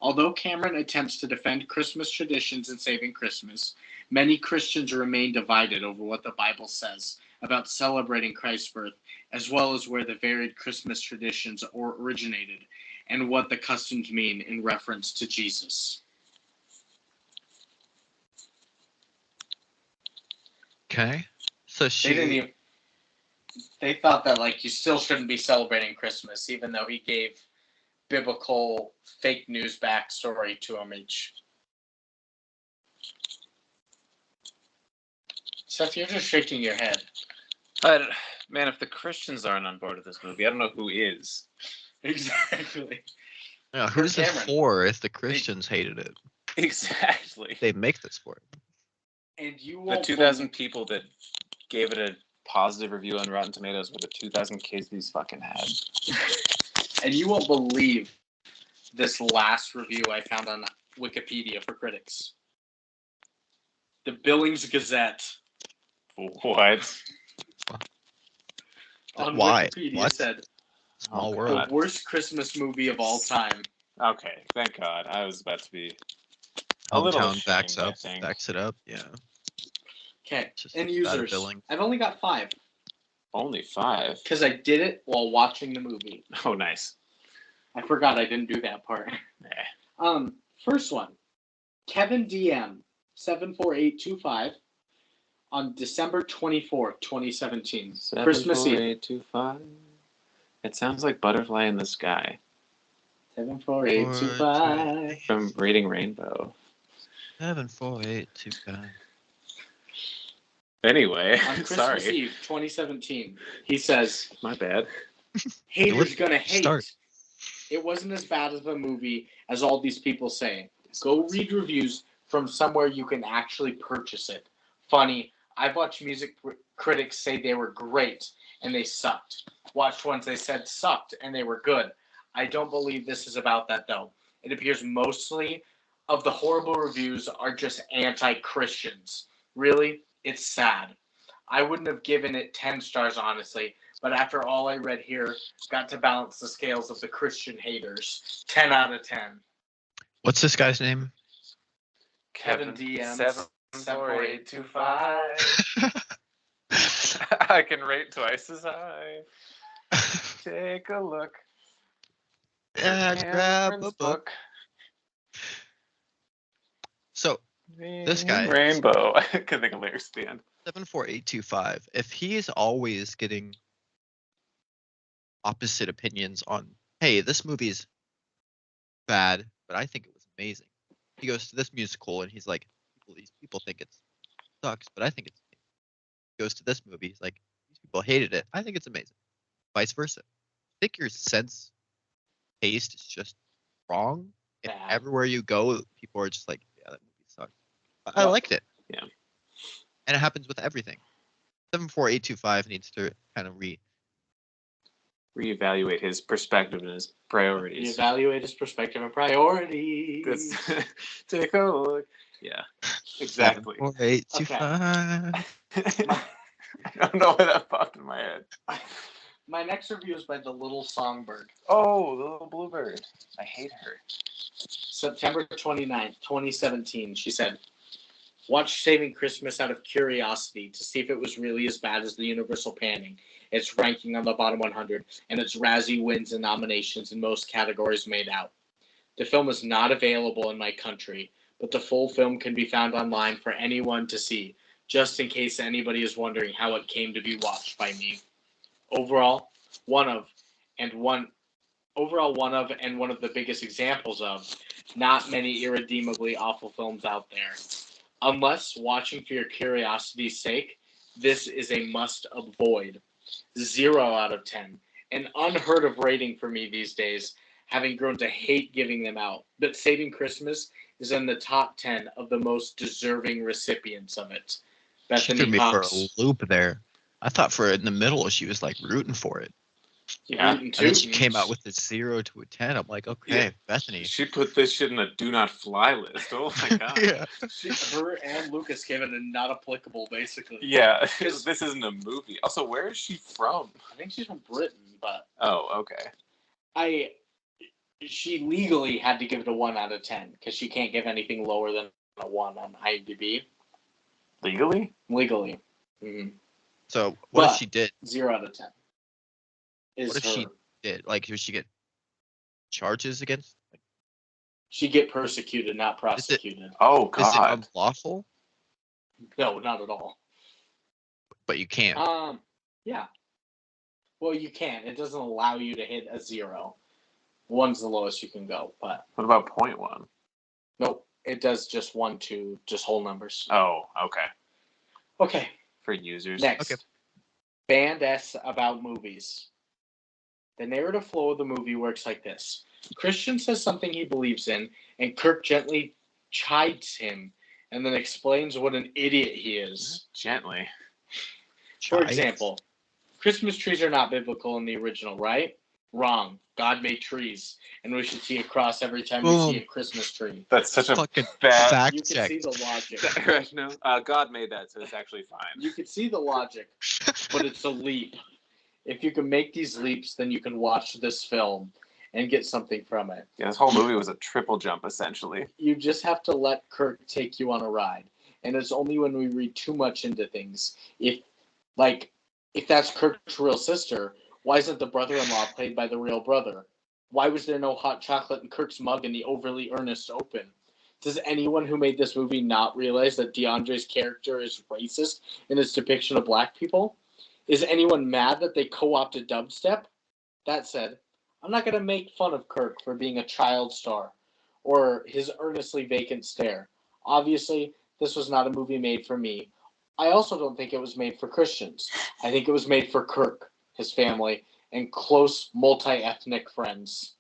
Although Cameron attempts to defend Christmas traditions and saving Christmas, many Christians remain divided over what the Bible says about celebrating Christ's birth, as well as where the varied Christmas traditions originated and what the customs mean in reference to Jesus. Okay. So she. They thought that you still shouldn't be celebrating Christmas, even though he gave biblical fake news backstory to him each. Seth, you're just shaking your head. Man, if the Christians aren't on board with this movie, I don't know who is. Exactly. Yeah, who's this Cameron. for if the Christians hated it? Exactly. They make this for it. And you The won't 2,000 people that gave it a positive review on Rotten Tomatoes were the 2,000 kids these fucking had. And you won't believe this last review I found on Wikipedia for critics. The Billings Gazette What? on Why? Wikipedia What? said Small Oh, world. the worst Christmas movie of all time. Okay, thank God. I was about to be a little Hometown ashamed, backs I up. think. Backs it up. Yeah. Okay, Just and bad users. billing. I've only got 5 Only 5. because I did it while watching the movie. Oh, nice. I forgot I didn't do that part. First one, Kevin DM 74825 on December 24th, 2017. Christmas Eve. 74825. It sounds like Butterfly in the Sky 74825. from Reading Rainbow. 74825. Anyway, On Christmas sorry. Eve, 2017, he says, My bad. haters gonna hate. Start. It wasn't as bad of a movie as all these people say. Go read reviews from somewhere you can actually purchase it. Funny, I've watched music critics say they were great and they sucked. Watched ones they said sucked and they were good. I don't believe this is about that though. It appears mostly of the horrible reviews are just anti-Christians. Really, it's sad. I wouldn't have given it 10 stars honestly, but after all I read here, got to balance the scales of the Christian haters. 10 out of 10. What's this guy's name? Kevin DM 74825. I can rate twice as high. Take a look. Yeah, grab a book. So this guy, Rainbow. I couldn't think of lyrics at the end. 74825. If he is always getting opposite opinions on, hey, this movie's bad, but I think it was amazing. He goes to this musical and he's like, these people think it sucks, but I think it's amazing. He goes to this movie, he's like, these people hated it. I think it's amazing. Vice versa. I think your taste is just wrong. And Bad. everywhere you go, people are just like, yeah, that movie sucks. I liked it. Yeah. And it happens with everything. 74825 needs to kind of reevaluate his perspective and his priorities. Reevaluate his perspective and priorities. That's, take a look. Yeah, exactly. 74825. I don't know why that popped in my head. My next review is by The Little Songbird. Oh, the little bluebird. I hate her. September 29th, 2017. She said, watch Saving Christmas out of curiosity to see if it was really as bad as the Universal Panning. It's ranking on the bottom 100, and its Razzie wins and nominations in most categories made out. The film is not available in my country, but the full film can be found online for anyone to see, just in case anybody is wondering how it came to be watched by me. Overall, one of one of the biggest examples of not many irredeemably awful films out there. Unless watching for your curiosity's sake, this is a must avoid. 0 out of 10. An unheard of rating for me these days, having grown to hate giving them out. But Saving Christmas is in the top 10 of the most deserving recipients of it. She Bethany threw me for Cox. a loop there. I thought for in the middle she was like rooting for it. Yeah. Rootin' And then she tootin'. came out with the 0 to a 10. I'm like, okay, Yeah. Bethany. She put this shit in a do not fly list. Oh my god. Yeah. Her and Lucas gave it a not applicable, basically. Yeah, this isn't a movie. Also, where is she from? I think she's from Britain, but Oh, okay. she legally had to give it a 1 out of 10 because she can't give anything lower than a 1 on IMDb. Legally? Legally. Mm-hmm. So what if But- she did? 0 out of 10. Is What if her. she did? Like, does she get charges against? Like, She get persecuted, not prosecuted. Oh is it god. unlawful? No, not at all. But you can't. Yeah. Well, you can. It doesn't allow you to hit a 0. 1's the lowest you can go, but What about 0.1? nope. It does just 1, 2, just whole numbers. Oh, okay. Okay. For users. Next. Okay. Band S about movies. The narrative flow of the movie works like this. Christian says something he believes in, and Kirk gently chides him and then explains what an idiot he is. Gently. For Chides? example, Christmas trees are not biblical in the original, right? Wrong. God made trees, and we should see a cross every time we see a Christmas tree. That's such a Fucking bad fact You can check. see the logic. no. God made that, so it's actually fine. You can see the logic, but it's a leap. If you can make these leaps, then you can watch this film and get something from it. Yeah, this whole movie was a triple jump, essentially. You just have to let Kirk take you on a ride. And it's only when we read too much into things. If that's Kirk's real sister, why isn't the brother-in-law played by the real brother? Why was there no hot chocolate in Kirk's mug in the overly earnest open? Does anyone who made this movie not realize that DeAndre's character is racist in his depiction of black people? Is anyone mad that they co-opted dubstep? That said, I'm not going to make fun of Kirk for being a child star or his earnestly vacant stare. Obviously, this was not a movie made for me. I also don't think it was made for Christians. I think it was made for Kirk, his family, and close multi-ethnic friends.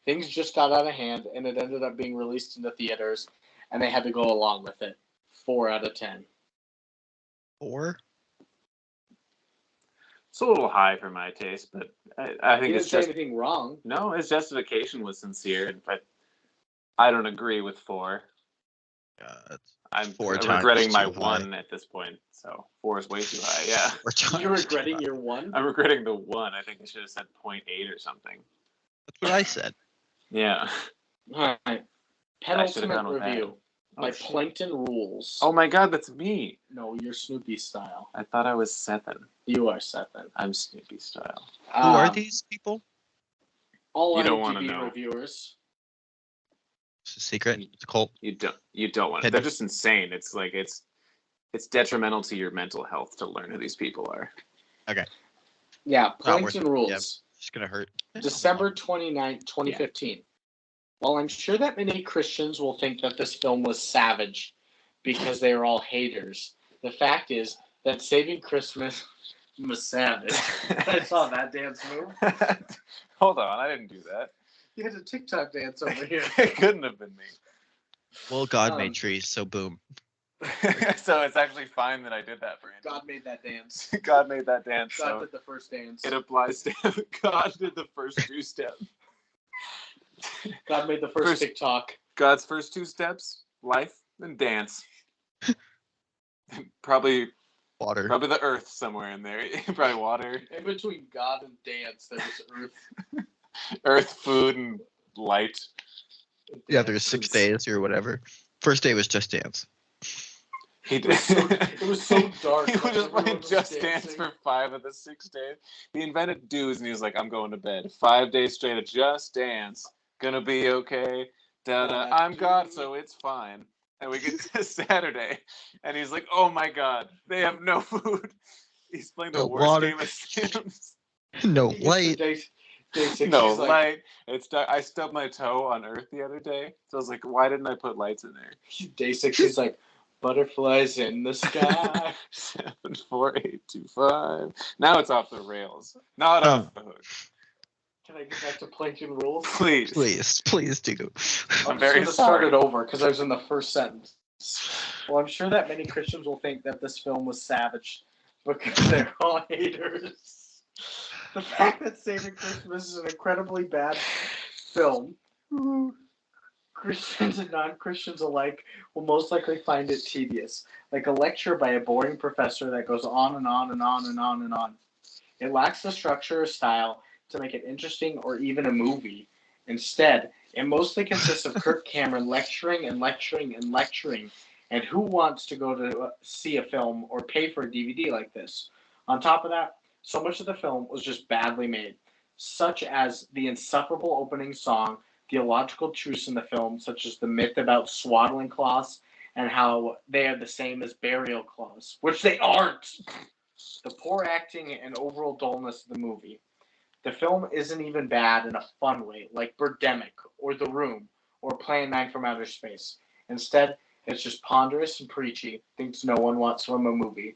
Things just got out of hand, and it ended up being released into theaters, and they had to go along with it. 4 out of 10. 4? It's a little high for my taste, but I He think didn't it's say just... anything wrong. No, his justification was sincere, but I don't agree with 4. I'm 4 times regretting my too high. 1 at this point, so 4 is way too high, yeah. 4 times You're too regretting high. your 1? I'm regretting the 1. I think I should have said 0.8 or something. That's what I said. Yeah. All right. I should've Penultimate gone with that. review by shit. Plankton Rules. Oh my god, that's me. No, you're Snoopy style. I thought I was Seth. You are Seth. I'm Snoopy style. Who are these people? All You don't wanna IMDb know. reviewers. It's a secret. It's a cult. You don't want to. They're just insane. It's like it's detrimental to your mental health to learn who these people are. Yeah, Not worth Plankton it. Rules. Yeah. It's gonna hurt. December 29th, 2015. While I'm sure that many Christians will think that this film was savage because they are all haters, the fact is that Saving Christmas was savage. I saw that dance move. Hold on, I didn't do that. You had a TikTok dance over here. It couldn't have been me. Well, God made trees, so boom. So it's actually fine that I did that, Brandon. God made that dance. God made that dance. God So did the first dance. it applies to God did the first 2 steps. God made the first TikTok. God's first 2 steps: life and dance. Probably Water. Probably the earth somewhere in there. Probably water. In between God and dance, there was earth. Earth, food, and light. Yeah, there's 6 days or whatever. First day was Just Dance. He did. It was so dark. He was just playing Just Dance dancing. for 5 of the 6 days. He invented dues, and he was like, "I'm going to bed. 5 days straight of Just Dance. Gonna be okay. Da-da. I'm God, so it's fine." And we get to Saturday, and he's like, "Oh my God, they have no food." He's playing the No worst water. game of Sims. No He gets to light. day 6, No he's like, light. I stubbed my toe on Earth the other day, so I was like, "Why didn't I put lights in there?" day 6, he's like, butterflies in the sky. 74825. Now it's off the rails. Not off the hook. Can I get back to Plankton rules? Please. Please do. I'm very going to sorry. start it over because I was in the first sentence. Well, I'm sure that many Christians will think that this film was savage because they're all haters. The fact that Saving Christmas is an incredibly bad film, Christians and non-Christians alike will most likely find it tedious, like a lecture by a boring professor that goes on and on and on and on and on. It lacks the structure or style to make it interesting or even a movie. Instead, it mostly consists of Kirk Cameron lecturing and lecturing and lecturing. And who wants to go to see a film or pay for a DVD like this? On top of that, so much of the film was just badly made, such as the insufferable opening song, theological truths in the film, such as the myth about swaddling cloths and how they are the same as burial cloths, which they aren't. The poor acting and overall dullness of the movie. The film isn't even bad in a fun way, like Birdemic or The Room or Plan 9 from Outer Space. Instead, it's just ponderous and preachy, things no one wants from a movie.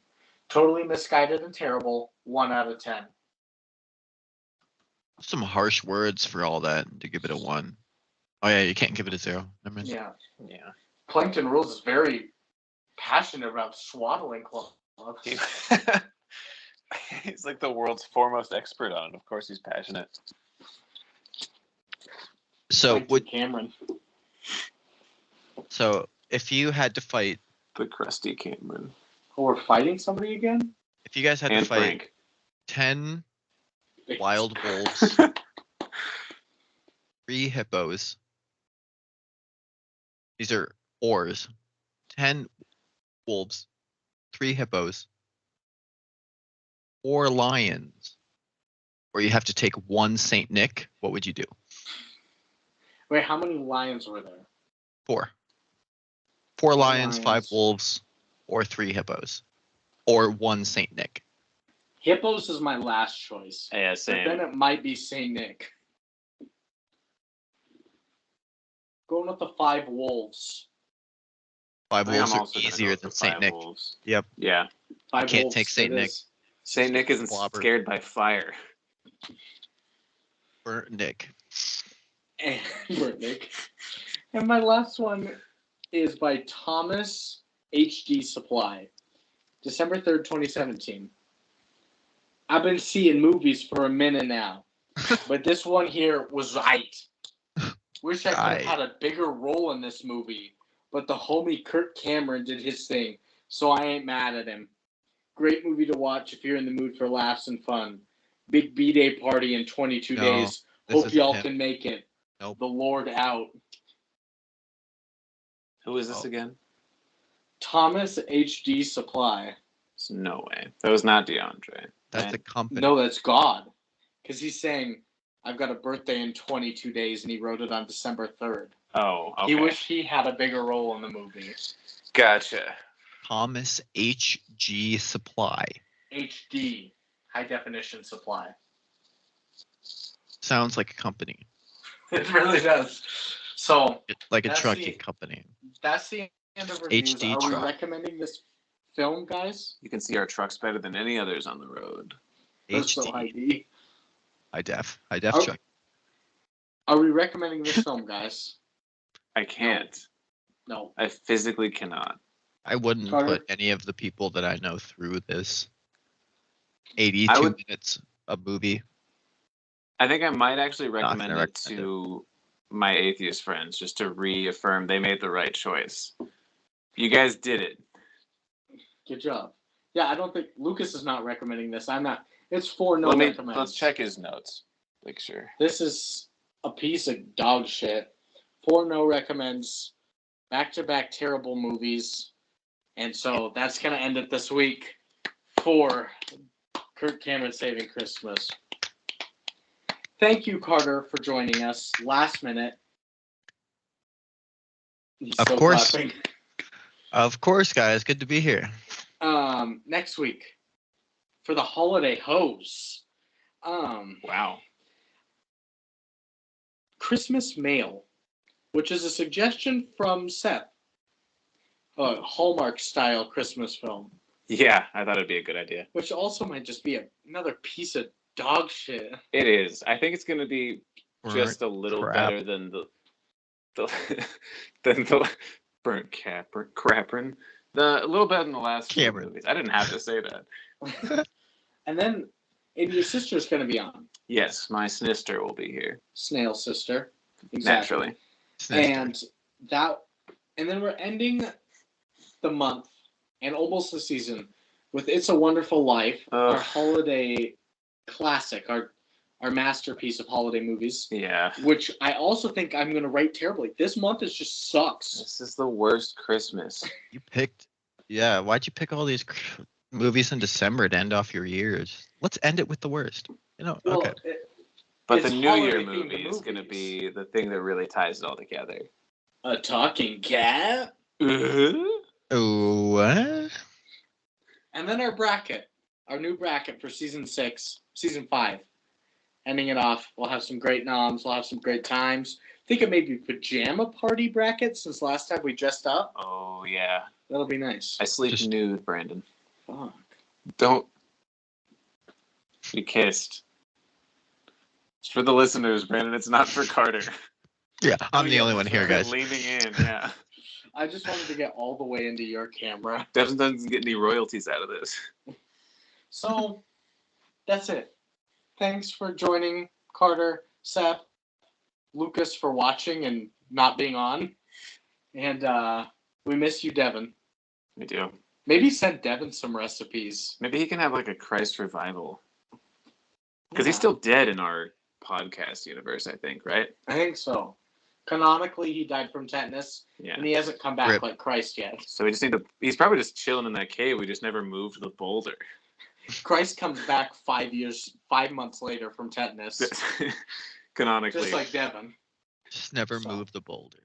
Totally misguided and terrible, 1 out of 10. Some harsh words for all that to give it a 1. Oh yeah, you can't give it a 0. Never mind. Yeah. Yeah. Plankton Rules is very passionate about swaddling cloths. He's like the world's foremost expert on it. Of course he's passionate. So Cameron. So if you had to fight, The crusty Cameron. Oh, we're fighting somebody again? if you guys had And to fight Frank. 10 wild wolves, 3 hippos. These are oars. 10 wolves, 3 hippos, 4 lions. Or you have to take 1 Saint Nick. What would you do? Wait, how many lions were there? 4. 4 lions, 5 lions. wolves, or 3 hippos, or 1 Saint Nick. Hippos is my last choice. Yeah, But then it might be Saint Nick. Going with the 5 wolves. 5 I think wolves I'm are also gonna go easier with than the Saint 5 Nick. wolves. Yep. Yeah. 5 can't wolves, take Saint it Nick. is. Saint Nick isn't Blobber. scared by fire. Or Nick. And Nick. And my last one is by Thomas H.D. Supply. December 3rd, 2017. I've been seeing movies for a minute now, but this one here was right. Wish I could have had a bigger role in this movie, but the homie Kirk Cameron did his thing, so I ain't mad at him. Great movie to watch if you're in the mood for laughs and fun. Big B-Day party in 22 No, days. this Hope isn't y'all him. can make it. Nope. The Lord out. Who is this Oh. again? Thomas H.D. Supply. There's no way. That was not DeAndre. That's right? a company. No, that's God. Because he's saying, I've got a birthday in 22 days, and he wrote it on December 3rd. Oh, okay. He wished he had a bigger role in the movie. Gotcha. Thomas H.G. Supply. HD, high definition supply. Sounds like a company, It really does. So like a That's trucking the- company. that's the end of reviews. HD Are we truck. recommending this film, guys? You can see our trucks better than any others on the road. Personal HD. ID. High def Oh. truck. Are we recommending this film, guys? I can't. No. I physically cannot. I wouldn't Carter? put any of the people that I know through this. 82 I would- minutes a movie. I think I might actually Not recommend gonna it to my atheist friends just to reaffirm they made the right choice. You guys did it. Good job. Yeah, I don't think Lucas is not recommending this. I'm not. It's for no recommends. Let's check his notes. Make sure. This is a piece of dog shit. For no recommends. Back-to-back terrible movies. And so that's going to end it this week for Kirk Cameron Saving Christmas. Thank you, Carter, for joining us last minute. He's Of still course. clapping. Of course, guys. Good to be here. Next week for the holiday hose. Wow. Christmas Mail, which is a suggestion from Seth. A Hallmark style Christmas film, Yeah, I thought it'd be a good idea. which also might just be another piece of dog shit. It is. I think it's going to be just a little crap. better than the than the burnt crapperin. A little better than the last two Cameron. movies. I didn't have to say that. And then, and your sister's going to be on. Yes, my sinister will be here Snail Sister. naturally. And then we're ending the month and almost the season with It's a Wonderful Life, our holiday classic, our masterpiece of holiday movies, Yeah. which I also think I'm going to rate terribly. This month is just sucks. This is the worst Christmas. You picked. Yeah. Why'd you pick all these movies in December to end off your years? Let's end it with the worst. Well, Okay. But It's the New Year holiday-themed movie is going to movies. be the thing that really ties it all together. A talking cat. Oh, what? And then our new bracket for season 5. Ending it off. We'll have some great noms. We'll have some great times. Think of maybe pajama party bracket since last time we dressed up. Oh, yeah. That'll be nice. I sleep Just- nude, Brandon. Fuck. Don't be kissed. It's for the listeners, Brandon. It's not for Carter. Yeah, I'm Oh, the yeah, only one that's here, right. guys. Leaning in, yeah. I just wanted to get all the way into your camera. Devin doesn't get any royalties out of this. So, that's it. Thanks for joining, Carter, Seth, Lucas for watching and not being on. And we miss you, Devin. We do. Maybe send Devin some recipes. Maybe he can have like a Christ revival. Because he's Yeah, still dead in our podcast universe, I think, right? I think so. Canonically, he died from tetanus, Yeah. and he hasn't come back Rip. like Christ yet. So we just need to. He's probably just chilling in that cave. We just never moved the boulder. Christ comes back 5 months later from tetanus, Canonically. just like Devin. Just never So- move the boulder.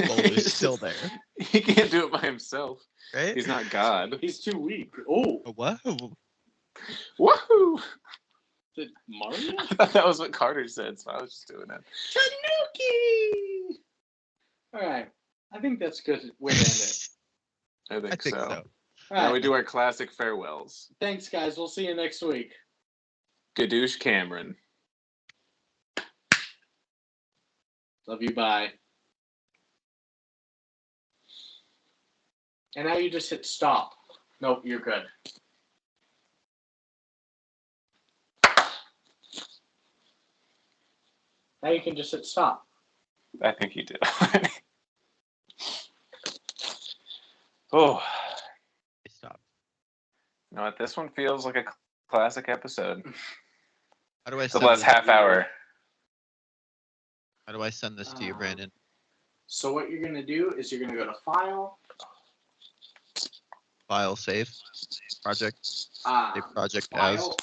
Boulder's still there, He can't do it by himself. right? He's not God. He's too weak. Oh, What? Woohoo! did Mario? I thought that was what Carter said, so I was just doing it. Tanuki! All right. I think that's a good way to end it. I think, I think so. All Now right. we do our classic farewells. Thanks, guys. We'll see you next week. Gadoosh Cameron. Love you. Bye. And now you just hit stop. Nope, you're good. Now you can just hit stop. I think you did. Oh, Stop. you know what? This one feels like a classic episode. How do I The send last this? half hour. How do I send this to you, Brandon? So what you're going to do is you're going to go to File, File, save, project, save project as File,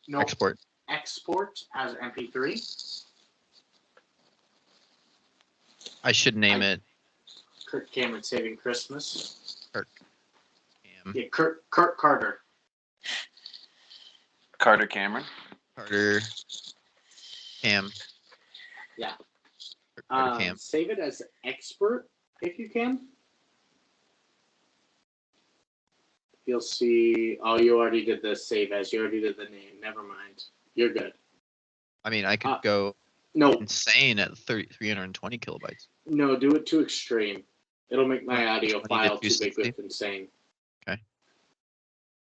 no, export. export as MP3. I should name it Kirk Cameron Saving Christmas. Cam. Yeah, Kirk Carter. Carter Cameron. Carter Cam. Yeah. Carter Cam. Save it as expert if you can. You'll see. Oh, you already did the save as. You already did the name. Never mind. You're good. I mean, I could go No, insane at 320 kilobytes. no, do it too extreme. It'll make my audio 20 to file too big 260. with insane.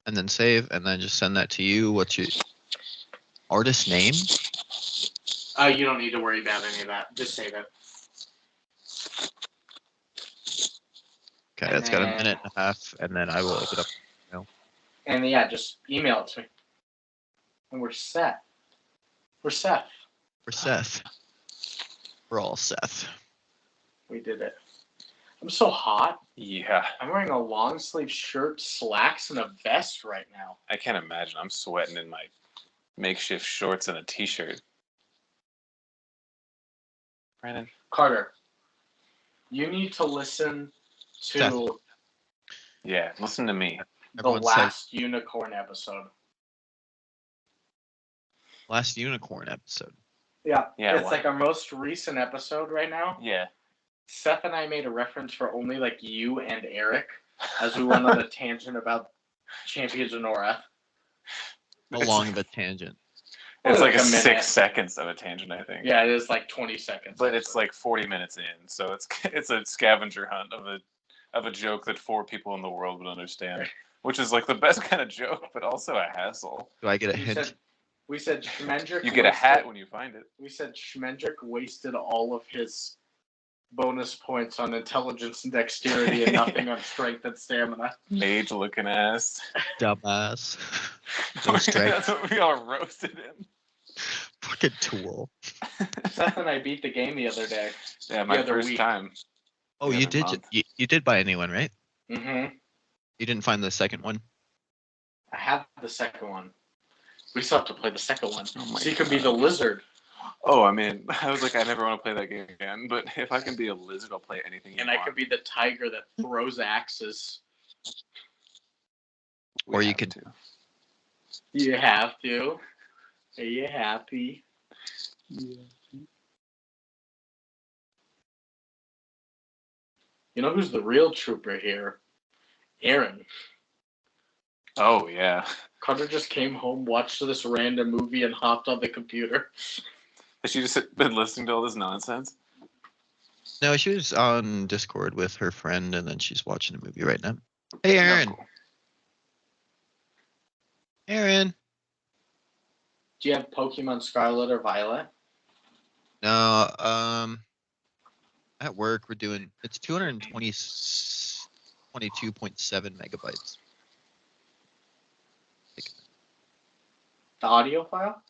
And then save, and then just send that to you. What's your artist name? You don't need to worry about any of that. Just save it. Okay, And it's got a then- minute and a half, and then I will open up. And yeah, just email it to me. And we're set. We're Seth. For Seth. We're all Seth. We did it. I'm so hot. Yeah, I'm wearing a long sleeve shirt, slacks, and a vest right now. I can't imagine. I'm sweating in my makeshift shorts and a t-shirt. Brandon, Carter, you need to listen to Seth. yeah, listen to me. the Everyone last unicorn episode. Last unicorn episode. Yeah, Yeah, it's what? like our most recent episode right now. Yeah, Seth and I made a reference for only like you and Eric as we went on a tangent about Champions of Nora. How long of a tangent? it's like a a minute. 6 seconds of a tangent, I think. Yeah, it is like 20 seconds. But it's like 40 minutes in, so it's a scavenger hunt of a joke that 4 people in the world would understand, which is like the best kind of joke, but also a hassle. Do I get a We hint? said Schmendrick. You get a hat when you find it. We said Schmendrick wasted all of his bonus points on intelligence and dexterity and nothing on strength and stamina. Mage looking ass. Dumbass. No strength. That's what we all roasted him. Fucking tool. Seth and I beat the game the other day. Yeah, my The other first week. time. Oh, The you other did. month. You did buy a new one, right? Mm-hmm. You didn't find the second one. I have the second one. We still have to play the second one. Oh my So you can be God. the lizard. Oh, I mean, I was like, I never want to play that game again. But if I can be a lizard, I'll play anything. And I could be the tiger that throws axes. Or you could- You have to. Are you happy? You know who's the real trooper here? Aaron. Oh yeah. Carter just came home, watched this random movie, and hopped on the computer. Has she just been listening to all this nonsense? No, she was on Discord with her friend, and then she's watching a movie right now. Hey, Aaron. No, cool. Aaron. Do you have Pokemon Scarlet or Violet? No, at work we're doing. It's 22.7 megabytes. The audio file?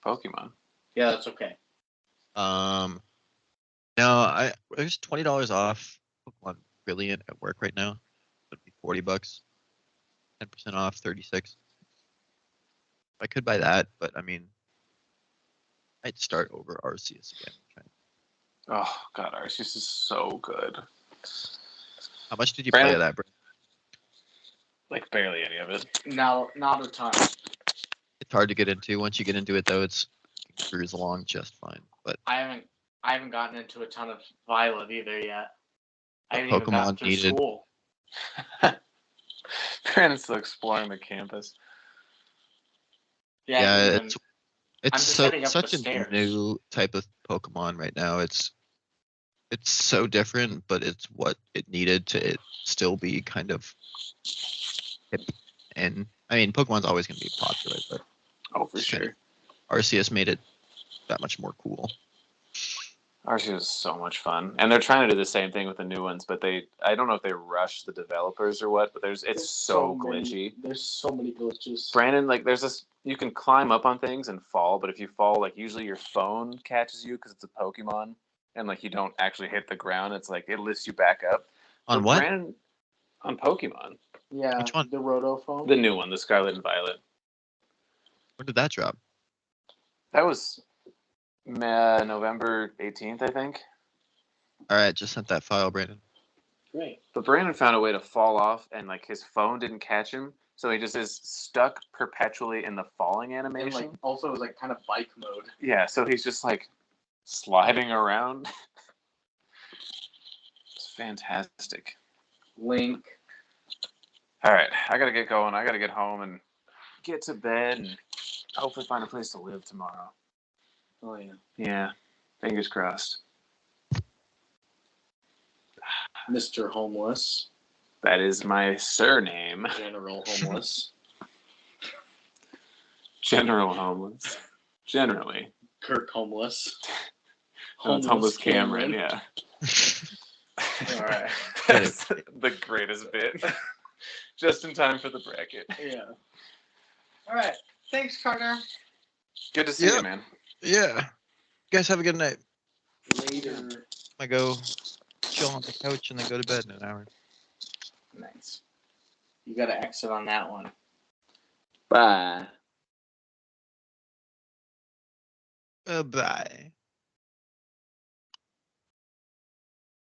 Pokemon. Yeah, that's okay. No, there's $20 off Pokemon Brilliant at work right now. It'd be $40. 10% off, 36. I could buy that, but I mean, I'd start over Arceus again. Oh God, Arceus is so good. How much did you play Brandon? of that, bro? Like barely any of it. No, not a ton. It's hard to get into. Once you get into it, though, it cruise along just fine. But I haven't gotten into a ton of Violet either yet. I haven't even Pokemon gotten through needed. school. Brandon's still exploring the campus. yeah, even- it's I'm just so heading up such the a stairs. new type of Pokemon right now. It's so different, but it's what it needed to still be kind of hip. And I mean, Pokemon's always going to be popular, but Oh, for Just kinda- sure. Arceus made it that much more cool. Arceus is so much fun, and they're trying to do the same thing with the new ones, but I don't know if they rush the developers or what, but it's There's so many- glitchy. There's so many glitches. Brandon, like there's this, you can climb up on things and fall, but if you fall, like usually your phone catches you because it's a Pokemon, and like you don't actually hit the ground. It's like it lifts you back up. On But what? Brandon, on Pokemon, Yeah. Which one? The Roto phone. the new one, the Scarlet and Violet. When did that drop? That was November 18th, I think. All right, just sent that file, Brandon. Great. But Brandon found a way to fall off, and like his phone didn't catch him, So he just is stuck perpetually in the falling And animation. like also it was like kind of bike mode. Yeah, so he's just like sliding around. It's fantastic. Link. All right, I gotta get going. I gotta get home and get to bed and hopefully find a place to live tomorrow. Oh yeah. Yeah, fingers crossed. Mr. Homeless. That is my surname. General Homeless. General homeless. Generally. Kirk Homeless. No, it's homeless Cameron, yeah. All right. That's the greatest bit. Just in time for the bracket. Yeah. All right. Thanks, Carter. Good to see you, man. Yeah. You guys have a good night. Later. I go chill on the couch and then go to bed in an hour. Nice. You got to exit on that one. Bye. Bye.